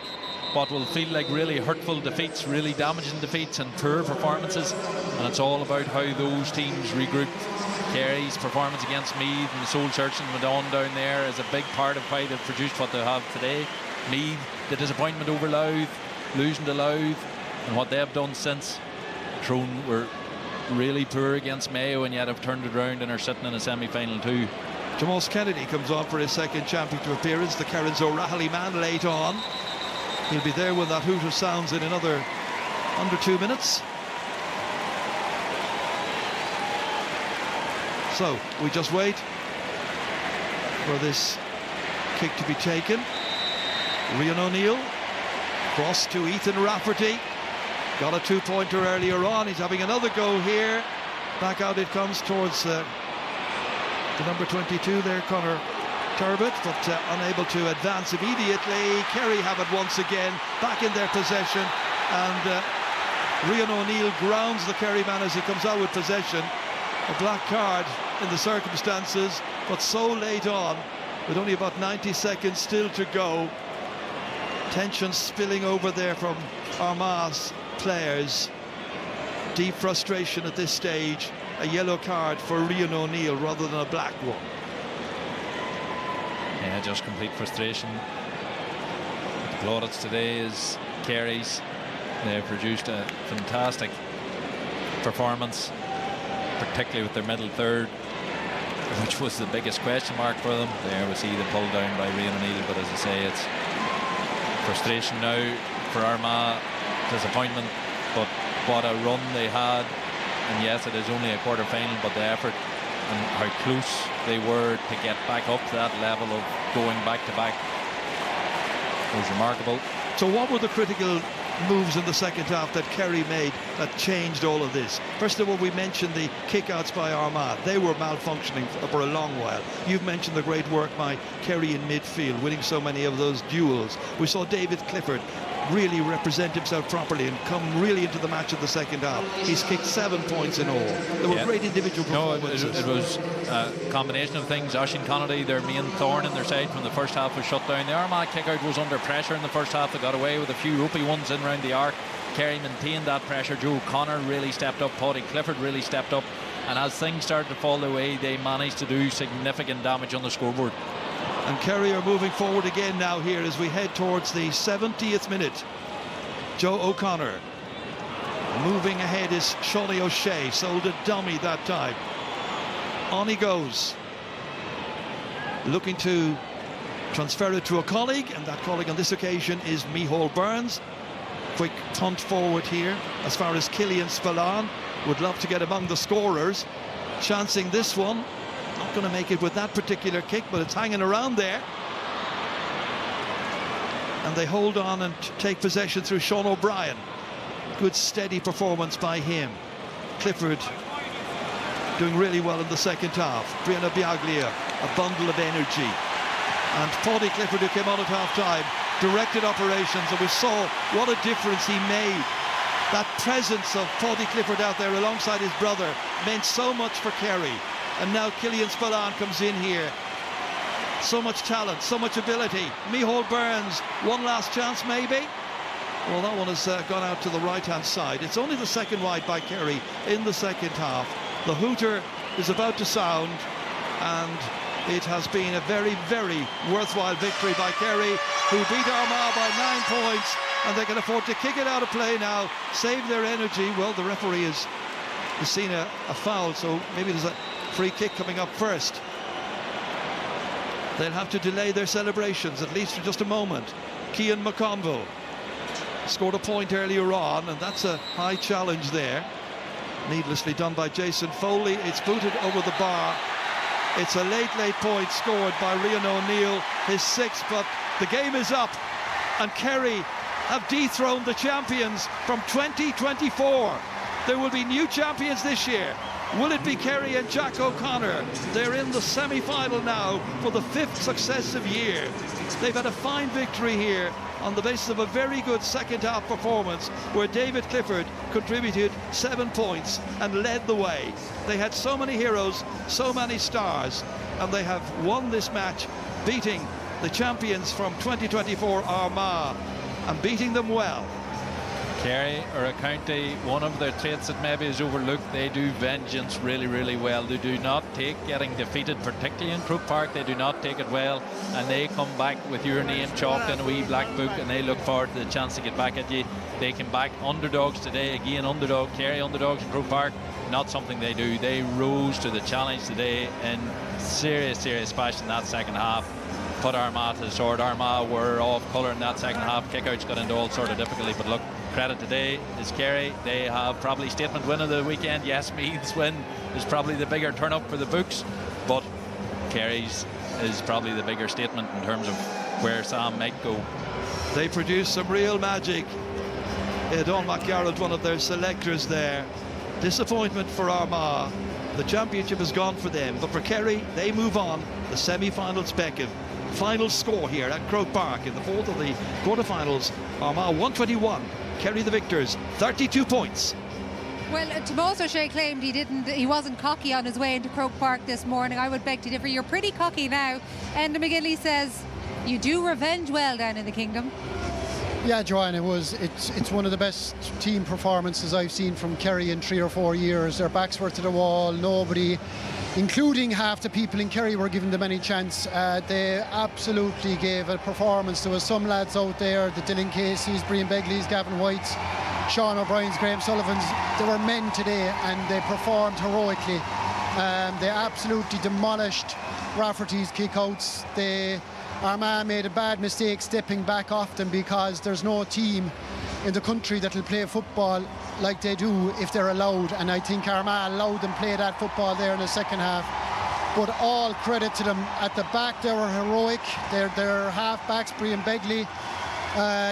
[SPEAKER 12] what will feel like really hurtful defeats, really damaging defeats and poor performances, and it's all about how those teams regroup. Kerry's performance against Meath and the soul searching went on down there is a big part of why they've produced what they have today. Meath, the disappointment over Louth, losing to Louth, and what they've done since. Tyrone were really poor against Mayo and yet have turned it around and are sitting in a semi-final too.
[SPEAKER 3] Jamal Kennedy comes on for his second championship appearance, the Kerrins O'Rahilly man late on. He'll be there when that hooter sounds in another under 2 minutes. So we just wait for this kick to be taken. Rian O'Neill, cross to Ethan Rafferty. Got a two-pointer earlier on. He's having another go here. Back out it comes towards the number 22 there, Conor Turbot, but unable to advance immediately. Kerry have it once again, back in their possession, and Rian O'Neill grounds the Kerry man as he comes out with possession. A black card in the circumstances, but so late on, with only about 90 seconds still to go. Tension spilling over there from Armagh's players. Deep frustration at this stage. A yellow card for Rian O'Neill rather than a black one.
[SPEAKER 12] Yeah, just complete frustration. The plaudits today is Kerry's. They've produced a fantastic performance, particularly with their middle third, which was the biggest question mark for them. There we see them pulled down by Rian O'Neill, but as I say, it's frustration now for Armagh, disappointment, but what a run they had. And yes, it is only a quarter-final, but the effort and how close they were to get back up to that level of going back-to-back was remarkable.
[SPEAKER 3] So what were the critical moves in the second half that Kerry made that changed all of this? First of all, we mentioned the kickouts by Armagh. They were malfunctioning for a long while. You've mentioned the great work by Kerry in midfield, winning so many of those duels. We saw David Clifford really represent himself properly and come really into the match in the second half. He's kicked 7 points in all. There were great individual performances.
[SPEAKER 12] No, it was a combination of things. Oisín Connolly, their main thorn in their side from the first half, was shut down. The Armagh kick-out was under pressure in the first half. They got away with a few ropey ones in around the arc. Kerry maintained that pressure. Joe O'Connor really stepped up. Paddy Clifford really stepped up. And as things started to fall their way, they managed to do significant damage on the scoreboard.
[SPEAKER 3] And Kerry are moving forward again now here as we head towards the 70th minute. Joe O'Connor Moving ahead is Shawnee O'Shea, sold a dummy that time. On he goes, looking to transfer it to a colleague, and that colleague on this occasion is Micheál Burns. Quick punt forward here as far as Killian Spillane. Would love to get among the scorers. Chancing this one, not going to make it with that particular kick, but it's hanging around there. And they hold on and take possession through Sean O'Brien. Good steady performance by him. Clifford doing really well in the second half. Brianna Biaglia, a bundle of energy. And Paddy Clifford, who came on at half-time, directed operations, and we saw what a difference he made. That presence of Paddy Clifford out there alongside his brother meant so much for Kerry. And now Killian Spillane comes in here. So much talent, so much ability. Micheál Burns, one last chance maybe? Well, that one has gone out to the right-hand side. It's only the second wide by Kerry in the second half. The hooter is about to sound, and it has been a very, very worthwhile victory by Kerry, who beat Armagh by 9 points, and they can afford to kick it out of play now, save their energy. Well, the referee has seen a foul, so maybe there's a free kick coming up first. They'll have to delay their celebrations, at least for just a moment. Cian McConville scored a point earlier on, and that's a high challenge there. Needlessly done by Jason Foley. It's booted over the bar. It's a late point scored by Rian O'Neill, his sixth, but the game is up, and Kerry have dethroned the champions from 2024. There will be new champions this year. Will it be Kerry and Jack O'Connor? They're in the semi-final now for the 5th successive year. They've had a fine victory here on the basis of a very good second half performance where David Clifford contributed 7 points and led the way. They had so many heroes, so many stars, and they have won this match, beating the champions from 2024 Armagh, and beating them well.
[SPEAKER 12] Kerry are a county, one of their traits that maybe is overlooked, they do vengeance really, really well. They do not take getting defeated, particularly in Croke Park. They do not take it well, and they come back with your name chalked in a wee black book, and they look forward to the chance to get back at you. They came back underdogs today, again underdog, Kerry underdogs in Croke Park, not something they do. They rose to the challenge today in serious fashion in that second half. Put Armagh to the sword. Armagh were off colour in that second half. Kickouts got into all sort of difficulty, but look, credit today is Kerry. They have probably statement win of the weekend. Yes, Meath's win is probably the bigger turn up for the books, but Kerry's is probably the bigger statement in terms of where Sam might go.
[SPEAKER 3] They produce some real magic. Don McGarrett, one of their selectors there. Disappointment for Armagh. The championship is gone for them, but for Kerry, they move on. The semi-finals beckon. Final score here at Croke Park in the fourth of the quarterfinals. Armagh 121, Kerry the victors, 32 points.
[SPEAKER 1] Well, Tomás O'Shea claimed he wasn't cocky on his way into Croke Park this morning. I would beg to differ. You're pretty cocky now. Enda McGinley says you do revenge well down in the kingdom.
[SPEAKER 6] Yeah, Joanne, it's one of the best team performances I've seen from Kerry in 3 or 4 years. Their backs were to the wall. Nobody, including half the people in Kerry, were giving them any chance. They absolutely gave a performance. There was some lads out there, the Dylan Casey's, Brian Begley's, Gavin White's, Sean O'Brien's, Graham Sullivan's. They were men today, and they performed heroically. They absolutely demolished Rafferty's kickouts. Armagh made a bad mistake stepping back off them, because there's no team in the country that will play football like they do if they're allowed, and I think Armagh allowed them play that football there in the second half. But all credit to them. At the back they were heroic. Their half-backs, Brian Begley,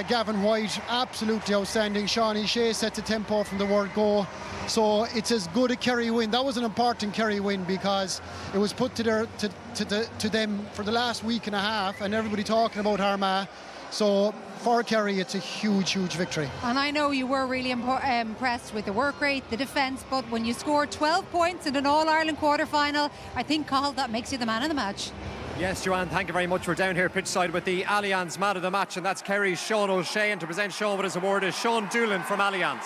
[SPEAKER 6] Gavin White, absolutely outstanding. Sean O'Shea set the tempo from the word go. So it's as good a Kerry win. That was an important Kerry win, because it was put to them for the last week and a half, and everybody talking about Armagh. So for Kerry, it's a huge victory.
[SPEAKER 1] And I know you were really impressed with the work rate, the defence, but when you score 12 points in an All-Ireland quarter-final, I think, Cathal, that makes you the man of the match.
[SPEAKER 13] Yes, Joanne, thank you very much. We're down here pitchside with the Allianz man of the match, and that's Kerry's Sean O'Shea, and to present Sean with his award is Sean Doolan from Allianz.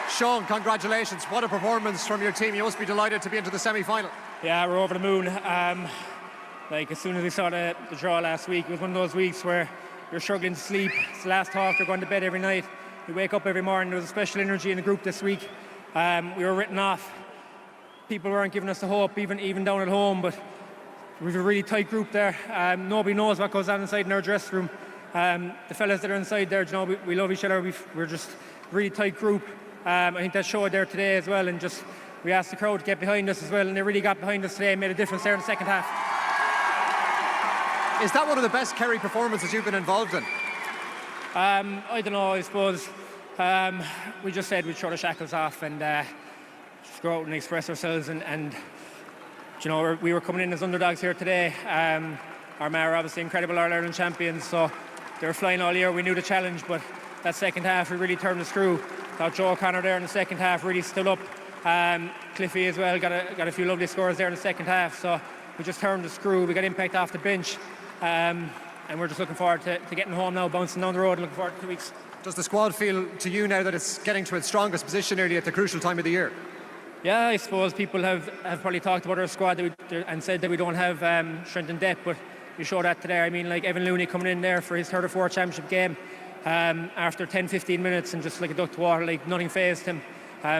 [SPEAKER 13] Sean, congratulations. What a performance from your team. You must be delighted to be into the semi-final.
[SPEAKER 14] Yeah, we're over the moon. As soon as we saw the draw last week, it was one of those weeks where you're struggling to sleep. It's the last talk, you're going to bed every night. we wake up every morning. There was a special energy in the group this week. We were written off. People weren't giving us the hope, even down at home, but we've a really tight group there. Nobody knows what goes on inside in our dressing room. The fellas that are inside there, you know, we love each other. We're just a really tight group. I think that showed there today as well, and just we asked the crowd to get behind us as well, and they really got behind us today and made a difference there in the second half.
[SPEAKER 13] Is that one of the best Kerry performances you've been involved in?
[SPEAKER 14] I don't know, I suppose. We just said we'd throw the shackles off and just go out and express ourselves, and you know, we were coming in as underdogs here today. Armagh are obviously incredible All-Ireland champions, so they were flying all year. We knew the challenge, but that second half we really turned the screw. Thought Joe O'Connor there in the second half really stood up. Cliffy as well got a few lovely scores there in the second half, so we just turned the screw. We got impact off the bench, and we're just looking forward to getting home now, bouncing down the road, and looking forward to 2 weeks.
[SPEAKER 13] Does the squad feel to you now that it's getting to its strongest position nearly at the crucial time of the year?
[SPEAKER 14] Yeah, I suppose people have probably talked about our squad and said that we don't have strength and depth, but we showed that today. I mean, like Evan Looney coming in there for his third or fourth championship game after 10-15 minutes and just like a duck to water, like nothing fazed him.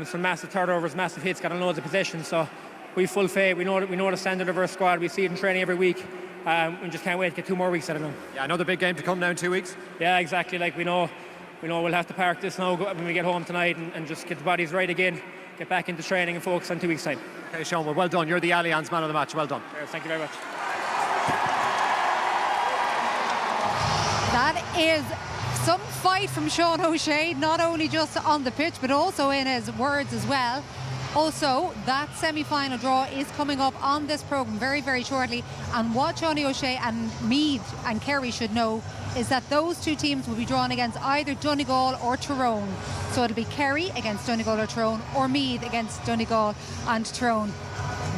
[SPEAKER 14] Some massive turnovers, massive hits, got on loads of possessions. So we've full faith. We know the standard of our squad. We see it in training every week. We just can't wait to get 2 more weeks out of them.
[SPEAKER 13] Yeah, another big game to come now in 2 weeks.
[SPEAKER 14] Yeah, exactly. Like we know we'll have to park this now when we get home tonight and just get the bodies right again, get back into training and focus on 2 weeks' time.
[SPEAKER 13] Okay, Sean, well done. You're the Allianz man of the match. Well done.
[SPEAKER 14] Thank you very much.
[SPEAKER 1] That is some fight from Sean O'Shea, not only just on the pitch but also in his words as well. Also, that semi-final draw is coming up on this programme very, very shortly, and what Johnny O'Shea and Meath and Kerry should know is that those two teams will be drawn against either Donegal or Tyrone. So it'll be Kerry against Donegal or Tyrone, or Meath against Donegal and Tyrone.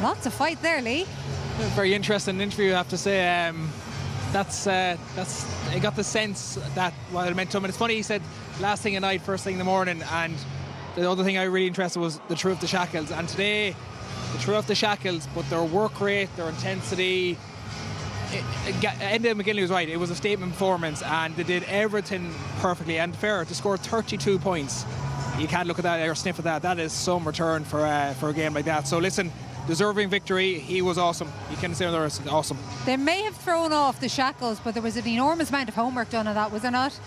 [SPEAKER 1] Lots of fight there, Lee.
[SPEAKER 10] Very interesting interview, I have to say. I got the sense that what it meant to him. And it's funny, he said last thing at night, first thing in the morning, and the other thing I really interested was the True of the Shackles. And today, the True of the Shackles, but their work rate, their intensity, Enda McGinley was right. It was a statement performance, and they did everything perfectly. And fair, to score 32 points, you can't look at that or sniff at that. That is some return for a game like that. So listen, deserving victory. He was awesome. You can't say the rest. Awesome.
[SPEAKER 1] They may have thrown off the shackles, but there was an enormous amount of homework done on that, was there not?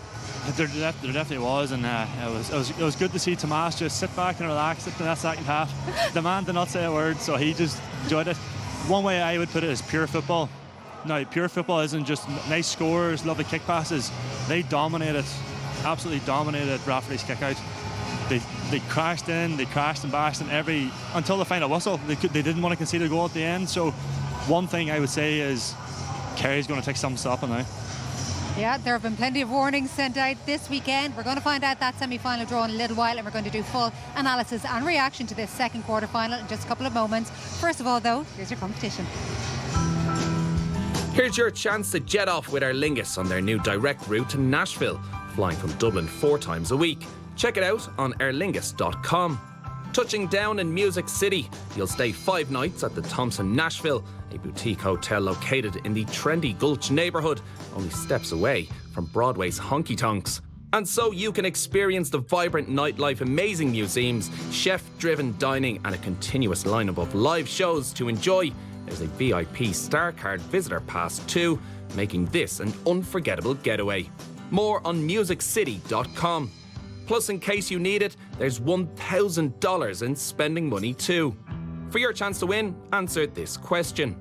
[SPEAKER 9] There definitely was, and it was good to see Tomas just sit back and relax in that second half. The man did not say a word, so he just enjoyed it. One way I would put it is pure football. Now, pure football isn't just nice scores, lovely kick passes. They dominated, absolutely dominated Rafferty's kick out. They crashed in, they crashed and bashed in until the final whistle. They didn't want to concede a goal at the end. So one thing I would say is Kerry's going to take some stopping now.
[SPEAKER 1] Yeah, there have been plenty of warnings sent out this weekend. We're going to find out that semi-final draw in a little while, and we're going to do full analysis and reaction to this second quarter-final in just a couple of moments. First of all, though, here's your competition.
[SPEAKER 2] Here's your chance to jet off with Aer Lingus on their new direct route to Nashville, flying from Dublin 4 times a week. Check it out on airlingus.com. Touching down in Music City, you'll stay 5 nights at the Thompson Nashville, a boutique hotel located in the trendy Gulch neighbourhood, only steps away from Broadway's honky tonks. And so you can experience the vibrant nightlife, amazing museums, chef-driven dining, and a continuous lineup of live shows to enjoy. There's a VIP Star Card Visitor Pass too, making this an unforgettable getaway. More on musiccity.com. Plus, in case you need it, there's $1,000 in spending money too. For your chance to win, answer this question.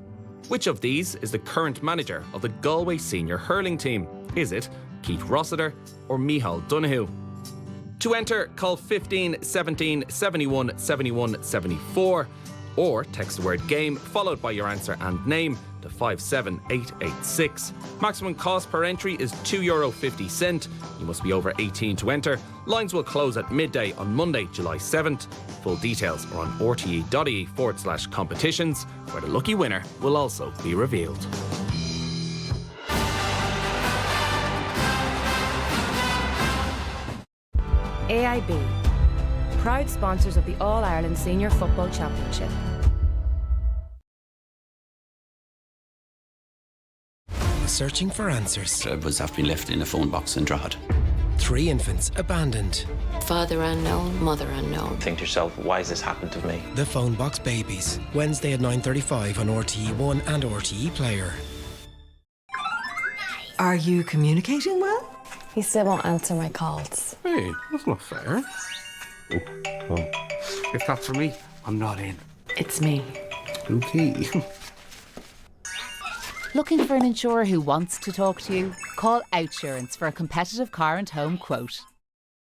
[SPEAKER 2] Which of these is the current manager of the Galway senior hurling team? Is it Keith Rossiter or Micheál Donoghue? To enter, call 15 17 71 71 74 or text the word GAME followed by your answer and name to 57886. Maximum cost per entry is €2.50. You must be over 18 to enter. Lines will close at midday on Monday, July 7th. Full details are on rte.ie/competitions, where the lucky winner will also be revealed.
[SPEAKER 5] AIB, proud sponsors of the All-Ireland Senior Football Championship.
[SPEAKER 24] Searching for answers.
[SPEAKER 15] I was after being left in a phone box in Drogheda.
[SPEAKER 7] 3 infants abandoned.
[SPEAKER 15] Father unknown, mother unknown.
[SPEAKER 16] Think to yourself, why has this happened to me?
[SPEAKER 7] The Phone Box Babies. Wednesday at 9:35 on RTE1 and RTE Player.
[SPEAKER 17] Are you communicating well?
[SPEAKER 18] He still won't answer my calls.
[SPEAKER 20] Hey, that's not fair. If that's for me, I'm not in.
[SPEAKER 18] It's me.
[SPEAKER 20] Okay.
[SPEAKER 21] Looking for an insurer who wants to talk to you? Call Outsurance for a competitive car and home quote.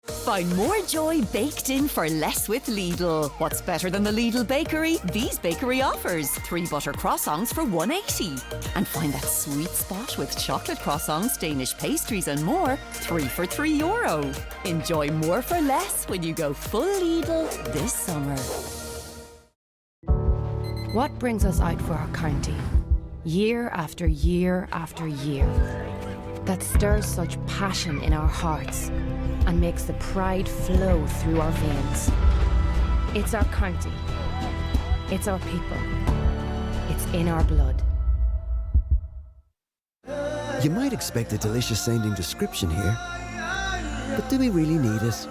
[SPEAKER 22] Find more joy baked in for less with Lidl. What's better than the Lidl bakery? These bakery offers. 3 butter croissants for €1.80. And find that sweet spot with chocolate croissants, Danish pastries and more. 3 for €3. Enjoy more for less when you go full Lidl this summer.
[SPEAKER 5] What brings us out for our county? Year after year after year. That stirs such passion in our hearts and makes the pride flow through our veins. It's our county. It's our people. It's in our blood.
[SPEAKER 8] You might expect a delicious sounding description here, but do we really need it?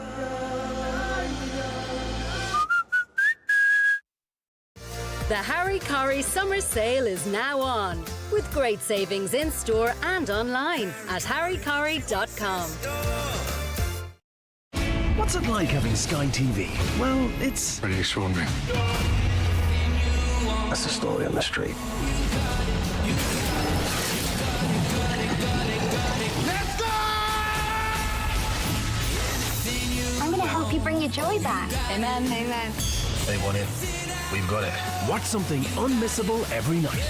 [SPEAKER 23] The Harry Corrie Summer Sale is now on, with great savings in store and online at harrycorrie.com.
[SPEAKER 26] What's it like having Sky TV? Well, it's
[SPEAKER 20] pretty extraordinary.
[SPEAKER 26] That's the story on the street.
[SPEAKER 31] I'm going to help you bring your joy back.
[SPEAKER 23] Amen.
[SPEAKER 31] Amen.
[SPEAKER 26] They want it. We've got it. Watch something unmissable every night.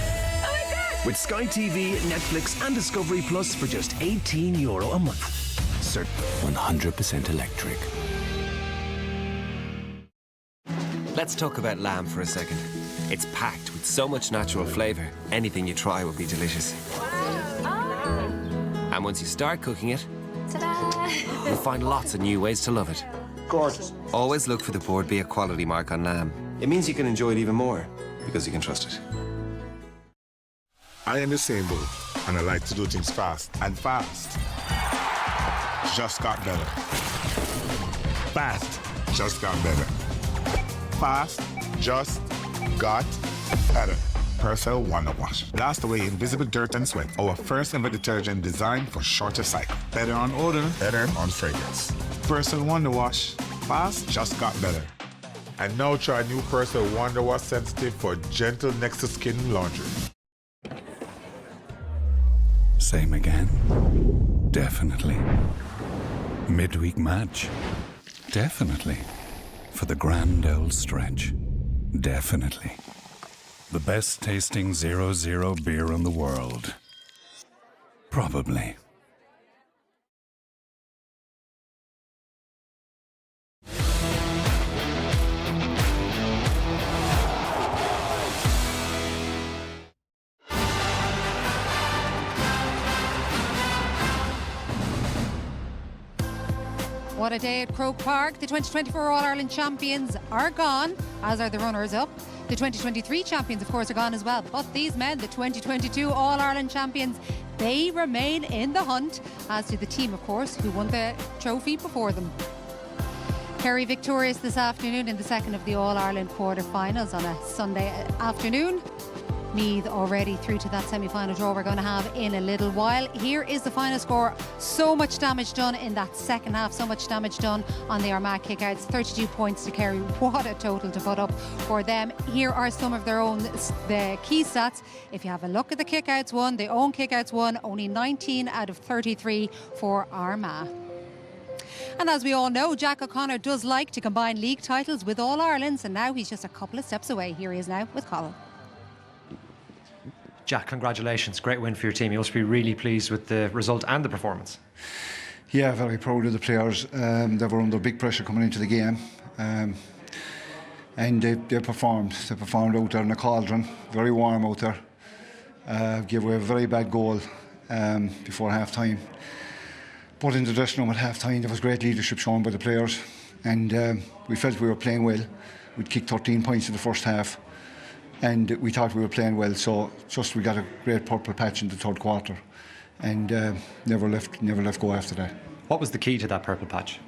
[SPEAKER 26] With Sky TV, Netflix and Discovery Plus for just €18 a month. Certain 100% electric.
[SPEAKER 32] Let's talk about lamb for a second. It's packed with so much natural flavour, anything you try will be delicious. And once you start cooking it, you'll find lots of new ways to love it.
[SPEAKER 8] Gorgeous.
[SPEAKER 32] Always look for the Board B quality mark on lamb.
[SPEAKER 8] It means you can enjoy it even more, because you can trust it.
[SPEAKER 33] I am the same boat, and I like to do things fast. And fast just got better. Fast just got better. Fast just got better. Persil Wonder Wash. Blast away invisible dirt and sweat. Our first ever detergent designed for shorter cycle. Better on odor, better on fragrance. Persil Wonder Wash. Fast just got better. And now try new Persil Wonder Wash Sensitive for gentle next to skin laundry.
[SPEAKER 11] Same again. Definitely. Midweek match. Definitely. For the grand old stretch. Definitely. The best tasting 0-0 beer in the world. Probably.
[SPEAKER 1] What a day at Croke Park. The 2024 All-Ireland champions are gone, as are the runners-up. The 2023 champions, of course, are gone as well. But these men, the 2022 All-Ireland champions, they remain in the hunt, as do the team, of course, who won the trophy before them. Kerry victorious this afternoon in the second of the All-Ireland quarter-finals on a Sunday afternoon. Meath already through to that semi-final draw we're going to have in a little while. Here is the final score. So much damage done in that second half, so much damage done on the Armagh kickouts. 32 points to Kerry. What a total to put up for them. Here are some of their own the key stats. If you have a look at the kickouts won, the own kickouts won, only 19 out of 33 for Armagh. And as we all know, Jack O'Connor does like to combine league titles with All-Irelands, and now he's just a couple of steps away. Here he is now with Colin.
[SPEAKER 13] Jack, congratulations. Great win for your team. You must be really pleased with the result and the performance.
[SPEAKER 34] Yeah, very proud of the players. They were under big pressure coming into the game. And they performed. They performed out there in the cauldron. Very warm out there. Gave away a very bad goal before half-time. But in the dressing room at half-time, there was great leadership shown by the players. And we felt we were playing well. We'd kicked 13 points in the first half. And we thought we were playing well, so just we got a great purple patch in the third quarter, and never left go after that.
[SPEAKER 13] What was the key to that purple patch?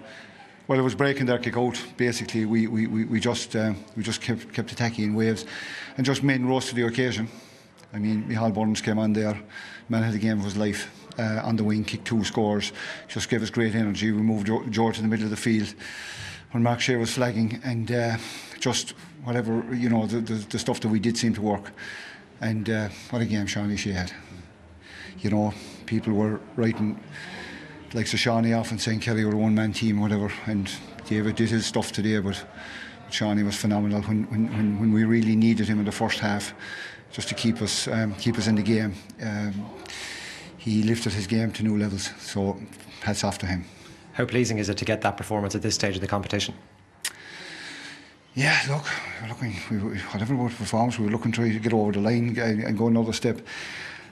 [SPEAKER 34] Well, it was breaking their kick out. Basically, we just kept attacking in waves, and just men rose to the occasion. I mean, Micheál Burns came on there, man had the game of his life. On the wing, kicked 2 scores, just gave us great energy. We moved George to the middle of the field when Mark Shea was flagging, and just whatever, you know, the stuff that we did seemed to work. And what a game Shawnee Shea had. You know, people were writing like Shawnee off and saying Kerry were a one-man team, whatever, and David did his stuff today, but Shawnee was phenomenal when we really needed him in the first half, just to keep us in the game. He lifted his game to new levels, so hats off to him.
[SPEAKER 13] How pleasing is it to get that performance at this stage of the competition?
[SPEAKER 34] Yeah, look, whatever about the performance, we were looking to get over the line and go another step.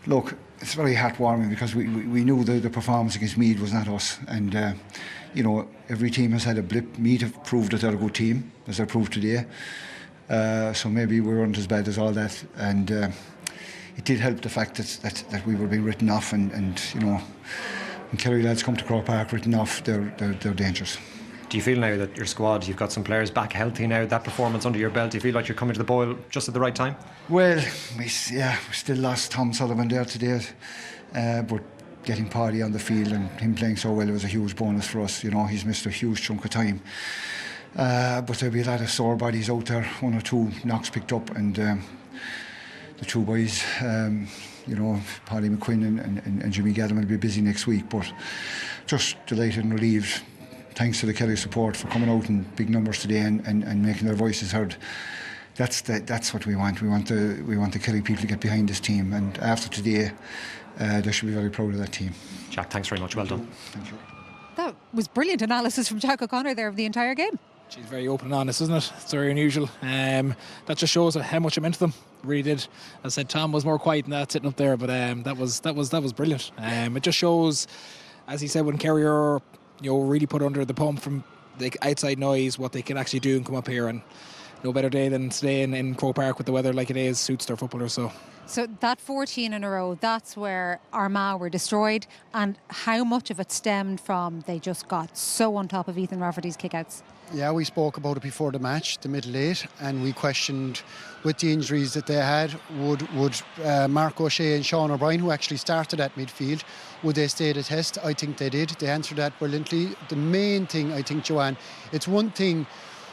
[SPEAKER 34] Look, it's very heartwarming because we knew the performance against Meath was not us, and you know, every team has had a blip. Meath have proved that they're a good team, as they proved today. So maybe we weren't as bad as all that, and it did help the fact that we were being written off, and you know, when Kerry lads come to Croke Park written off, they're dangerous.
[SPEAKER 13] Do you feel now that your squad, you've got some players back healthy now, that performance under your belt, do you feel like you're coming to the boil just at the right time?
[SPEAKER 34] Well, we still lost Tom Sullivan there today, but getting Paddy on the field and him playing so well, it was a huge bonus for us. You know, he's missed a huge chunk of time. But there'll be a lot of sore bodies out there, 1 or 2 knocks picked up, and the 2 boys, you know, Paddy McQuinn and Jimmy Gallon will be busy next week, but just delighted and relieved. Thanks to the Kerry support for coming out in big numbers today and making their voices heard. That's what we want. We want the Kerry people to get behind this team, and after today, they should be very proud of that team.
[SPEAKER 13] Jack, thanks very much. Well done.
[SPEAKER 34] Thank you.
[SPEAKER 1] That was brilliant analysis from Jack O'Connor there of the entire game.
[SPEAKER 2] She's very open and honest, isn't it? It's very unusual. That just shows how much it meant to them. It really did. As I said, Tom was more quiet than that sitting up there, but that was brilliant. It just shows, as he said, when Kerry are, you know, really put under the pump from the outside noise, what they can actually do and come up here, and no better day than today in Croke Park with the weather like it is suits their footballers. So
[SPEAKER 1] that 14 in a row, that's where Armagh were destroyed, and how much of it stemmed from they just got so on top of Ethan Rafferty's kickouts.
[SPEAKER 3] Yeah, we spoke about it before the match, the middle 8, and we questioned, with the injuries that they had, would Mark O'Shea and Sean O'Brien, who actually started at midfield, would they stay the test? I think they did. They answered that brilliantly. The main thing, I think, Joanne, it's one thing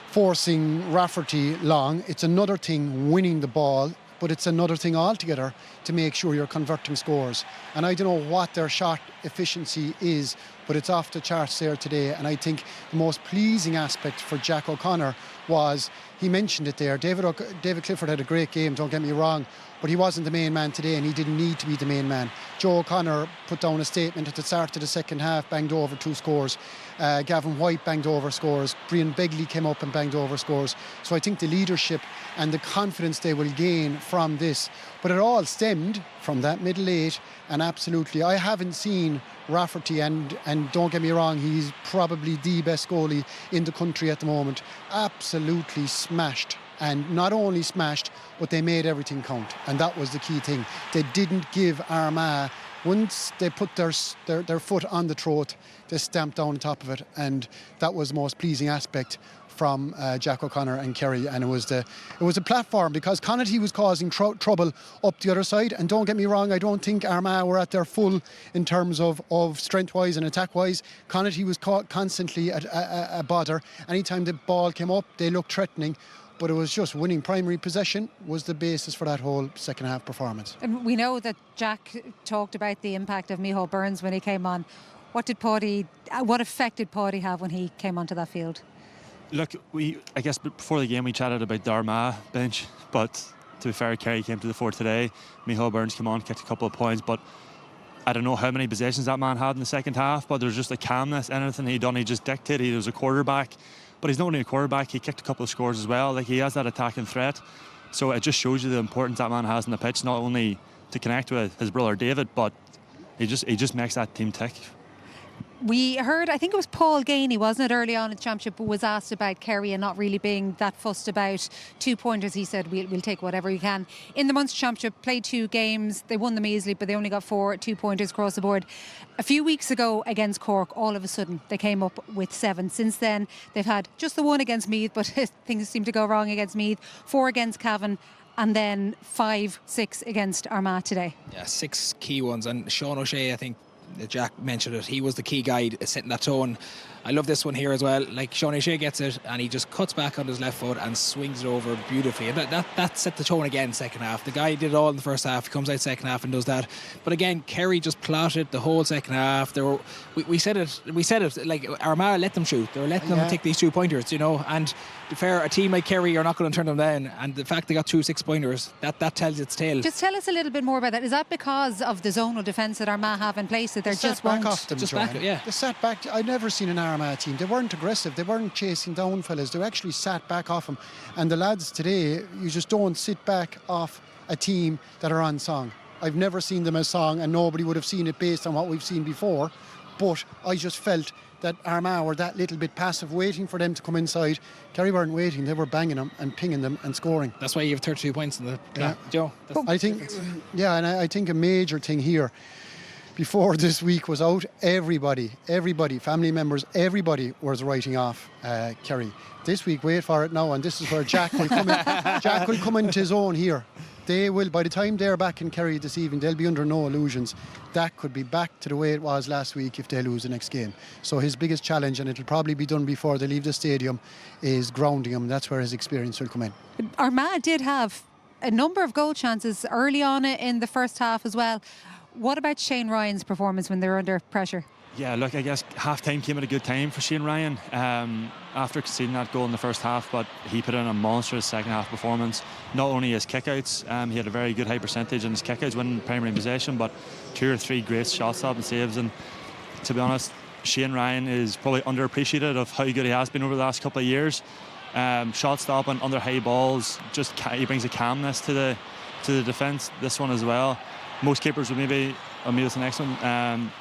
[SPEAKER 3] forcing Rafferty long, it's another thing winning the ball, but it's another thing altogether to make sure you're converting scores. And I don't know what their shot efficiency is, but it's off the charts there today. And I think the most pleasing aspect for Jack O'Connor was, he mentioned it there, David Clifford had a great game, don't get me wrong, but he wasn't the main man today, and he didn't need to be the main man. Joe O'Connor put down a statement at the start of the second half, banged over 2 scores. Gavin White banged over scores. Brian Begley came up and banged over scores. So I think the leadership and the confidence they will gain from this. But it all stemmed from that middle 8, and absolutely, I haven't seen Rafferty, and don't get me wrong, he's probably the best goalie in the country at the moment, absolutely smashed. And not only smashed, but they made everything count. And that was the key thing. They didn't give Armagh, once they put their foot on the throat, they stamped down on top of it. And that was the most pleasing aspect from Jack O'Connor and Kerry. And it was a platform, because Connaughty was causing trouble up the other side. And don't get me wrong, I don't think Armagh were at their full in terms of strength-wise and attack-wise. Connaughty was constantly a bother. Anytime the ball came up, they looked threatening. But it was just winning primary possession was the basis for that whole second half performance.
[SPEAKER 1] And we know that Jack talked about the impact of Micheál Burns when he came on. What effect did Paddy have when he came onto that field?
[SPEAKER 4] Look, I guess before the game we chatted about the Armagh bench, but to be fair, Kerry came to the fore today. Micheál Burns came on, kicked a couple of points, but I don't know how many possessions that man had in the second half, but there's just a calmness. Anything he done, he just dictated. He was a quarterback. But he's not only a quarterback, he kicked a couple of scores as well. Like, he has that attacking threat. So it just shows you the importance that man has on the pitch, not only to connect with his brother David, but he just makes that team tick.
[SPEAKER 1] We heard, I think it was Paul Gainey, wasn't it, early on in the championship, who was asked about Kerry and not really being that fussed about 2 pointers. He said, we'll take whatever you can. In the Munster Championship, played 2 games. They won them easily, but they only got 4 2 pointers across the board. A few weeks ago against Cork, all of a sudden, they came up with 7. Since then, they've had just the 1 against Meath, but things seem to go wrong against Meath. 4 against Cavan. And then 5, 6 against Armagh today.
[SPEAKER 2] Yeah, 6 key ones. And Sean O'Shea, I think, Jack mentioned it, he was the key guy setting that tone. I love this one here as well. Like, Sean O'Shea gets it and he just cuts back on his left foot and swings it over beautifully, and that set the tone again second half. The guy did it all in the first half. He comes out second half and does that, but again Kerry just plotted the whole second half. We said it like Armagh let them shoot. They were letting them take these 2 pointers, you know, and to be fair, a team like Kerry are not going to turn them down, and the fact they got 2 6-pointers, that tells its tale.
[SPEAKER 1] Just tell us a little bit more about that. Is that because of the zonal defence that Armagh have in place, that they're just
[SPEAKER 3] back off them,
[SPEAKER 2] just back, yeah.
[SPEAKER 3] They sat back. I've never seen an Armagh team. They weren't aggressive. They weren't chasing down fellas. They actually sat back off them. And the lads today, you just don't sit back off a team that are on song. I've never seen them as song, and nobody would have seen it based on what we've seen before. But I just felt that Armagh were that little bit passive, waiting for them to come inside. Kerry weren't waiting. They were banging them and pinging them and scoring.
[SPEAKER 2] That's why you have 32 points in the clock, Joe.
[SPEAKER 3] I think, and I think a major thing here, before this week was out, everybody, family members, everybody was writing off Kerry. This week, wait for it now, and this is where Jack will come in. Jack will come into his own here. They will, by the time they're back in Kerry this evening, they'll be under no illusions. That could be back to the way it was last week if they lose the next game. So his biggest challenge, and it'll probably be done before they leave the stadium, is grounding him. That's where his experience will come in.
[SPEAKER 1] Armagh did have a number of goal chances early on in the first half as well. What about Shane Ryan's performance when they were under pressure?
[SPEAKER 4] Yeah, look, I guess half-time came at a good time for Shane Ryan after conceding that goal in the first half, but he put in a monstrous second-half performance. Not only his kickouts, he had a very good high percentage in his kickouts, winning primary possession, but 2 or 3 great shot-stopping saves. And to be honest, Shane Ryan is probably underappreciated of how good he has been over the last couple of years. Shot-stopping, under high balls, just he brings a calmness to the defence. This one as well. Most keepers would maybe it's the next one.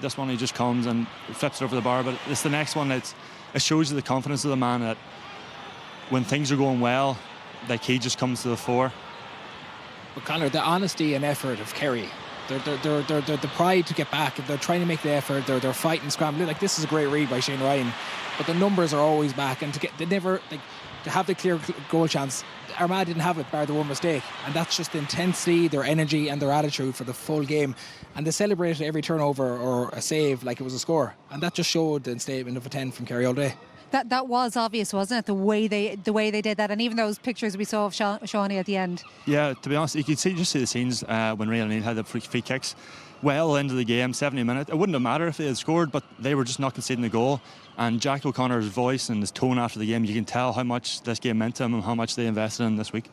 [SPEAKER 4] This one he just comes and flips it over the bar, but it's the next one it shows you the confidence of the man, that when things are going well, like, he just comes to the fore.
[SPEAKER 2] But Conor, the honesty and effort of Kerry, they're the pride to get back. They're trying to make the effort. They're fighting, scrambling. Like, this is a great read by Shane Ryan, but the numbers are always back, and to have the clear goal chance, Armagh didn't have it bar the one mistake, and that's just the intensity, their energy and their attitude for the full game. And they celebrated every turnover or a save like it was a score, and that just showed the statement of a 10 from Kerry all day.
[SPEAKER 1] That was obvious, wasn't it? The way they did that, and even those pictures we saw of Shawnee at the end. Yeah,
[SPEAKER 4] to be honest, you could see the scenes when Ray O'Neill had the free kicks. Well into the game, 70 minutes. It wouldn't have mattered if they had scored, but they were just not conceding the goal. And Jack O'Connor's voice and his tone after the game, you can tell how much this game meant to him and how much they invested in this week.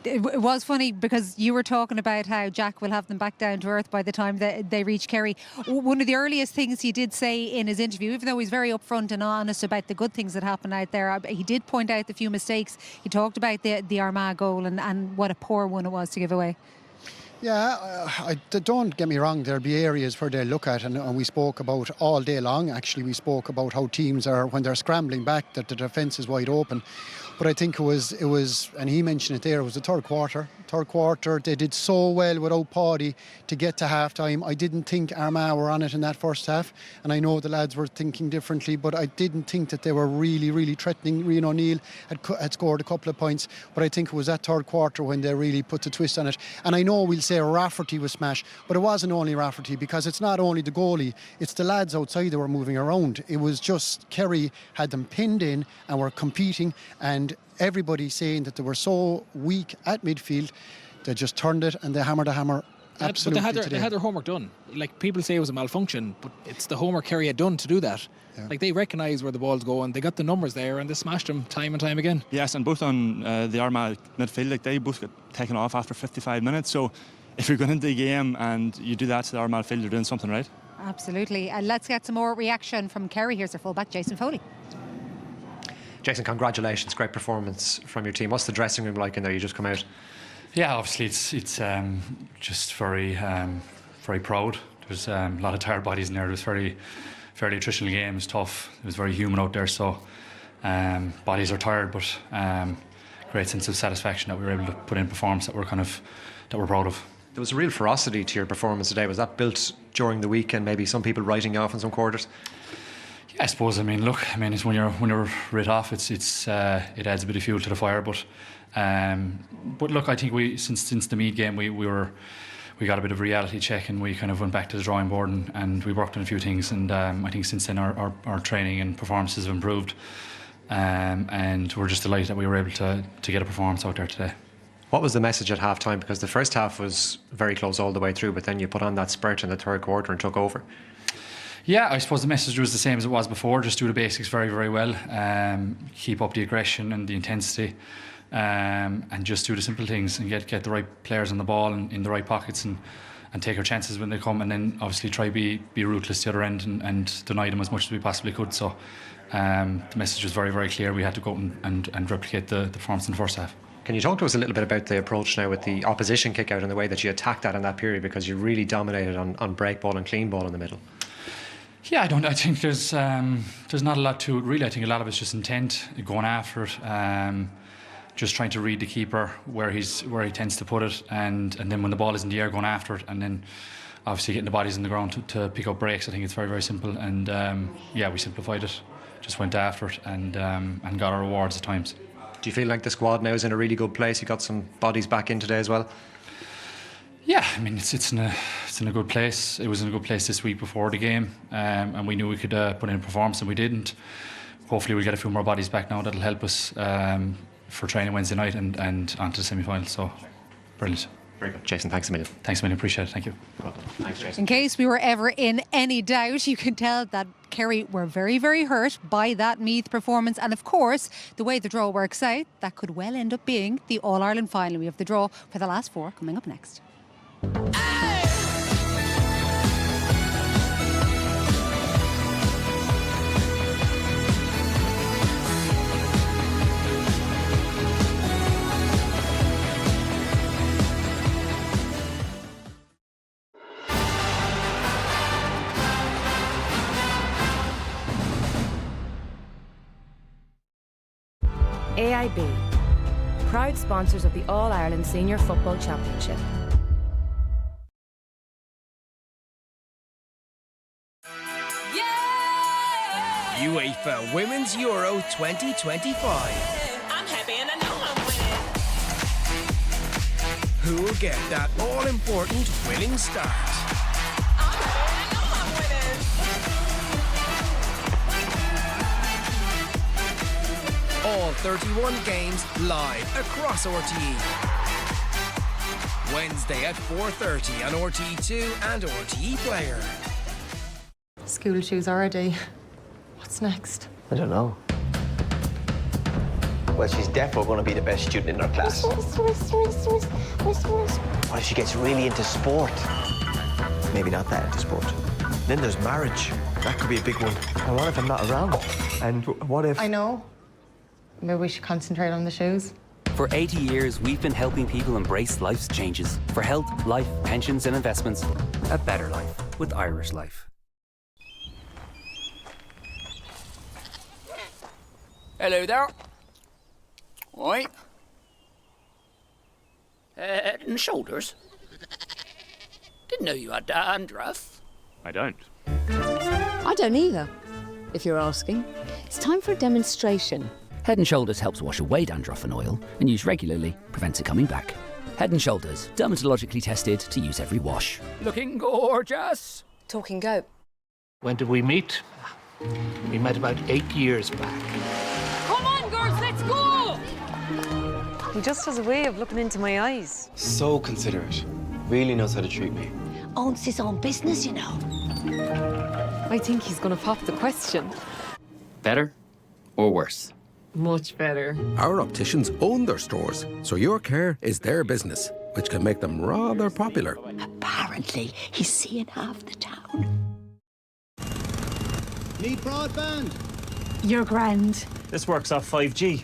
[SPEAKER 1] It was funny because you were talking about how Jack will have them back down to earth by the time that they reach Kerry. One of the earliest things he did say in his interview, even though he's very upfront and honest about the good things that happen out there, he did point out the few mistakes. He talked about the Armagh goal and what a poor one it was to give away.
[SPEAKER 3] Yeah, don't get me wrong, there'll be areas where they'll look at, and we spoke about all day long, actually, we spoke about how teams are, when they're scrambling back, that the defence is wide open. But I think it was, and he mentioned it there, it was the third quarter. They did so well without Paddy to get to half-time. I didn't think Armagh were on it in that first half, and I know the lads were thinking differently, but I didn't think that they were really, really threatening. Rian O'Neill had scored a couple of points, but I think it was that third quarter when they really put the twist on it. And I know we'll say Rafferty was smashed, but it wasn't only Rafferty, because it's not only the goalie, it's the lads outside that were moving around. It was just Kerry had them pinned in and were competing, and everybody saying that they were so weak at midfield, they just turned it and they hammered the hammer. Absolutely.
[SPEAKER 2] But they had their homework done. Like, people say it was a malfunction, but it's the homework Kerry had done to do that. Yeah. Like, they recognised where the ball's going, they got the numbers there, and they smashed them time and time again.
[SPEAKER 4] Yes, and both on the Armagh midfield, like, they both got taken off after 55 minutes. So if you're going into the game and you do that to the Armagh midfield, you're doing something right.
[SPEAKER 1] Absolutely. And let's get some more reaction from Kerry. Here's their fullback, Jason Foley.
[SPEAKER 13] Jason, congratulations, great performance from your team. What's the dressing room like in there? You just come out.
[SPEAKER 6] Yeah, obviously it's just very very proud to was a lot of tired bodies in there. It was fairly attritional game. It was tough. It was very humid out there, so bodies are tired, but great sense of satisfaction that we were able to put in a performance that we're proud of.
[SPEAKER 13] There was a real ferocity to your performance today. Was that built during the week and maybe some people writing you off in some quarters?
[SPEAKER 6] Yeah, I suppose. It's when you're writ off, it adds a bit of fuel to the fire. But look, I think we since the Meath game we got a bit of a reality check and we kind of went back to the drawing board and we worked on a few things. And I think since then our training and performances have improved. And we're just delighted that we were able to get a performance out there today.
[SPEAKER 13] What was the message at half time? Because the first half was very close all the way through, but then you put on that spurt in the third quarter and took over.
[SPEAKER 6] Yeah, I suppose the message was the same as it was before. Just do the basics very, very well. Keep up the aggression and the intensity, and just do the simple things and get the right players on the ball and in the right pockets and take our chances when they come. And then obviously try be ruthless the other end and deny them as much as we possibly could. So the message was very, very clear. We had to go out and replicate the performance in the first half.
[SPEAKER 13] Can you talk to us a little bit about the approach now with the opposition kick out and the way that you attacked that in that period, because you really dominated on break ball and clean ball in the middle?
[SPEAKER 6] Yeah, I think there's not a lot to it really. I think a lot of it's just intent, going after it, just trying to read the keeper where he tends to put it, and then when the ball is in the air, going after it, and then obviously getting the bodies in the ground to pick up breaks. I think it's very, very simple, and we simplified it, just went after it, and got our rewards at times.
[SPEAKER 13] Do you feel like the squad now is in a really good place? You got some bodies back in today as well?
[SPEAKER 6] Yeah, it's in a good place. It was in a good place this week before the game, and we knew we could put in a performance, and we didn't. Hopefully we'll get a few more bodies back now. That'll help us for training Wednesday night and onto the semi-final. So, brilliant.
[SPEAKER 13] Very good. Jason, thanks a million.
[SPEAKER 6] Thanks a million, appreciate it, thank you.
[SPEAKER 13] Thanks, Jason.
[SPEAKER 1] In case we were ever in any doubt, you can tell that Kerry were very, very hurt by that Meath performance. And of course, the way the draw works out, that could well end up being the All-Ireland final. We have the draw for the last four coming up next.
[SPEAKER 5] AIB, proud sponsors of the All-Ireland Senior Football Championship.
[SPEAKER 7] UEFA Women's Euro 2025.
[SPEAKER 9] I'm happy and I know I'm winning.
[SPEAKER 7] Who will get that all-important winning start? All 31 games live across RTE. Wednesday at 4:30 on RTE2 and RTE Player.
[SPEAKER 18] School shoes already. What's next?
[SPEAKER 10] I don't know. Well, she's definitely going to be the best student in her class. What if she gets really into sport? Maybe not that into sport. Then there's marriage. That could be a big one. And what if I'm not around? And what if...
[SPEAKER 18] I know. Maybe we should concentrate on the shoes.
[SPEAKER 12] For 80 years, we've been helping people embrace life's changes. For health, life, pensions and investments. A better life with Irish Life.
[SPEAKER 14] Hello there. Oi. Head and shoulders. Didn't know you had dandruff.
[SPEAKER 15] I don't.
[SPEAKER 16] I don't either, if you're asking. It's time for a demonstration.
[SPEAKER 12] Head & Shoulders helps wash away dandruff and oil, and used regularly prevents it coming back. Head & Shoulders, dermatologically tested to use every wash.
[SPEAKER 14] Looking gorgeous.
[SPEAKER 16] Talking goat.
[SPEAKER 20] When did we meet? We met about 8 years back.
[SPEAKER 16] Come on, girls, let's go! He just has a way of looking into my eyes.
[SPEAKER 19] So considerate. Really knows how to treat me.
[SPEAKER 16] Owns his own business, you know. I think he's gonna pop the question.
[SPEAKER 12] Better or worse?
[SPEAKER 16] Much better.
[SPEAKER 24] Our opticians own their stores, so your care is their business, which can make them rather popular.
[SPEAKER 16] Apparently, he's seeing half the town.
[SPEAKER 25] Need broadband?
[SPEAKER 16] You're grand.
[SPEAKER 15] This works off 5G.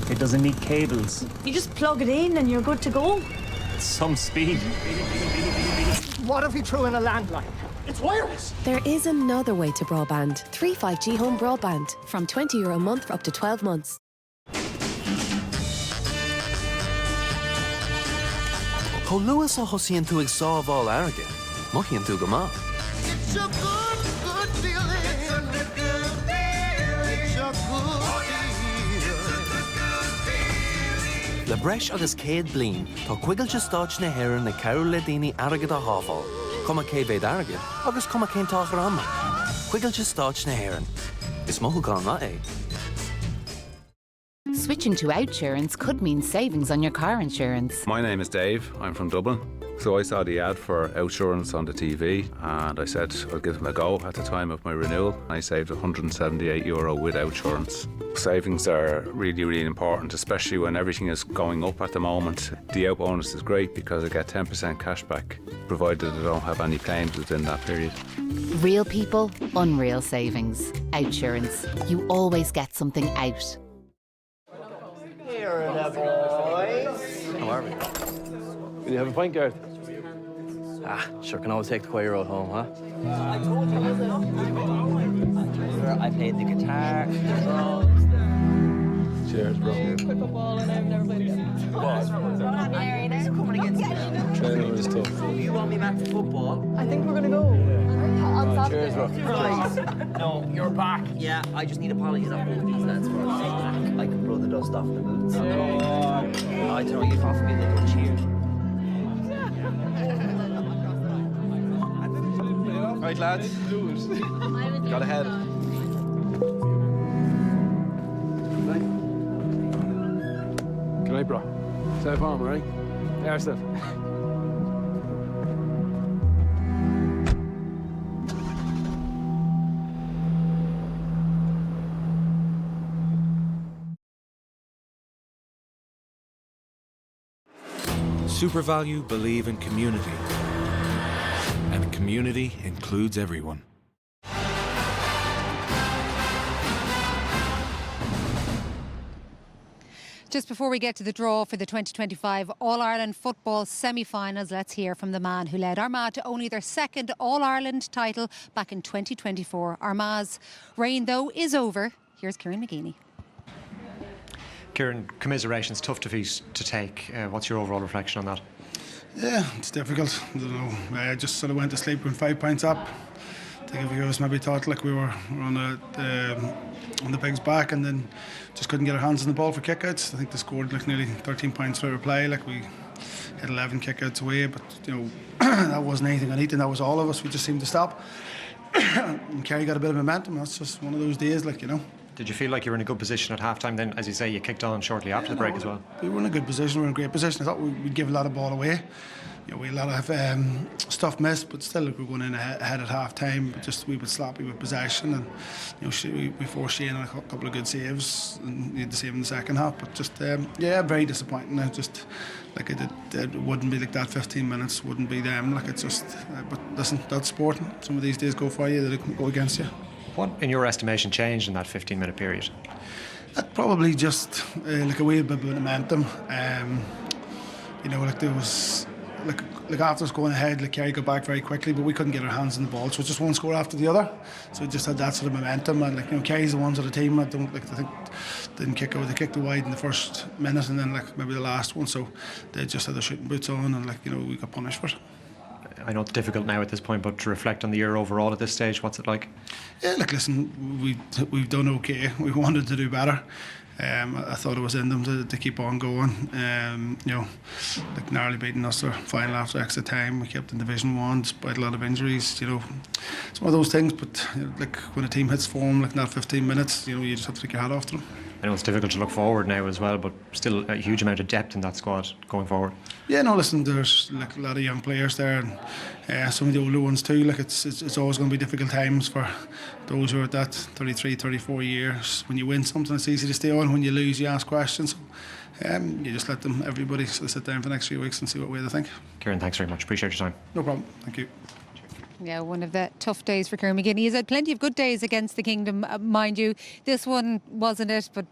[SPEAKER 15] It doesn't need cables.
[SPEAKER 16] You just plug it in and you're good to go.
[SPEAKER 15] Some speed.
[SPEAKER 25] What if we threw in a landline?
[SPEAKER 8] It's wireless.
[SPEAKER 17] There is another way to broadband. 3 5G home broadband. From €20 a month for up to 12 months.
[SPEAKER 21] Có Lewis a hosíonn tú ag sábháil airge. Mochíonn tú go maith.
[SPEAKER 8] It's a good, good feeling. It's a good, good feeling. It's a good feeling.
[SPEAKER 21] Le breis agus céad bliain, tá cuigilte stáit na hÉireann na ceithre le daoine airgid a háfáil. Cuma céibéad airgid, agus cuma céntách Armagh. Cuigilte stáit na hÉireann. Is mothú gan na é.
[SPEAKER 22] Switching to OutSurance could mean savings on your car insurance.
[SPEAKER 23] My name is Dave. I'm from Dublin. So I saw the ad for OutSurance on the TV and I said I'll give them a go at the time of my renewal. I saved €178 with OutSurance. Savings are really, really important, especially when everything is going up at the moment. The out bonus is great because I get 10% cash back, provided I don't have any claims within that period.
[SPEAKER 22] Real people, unreal savings. OutSurance. You always get something out.
[SPEAKER 10] Here the boys.
[SPEAKER 19] How are we? Will you have a pint, Gareth?
[SPEAKER 10] Sure can always take the choir out home, huh?
[SPEAKER 25] I played the guitar.
[SPEAKER 19] Cheers, bro.
[SPEAKER 25] Quit football and I've never played again. Larry, they're coming against you.
[SPEAKER 19] Training was tough.
[SPEAKER 25] You want me back to football?
[SPEAKER 16] I think we're going to go. On Saturday.
[SPEAKER 19] Cheers, bro.
[SPEAKER 25] Right. No, you're back. Yeah, I just need apologies on both these lads for I can blow the dust off the boots. I don't know, you've offered me a little cheer.
[SPEAKER 19] Right, lads. Got ahead. Good night, bro. Stay home, right? Yeah, Steph.
[SPEAKER 26] SuperValue believe in community. And community includes everyone.
[SPEAKER 1] Just before we get to the draw for the 2025 All-Ireland football semi-finals, let's hear from the man who led Armagh to only their second All-Ireland title back in 2024. Armagh's reign, though, is over. Here's Kieran McGeeney.
[SPEAKER 13] Kieran, commiserations, tough defeat to take. What's your overall reflection on that?
[SPEAKER 27] Yeah, it's difficult. I don't know. I just sort of went to sleep with 5 points up. I think a few of us maybe thought like we were on the pig's back, and then just couldn't get our hands on the ball for kickouts. I think they scored like nearly 13 points for reply. Like we had 11 kickouts away, but that wasn't anything on Eton. That was all of us. We just seemed to stop. And Kerry got a bit of momentum. That's just one of those days,
[SPEAKER 13] Did you feel like you were in a good position at half-time then? As you say, you kicked on shortly after the break as well.
[SPEAKER 27] We were in a good position. We were in a great position. I thought we'd give a lot of ball away. We had a lot of stuff missed, but still we were going in ahead at half-time. But just we were sloppy with possession, and we forced Shane on a couple of good saves, and he had the save in the second half. But just very disappointing. Just like it wouldn't be like that. 15 minutes wouldn't be them. Like it's just. But listen, that's sport. Some of these days go for you, they go against you.
[SPEAKER 13] What, in your estimation, changed in that 15-minute period?
[SPEAKER 27] That probably just like a wee bit of momentum. Like there was like after us going ahead, like Kerry got back very quickly, but we couldn't get our hands on the ball, so it's just one score after the other. So we just had that sort of momentum, and Kerry's the ones of the team that don't I think didn't kick out. They kicked it wide in the first minute, and then maybe the last one. So they just had their shooting boots on, and we got punished for it.
[SPEAKER 13] I know it's difficult now at this point, but to reflect on the year overall at this stage, what's it like?
[SPEAKER 27] Yeah, listen, we've done okay. We wanted to do better. I thought it was in them to keep on going. Narrowly beating us their final after extra time. We kept in Division 1 despite a lot of injuries. It's one of those things. But when a team hits form like that 15 minutes, you just have to take your hat off to them.
[SPEAKER 13] I know it's difficult to look forward now as well, but still a huge amount of depth in that squad going forward.
[SPEAKER 27] Yeah, no, listen, there's a lot of young players there, and some of the older ones too. It's always going to be difficult times for those who are at that 33, 34 years. When you win something, it's easy to stay on. When you lose, you ask questions. You just let everybody sit down for the next few weeks and see what way they think.
[SPEAKER 13] Kieran, thanks very much. Appreciate your time.
[SPEAKER 27] No problem. Thank you.
[SPEAKER 1] Yeah, one of the tough days for Kieran McGeeney. He's had plenty of good days against the Kingdom, mind you. This one wasn't it, but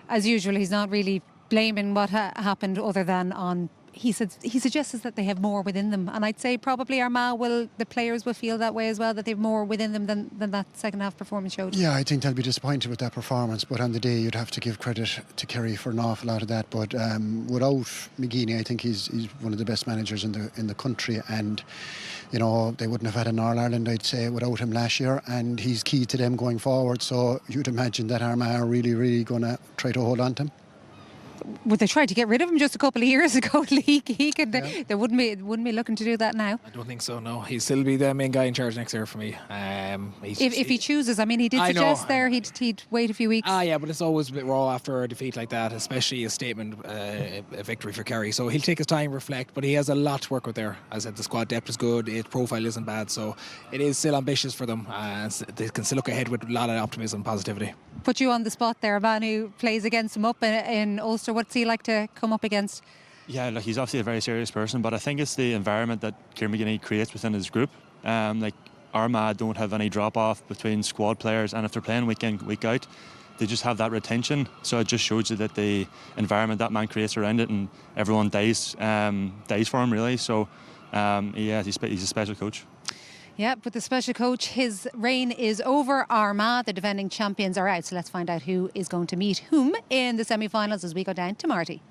[SPEAKER 1] as usual, he's not really blaming what happened other than on he suggests that they have more within them, and I'd say probably Armagh the players will feel that way as well, that they've more within them than that second half performance showed.
[SPEAKER 2] Yeah, I think they'll be disappointed with that performance, but on the day you'd have to give credit to Kerry for an awful lot of that. But without McGeeney, I think he's one of the best managers in the country, and you know, they wouldn't have had an All-Ireland, I'd say, without him last year, and he's key to them going forward. So you'd imagine that Armagh are really going to try to hold on to him.
[SPEAKER 1] Would they try to get rid of him just a couple of years ago? He could. They wouldn't be looking to do that now.
[SPEAKER 3] I don't think so. No, he'll still be the main guy in charge next year for me.
[SPEAKER 1] If he chooses, I mean, he did suggest there he'd wait a few weeks.
[SPEAKER 3] Yeah, but it's always a bit raw after a defeat like that, especially a statement, a victory for Kerry. So he'll take his time, reflect, but he has a lot to work with there. As I said, the squad depth is good, his profile isn't bad, so it is still ambitious for them. They can still look ahead with a lot of optimism and positivity.
[SPEAKER 1] Put you on the spot there, a man who plays against him up in Ulster. What's he like to come up against?
[SPEAKER 4] Yeah, look, he's obviously a very serious person, but I think it's the environment that Kieran McGinney creates within his group. Like Armagh don't have any drop-off between squad players, and if they're playing week in, week out, they just have that retention. So it just shows you that the environment that man creates around it, and everyone dies for him, really. So, yeah, he's a special coach.
[SPEAKER 1] Yeah, but the special coach, his reign is over. Armagh, the defending champions, are out. So let's find out who is going to meet whom in the semi-finals as we go down to Marty.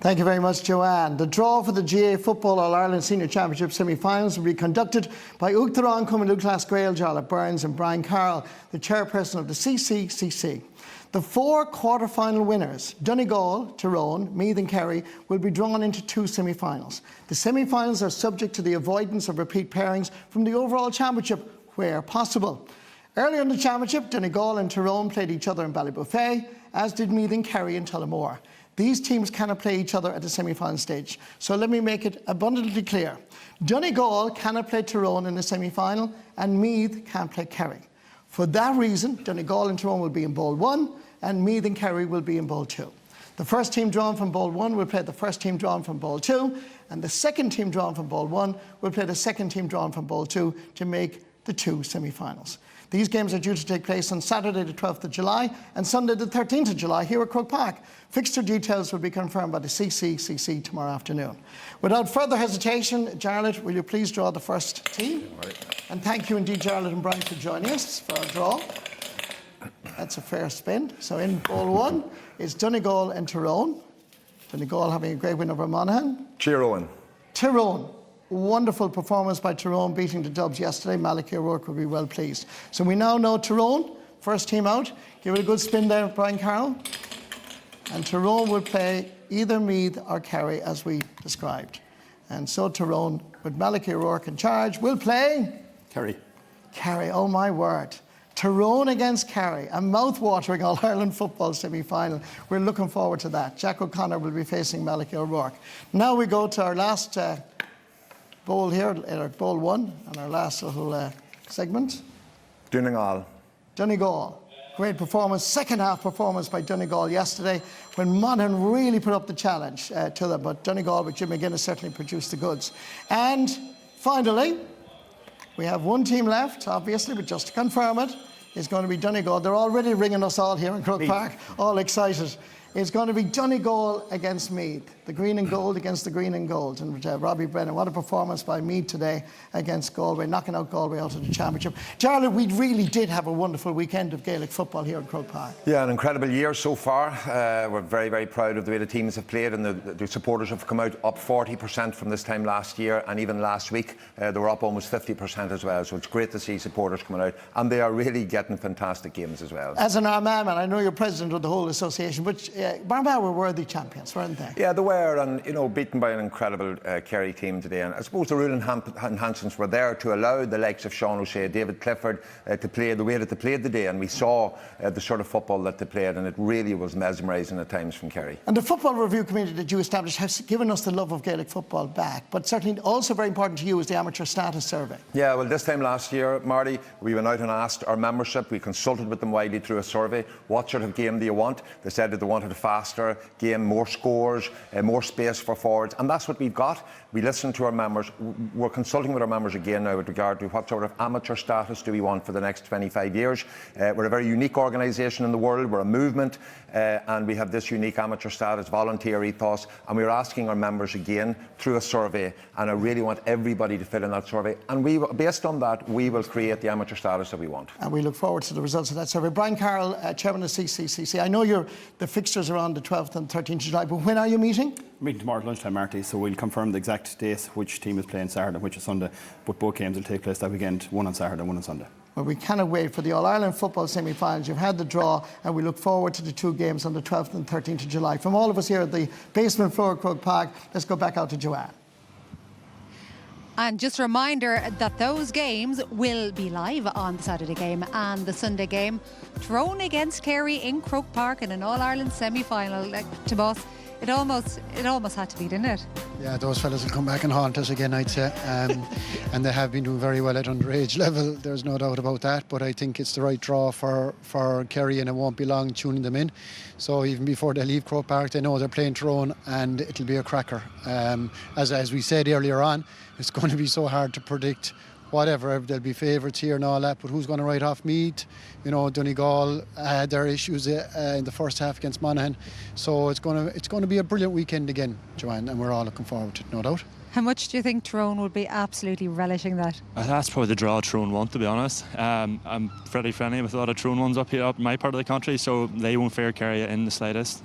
[SPEAKER 5] Thank you very much, Joanne. The draw for the GA Football All-Ireland Senior Championship semi-finals will be conducted by Uachtarán Cumann Lucas Grail, Jarlath Burns and Brian Carroll, the chairperson of the CCCC. The 4 quarter-final winners, Donegal, Tyrone, Meath and Kerry, will be drawn into 2 semi-finals. The semi-finals are subject to the avoidance of repeat pairings from the overall championship where possible. Earlier in the championship, Donegal and Tyrone played each other in Ballybuffet, as did Meath and Kerry in Tullamore. These teams cannot play each other at the semi-final stage. So let me make it abundantly clear. Donegal cannot play Tyrone in the semi-final, and Meath can't play Kerry. For that reason, Donegal and Tyrone will be in Bowl 1, and Meath and Kerry will be in Bowl 2. The first team drawn from Bowl 1 will play the first team drawn from Bowl 2, and the second team drawn from Bowl 1 will play the second team drawn from Bowl 2 to make the 2 semi-finals. These games are due to take place on Saturday the 12th of July and Sunday the 13th of July here at Croke Park. Fixture details will be confirmed by the CCCC tomorrow afternoon. Without further hesitation, Jarlath, will you please draw the first team? And thank you indeed, Jarlath and Brian, for joining us for our draw. That's a fair spin. So in Bowl 1 is Donegal and Tyrone. Donegal having a great win over Monaghan.
[SPEAKER 6] Tyrone.
[SPEAKER 5] Tyrone. Wonderful performance by Tyrone, beating the Dubs yesterday. Malachy O'Rourke will be well pleased. So we now know Tyrone, first team out. Give it a good spin there, Brian Carroll. And Tyrone will play either Meath or Kerry, as we described. And so Tyrone, with Malachy O'Rourke in charge, will play...
[SPEAKER 6] Kerry.
[SPEAKER 5] Kerry, oh my word. Tyrone against Kerry, a mouth-watering All-Ireland football semi-final. We're looking forward to that. Jack O'Connor will be facing Malachy O'Rourke. Now we go to our last bowl here, Bowl 1, and our last little segment.
[SPEAKER 6] Donegal.
[SPEAKER 5] Donegal. Great performance, second half performance by Donegal yesterday when Monaghan really put up the challenge to them. But Donegal with Jim McGuinness certainly produced the goods. And finally, we have one team left, obviously, but just to confirm it, is going to be Donegal. They're already ringing us all here in Croke Park, all excited. It's going to be Donegal against Meath. The green and gold against the green and gold. And Robbie Brennan, what a performance by Meath today against Galway, knocking out Galway out of the championship. Jarlath, we really did have a wonderful weekend of Gaelic football here in Croke Park.
[SPEAKER 6] Yeah, an incredible year so far. We're very, very proud of the way the teams have played, and the supporters have come out up 40% from this time last year, and even last week they were up almost 50% as well. So it's great to see supporters coming out, and they are really getting fantastic games as well.
[SPEAKER 5] As an Armagh man, I know you're president of the whole association, but Armagh were worthy champions, weren't they?
[SPEAKER 6] Yeah, they were, and beaten by an incredible Kerry team today. And I suppose the rule enhancements were there to allow the likes of Sean O'Shea, David Clifford to play the way that they played today, and we saw the sort of football that they played, and it really was mesmerising at times from Kerry.
[SPEAKER 5] And the football review committee that you established has given us the love of Gaelic football back, but certainly also very important to you is the amateur status survey.
[SPEAKER 6] Yeah, well, this time last year, Marty, we went out and asked our membership, we consulted with them widely through a survey, what sort of game do you want? They said that they wanted faster game, more scores, more space for forwards, and that's what we've got. We listen to our members. We're consulting with our members again now with regard to what sort of amateur status do we want for the next 25 years. We're a very unique organisation in the world. We're a movement, and we have this unique amateur status, volunteer ethos, and we're asking our members again through a survey, and I really want everybody to fill in that survey, and based on that, we will create the amateur status that we want.
[SPEAKER 5] And we look forward to the results of that survey. Brian Carroll, Chairman of CCCC, I know the fixtures are on the 12th and 13th of July, but when are you meeting?
[SPEAKER 7] Meeting tomorrow at lunchtime, Marty, so we'll confirm the exact dates, which team is playing Saturday and which is Sunday, but both games will take place that weekend, one on Saturday and one on Sunday.
[SPEAKER 5] Well, we cannot wait for the All-Ireland football semi-finals. You've had the draw, and we look forward to the two games on the 12th and 13th of July. From all of us here at the basement floor of Croke Park, let's go back out to Joanne.
[SPEAKER 1] And just a reminder that those games will be live on the Saturday game and the Sunday game. Tyrone against Kerry in Croke Park in an All-Ireland semi-final. To boss, it almost had to be, didn't it?
[SPEAKER 2] Yeah, those fellas will come back and haunt us again, I'd say. And they have been doing very well at underage level, there's no doubt about that. But I think it's the right draw for Kerry, and it won't be long tuning them in. So even before they leave Croke Park, they know they're playing Tyrone, and it'll be a cracker. As we said earlier on, it's going to be so hard to predict whatever. There'll be favourites here and all that, but who's going to write off Meath? You know, Donegal had their issues in the first half against Monaghan. So it's going to be a brilliant weekend again, Joanne, and we're all looking forward to it, no doubt.
[SPEAKER 1] How much do you think Tyrone would be absolutely relishing that?
[SPEAKER 4] That's probably the draw Tyrone want, to be honest. I'm pretty friendly with a lot of Tyrone ones up here, up my part of the country, so they won't fear Kerry in the slightest.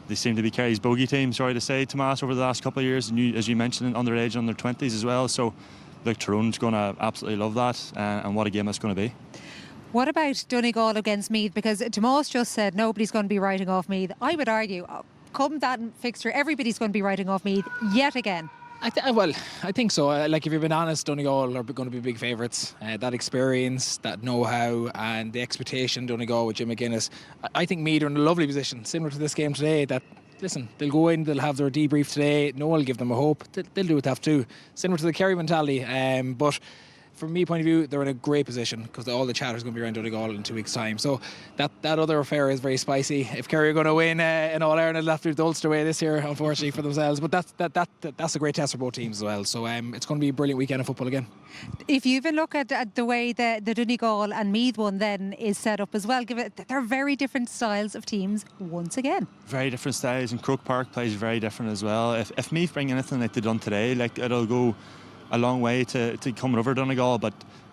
[SPEAKER 4] They seem to be Kerry's bogey team, sorry to say, Tomas, over the last couple of years, and as you mentioned, underage, under 20s as well. So, look, Tyrone's going to absolutely love that, and what a game that's going to be.
[SPEAKER 1] What about Donegal against Meath? Because Tomas just said nobody's going to be writing off Meath. I would argue, come that fixture, everybody's going to be writing off Meath yet again.
[SPEAKER 3] I think so. Like, if you've been honest, Donegal are going to be big favourites. That experience, that know-how, and the expectation Donegal with Jim McGuinness. I think Meath are in a lovely position, similar to this game today. That, listen, they'll go in, they'll have their debrief today. No one will give them a hope. They'll do what they have to. Similar to the Kerry mentality. But from me point of view, they're in a great position because all the chatter is going to be around Donegal in 2 weeks' time. So that other affair is very spicy. If Kerry are going to win in All-Ireland, they'll have to do the Ulster way this year, unfortunately, for themselves. But that's a great test for both teams as well. So it's going to be a brilliant weekend of football again.
[SPEAKER 1] If you even look at the way the Donegal and Meath one then is set up as well, they're very different styles of teams once again.
[SPEAKER 4] Very different styles, and Croke Park plays very different as well. If Meath bring anything like they've done today, like, it'll go a long way to coming over Donegal, but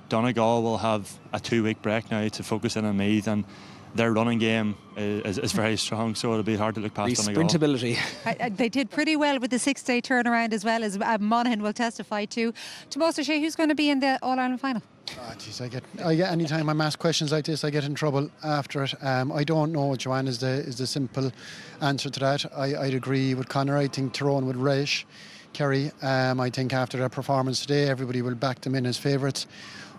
[SPEAKER 4] Donegal will have a 2-week break now to focus in on Meath, and their running game is very strong, so it'll be hard to look past Donegal.
[SPEAKER 3] Sprintability.
[SPEAKER 1] They did pretty well with the 6-day turnaround as well, as Monaghan will testify to. Tomas O'Shea, who's going to be in the All-Ireland final?
[SPEAKER 2] I get anytime I'm asked questions like this, I get in trouble after it. I don't know, Joanne, is the simple answer to that. I'd agree with Conor. I think Tyrone would relish Kerry. I think after their performance today, everybody will back them in as favourites.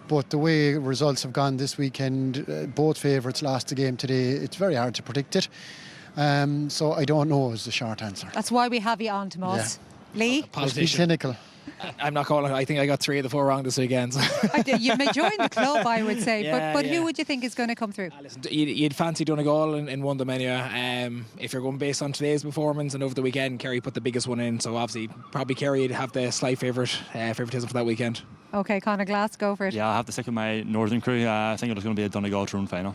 [SPEAKER 2] But the way results have gone this weekend, both favourites lost the game today. It's very hard to predict it. So I don't know is the short answer.
[SPEAKER 1] That's why we have you on, Tomas. Yeah. Lee?
[SPEAKER 2] Let's be cynical.
[SPEAKER 3] I'm not calling it. I think I got 3 of the 4 wrong this weekend.
[SPEAKER 1] You may join the club, I would say.
[SPEAKER 3] Yeah,
[SPEAKER 1] but who would you think is going to come through?
[SPEAKER 3] Listen, you'd fancy Donegal in one of them anyway. If you're going based on today's performance and over the weekend, Kerry put the biggest one in. So obviously, probably Kerry would have the slight favouritism for that weekend.
[SPEAKER 1] Okay, Conor Glass, go for it.
[SPEAKER 4] Yeah, I'll have to stick with my northern crew. I think it's going to be a Donegal Tyrone final.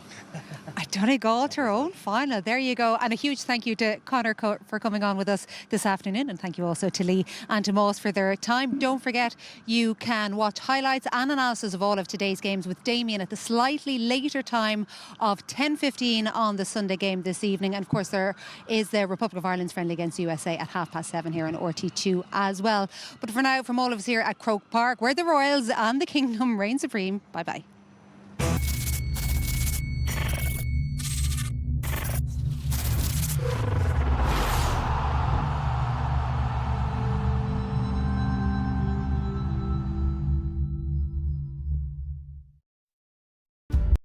[SPEAKER 1] A Donegal Tyrone final. There you go. And a huge thank you to Conor for coming on with us this afternoon. And thank you also to Lee and to Moss for their time. Don't forget, you can watch highlights and analysis of all of today's games with Damien at the slightly later time of 10:15 on the Sunday game this evening. And of course, there is the Republic of Ireland's friendly against USA at 7:30 here on RT2 as well. But for now, from all of us here at Croke Park, where the Royals and the Kingdom reign supreme, bye-bye.